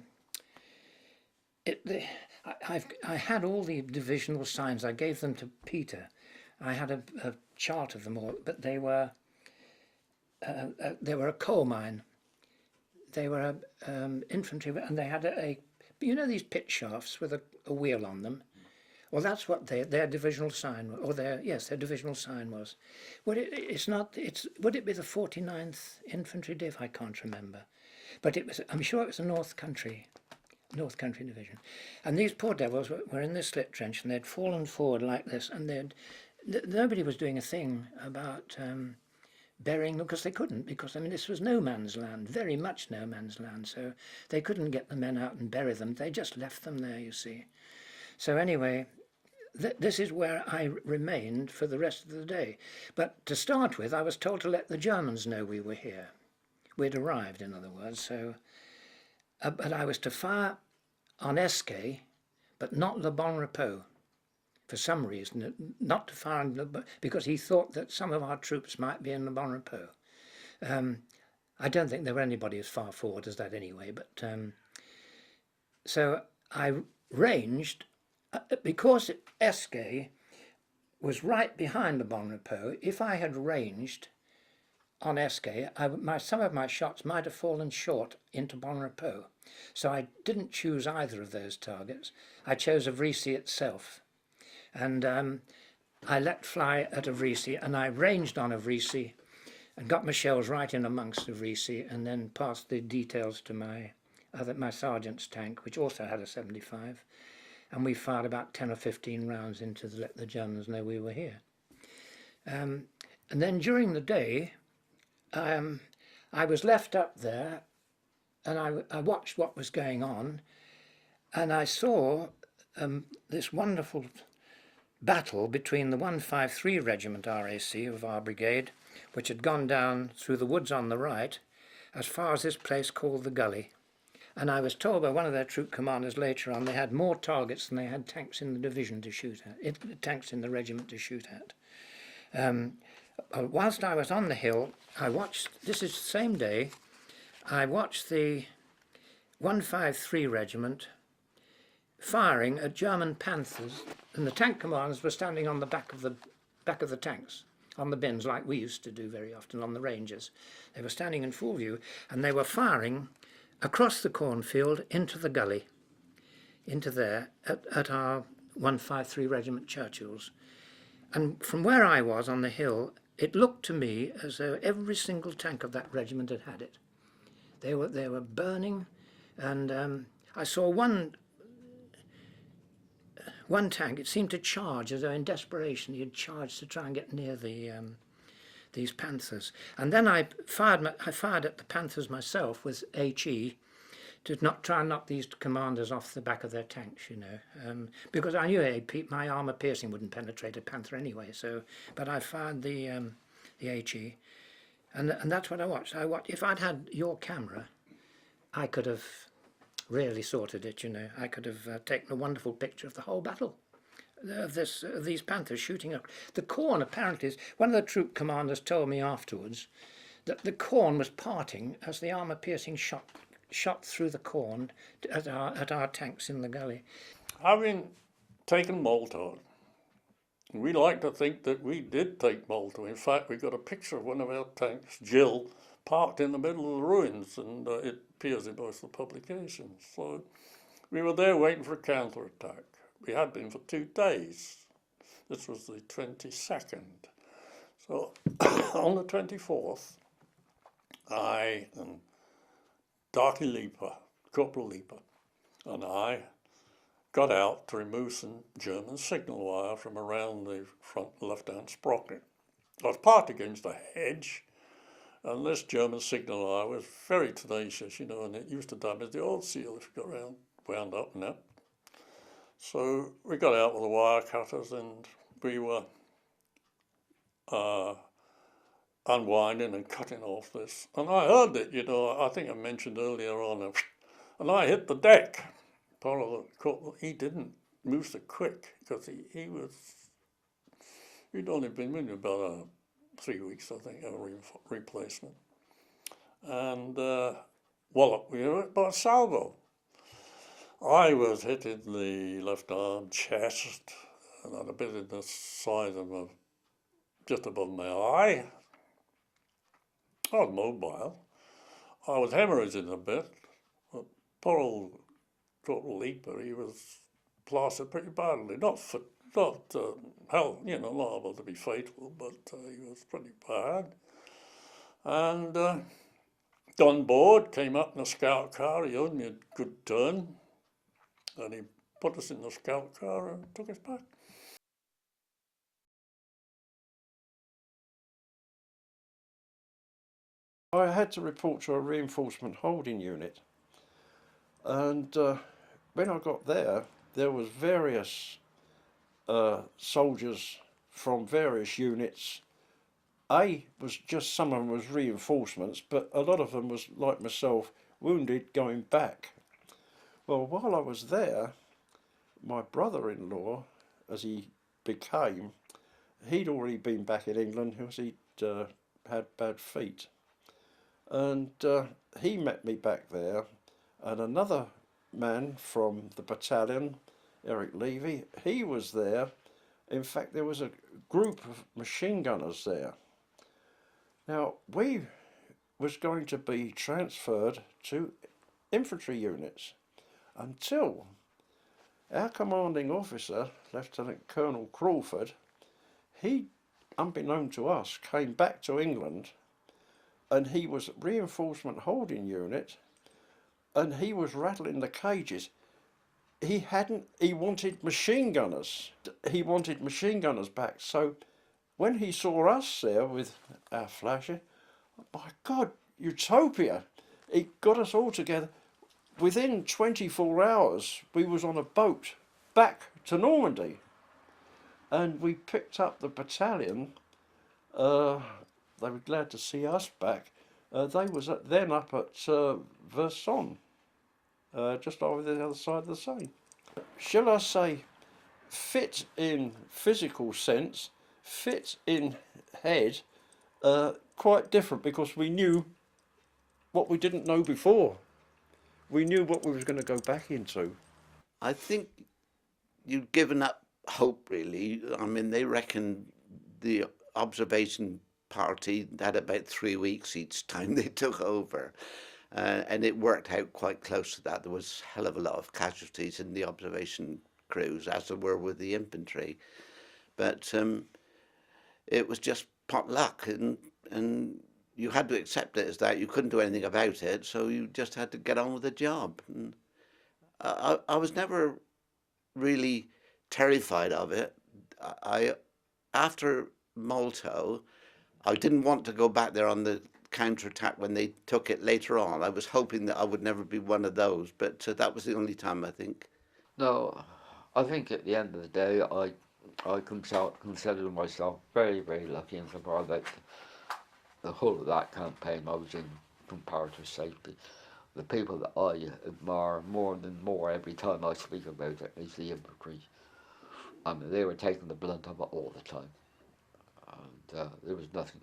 had all the divisional signs. I gave them to Peter. I had a chart of them all, but they were a coal mine. They were infantry, and they had you know, these pit shafts with a wheel on them. Well, that's what their divisional sign was, or their divisional sign was. Would it be the 49th Infantry Div? I can't remember, but I'm sure it was a North Country division. And these poor devils were in this slit trench, and they'd fallen forward like this, and nobody was doing a thing about burying them, because they couldn't, because I mean this was no man's land, very much no man's land, so they couldn't get the men out and bury them. They just left them there, you see. So anyway, this is where I remained for the rest of the day. But to start with, I was told to let the Germans know we were here. We'd arrived, in other words, so... but I was to fire on Esquet, but not Le Bon Repos, for some reason, not to fire on because he thought that some of our troops might be in Le Bon Repos. I don't think there were anybody as far forward as that anyway, but so I ranged, because Esquet was right behind Le Bon Repos. If I had ranged on Esquet, some of my shots might have fallen short into Bon Repos. So I didn't choose either of those targets. I chose Avrici itself. And I let fly at Avrici, and I ranged on Avrici and got my shells right in amongst Avrici, and then passed the details to my sergeant's tank, which also had a 75. And we fired about 10 or 15 rounds in to let the Germans know we were here. And then during the day, I was left up there, and I watched what was going on, and I saw this wonderful battle between the 153 Regiment RAC of our brigade, which had gone down through the woods on the right, as far as this place called the Gully. And I was told by one of their troop commanders later on they had more targets than they had tanks in the division to shoot at, tanks in the regiment to shoot at. Whilst I was on the hill, I watched, this is the same day, I watched the 153 Regiment firing at German Panthers, and the tank commanders were standing on the back of the tanks, on the bins, like we used to do very often on the ranges. They were standing in full view, and they were firing across the cornfield into the gully, into there, at our 153 Regiment Churchills. And from where I was on the hill, it looked to me as though every single tank of that regiment had it. They were burning, and I saw one tank. It seemed to charge, as though in desperation he had charged to try and get near these Panthers. And then I fired at the Panthers myself with HE to try and knock these commanders off the back of their tanks, you know, because I knew my armour piercing wouldn't penetrate a Panther anyway. So, but I fired the HE, and that's what I watched. If I'd had your camera, I could have really sorted it, you know. I could have taken a wonderful picture of the whole battle. Of these Panthers shooting up. The corn apparently one of the troop commanders told me afterwards that the corn was parting as the armour-piercing shot through the corn at our tanks in the gully. Having taken Malta, we like to think that we did take Malta. In fact, we got a picture of one of our tanks, Jill, parked in the middle of the ruins, and it appears in both the publications. So we were there waiting for a counter-attack. We had been for 2 days. This was the 22nd. So on the 24th, I and Darky Leaper, Corporal Leaper, and I got out to remove some German signal wire from around the front left-hand sprocket. I was parked against a hedge, and this German signal wire was very tenacious, you know, and it used to damage the oil seal if you got wound up in that. So we got out with the wire cutters, and we were unwinding and cutting off this. And I heard it, you know, I think I mentioned earlier on, and I hit the deck. Part of the corporal, he didn't moves it quick, because he'd only been with me about 3 weeks, I think, a replacement. And wallop, we were about salvo. I was hit in the left arm, chest, and had a bit in the side of my, just above my eye. I was mobile. I was hemorrhaging a bit. But poor old total leaper, he was plastered pretty badly. Not hell, you know, liable to be fatal, but he was pretty bad. And on board, came up in a scout car. He owed me a good turn, and he put us in the scout car and took us back. I had to report to a reinforcement holding unit, and when I got there, there was various soldiers from various units. Was just some of them was reinforcements, but a lot of them was like myself, wounded going back. Well, while I was there, my brother-in-law, as he became, he'd already been back in England because he'd had bad feet. And he met me back there, and another man from the battalion, Eric Levy, he was there. In fact, there was a group of machine gunners there. Now, we was going to be transferred to infantry units until our commanding officer, Lieutenant Colonel Crawford, he, unbeknown to us, came back to England, and he was reinforcement holding unit, and he was rattling the cages. He wanted machine gunners. He wanted machine gunners back. So when he saw us there with our flasher, by God, utopia! He got us all together. Within 24 hours, we was on a boat back to Normandy, and we picked up the battalion. They were glad to see us back. They was then up at Verson, just over the other side of the Seine. Shall I say, fit in physical sense, fit in head, quite different, because we knew what we didn't know before. We knew what we was going to go back into. I think you'd given up hope, really. I mean, they reckon the observation party had about 3 weeks each time they took over. And it worked out quite close to that. There was a hell of a lot of casualties in the observation crews, as there were with the infantry. But it was just pot luck, and you had to accept it as that. You couldn't do anything about it, so you just had to get on with the job. And I was never really terrified of it. After Malta, I didn't want to go back there on the counterattack when they took it later on. I was hoping that I would never be one of those, but that was the only time, I think. No, I think at the end of the day, I consider myself very, very lucky insofar that the whole of that campaign I was in comparative safety. The people that I admire more every time I speak about it is the infantry. I mean, they were taking the blunt of it all the time, and there was nothing.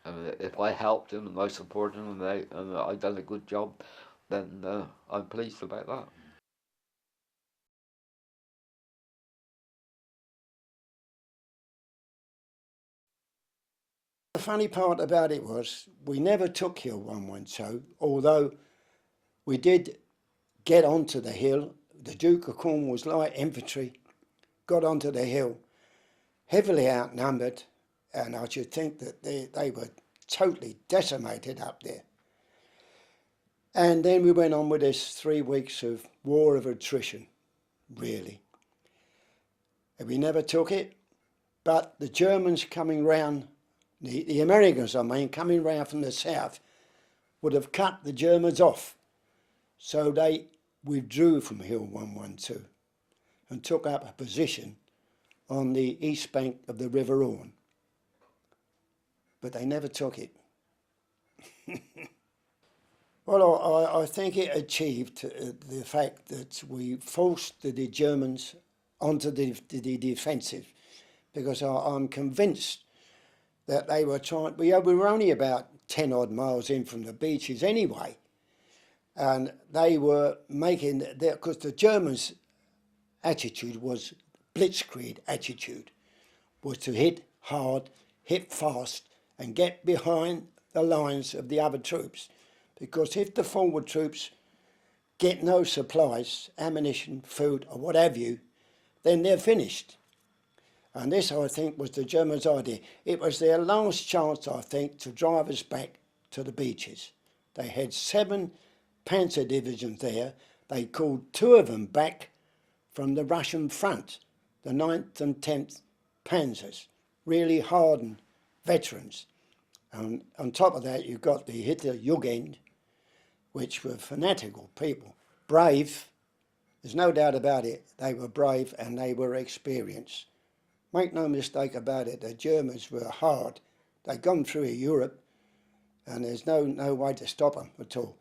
I mean, if I helped them and I supported them and I done a good job, then I'm pleased about that. The funny part about it was we never took Hill 112, although we did get onto the hill. The Duke of Cornwalls light infantry got onto the hill, heavily outnumbered, and I should think that they were totally decimated up there. And then we went on with this 3 weeks of war of attrition, really. And we never took it, but the Germans coming round, the Americans, I mean, coming round from the south, would have cut the Germans off. So they withdrew from Hill 112 and took up a position on the east bank of the River Orne. But they never took it. Well, I think it achieved the fact that we forced the Germans onto the defensive, because I'm convinced that they were trying. We were only about 10 odd miles in from the beaches anyway, and they were making because the Germans' attitude was blitzkrieg attitude, was to hit hard, hit fast, and get behind the lines of the other troops. Because if the forward troops get no supplies, ammunition, food, or what have you, then they're finished. And this, I think, was the Germans' idea. It was their last chance, I think, to drive us back to the beaches. They had 7 panzer divisions there. They called 2 of them back from the Russian front, the 9th and 10th Panzers, really hardened veterans. And on top of that, you've got the Hitlerjugend, which were fanatical people, brave. There's no doubt about it. They were brave and they were experienced. Make no mistake about it, the Germans were hard. They'd gone through Europe and there's no way to stop them at all.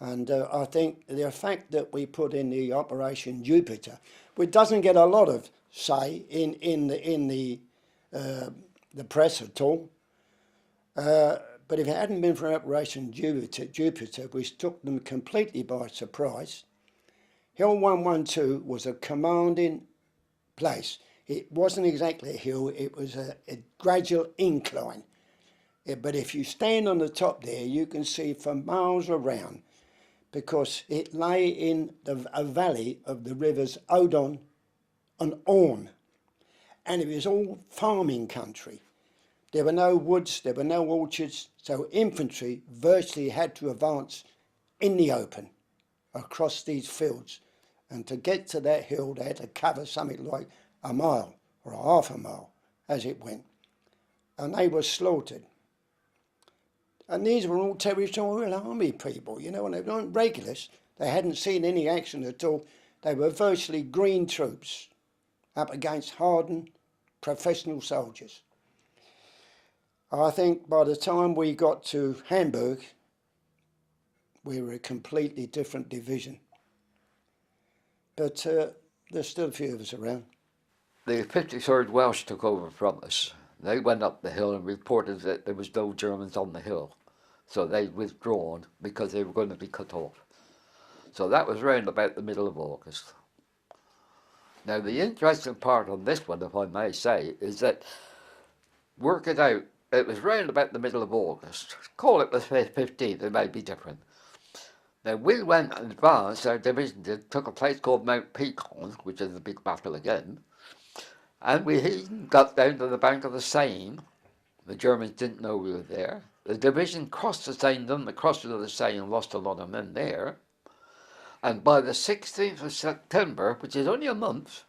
And I think the fact that we put in the Operation Jupiter, which doesn't get a lot of say in the press at all, but if it hadn't been for Operation Jupiter, which took them completely by surprise, Hill 112 was a commanding place. It wasn't exactly a hill, it was a gradual incline. But if you stand on the top there, you can see for miles around, because it lay in a valley of the rivers Odon and Orne, and it was all farming country. There were no woods, there were no orchards, so infantry virtually had to advance in the open across these fields. And to get to that hill, they had to cover something like a mile or half a mile as it went. And they were slaughtered. And these were all Territorial Army people, you know, and they weren't regulars. They hadn't seen any action at all. They were virtually green troops up against hardened professional soldiers. I think by the time we got to Hamburg, we were a completely different division. But there's still a few of us around. The 53rd Welsh took over from us. They went up the hill and reported that there was no Germans on the hill. So they'd withdrawn because they were going to be cut off. So that was round about the middle of August. Now the interesting part on this one, if I may say, is that, work it out, it was round about the middle of August. Call it the 15th, it may be different. Now we went and advanced, our division took a place called Mount Pecan, which is a big battle again, and we got down to the bank of the Seine. The Germans didn't know we were there. The division crossed the Seine, done the crossing of the Seine, and lost a lot of men there. And by the 16th of September, which is only a month,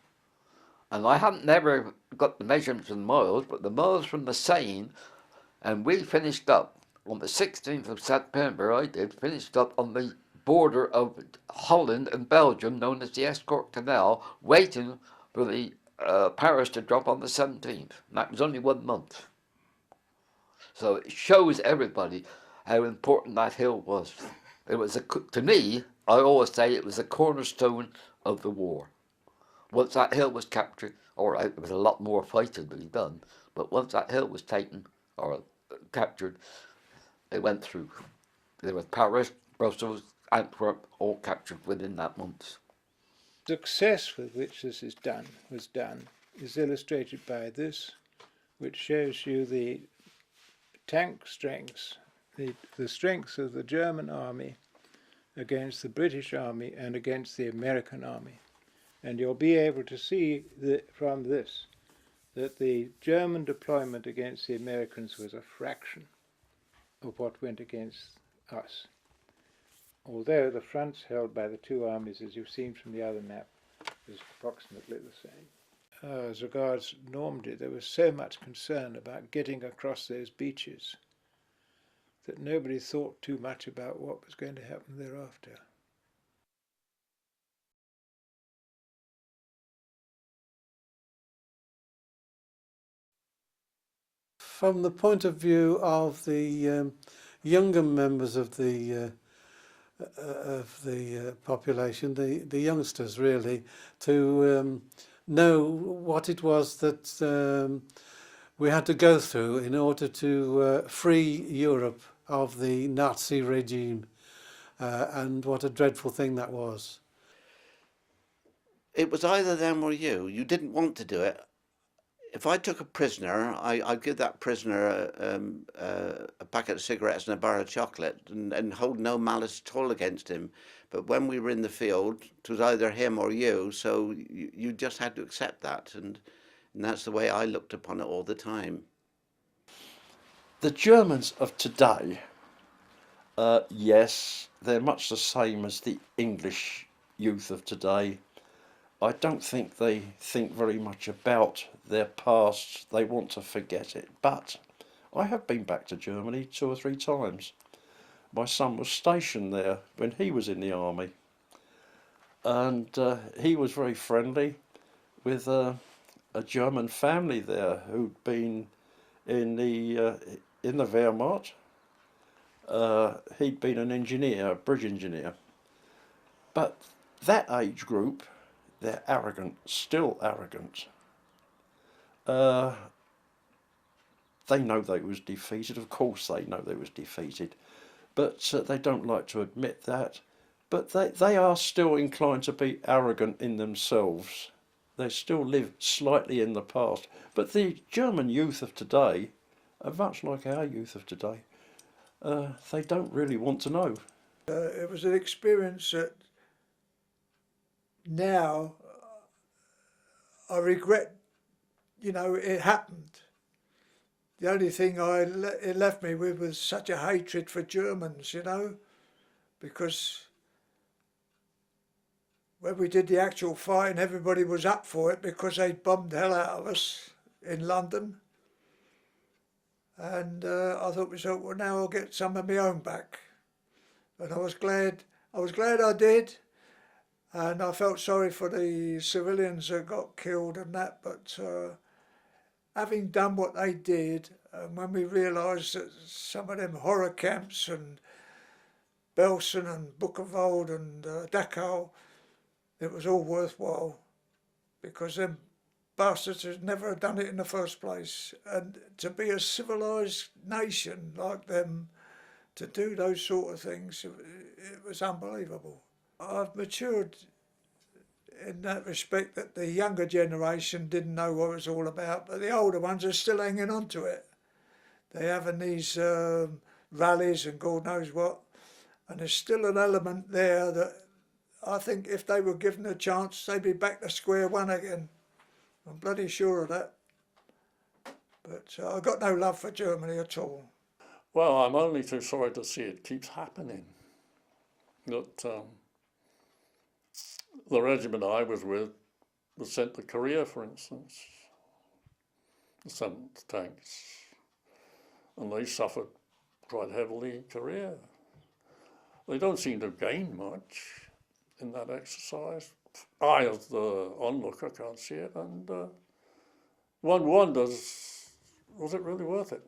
and I haven't never got the measurements in miles, but the miles from the Seine, and we finished up on the 16th of September, finished up on the border of Holland and Belgium, known as the Escaut Canal, waiting for the Paris to drop on the 17th. And that was only 1 month. So it shows everybody how important that hill was. It was, to me, I always say it was a cornerstone of the war. Once that hill was captured, all right, there was a lot more fighting to be done, but once that hill was taken or captured, they went through. There was Paris, Brussels, Antwerp, all captured within that month. Success with which this was done is illustrated by this, which shows you the tank strengths, the strengths of the German army against the British army and against the American army. And you'll be able to see from this that the German deployment against the Americans was a fraction of what went against us. Although the fronts held by the two armies, as you've seen from the other map, is approximately the same. As regards Normandy, there was so much concern about getting across those beaches that nobody thought too much about what was going to happen thereafter. From the point of view of the younger members of the of the population, the youngsters really, to know what it was that we had to go through in order to free Europe of the Nazi regime, and what a dreadful thing that was. It was either them or you. You didn't want to do it. If I took a prisoner, I'd give that prisoner a packet of cigarettes and a bar of chocolate, and hold no malice at all against him. But when we were in the field, it was either him or you, so you just had to accept that, and that's the way I looked upon it all the time. The Germans of today, yes, they're much the same as the English youth of today. I don't think they think very much about their past. They want to forget it. But I have been back to Germany 2 or 3 times. My son was stationed there when he was in the army, and he was very friendly with a German family there who'd been in the Wehrmacht. He'd been an engineer, a bridge engineer. But that age group, they're arrogant, still arrogant. They know they was defeated. Of course they know they was defeated. But they don't like to admit that. But they are still inclined to be arrogant in themselves. They still live slightly in the past. But the German youth of today are much like our youth of today. They don't really want to know. It was an experience that now I regret, it happened. The only thing it left me with was such a hatred for Germans, because when we did the actual fighting, everybody was up for it because they bombed the hell out of us in London. And I thought to myself, well, now I'll get some of my own back. And I was glad I did. And I felt sorry for the civilians that got killed and that, but having done what they did, and when we realised that some of them horror camps and Belsen and Buchenwald and Dachau, it was all worthwhile, because them bastards had never done it in the first place. And to be a civilised nation like them, to do those sort of things, it was unbelievable. I've matured in that respect, that the younger generation didn't know what it was all about, but the older ones are still hanging on to it. They're having these rallies and God knows what, and there's still an element there that I think if they were given a chance, they'd be back to square one again. I'm bloody sure of that. But I've got no love for Germany at all. Well, I'm only too sorry to see it keeps happening. That the regiment I was with was sent to Korea, for instance. Sent tanks. And they suffered quite heavily in Korea. They don't seem to gain much in that exercise. I, as the onlooker, can't see it, and one wonders, was it really worth it?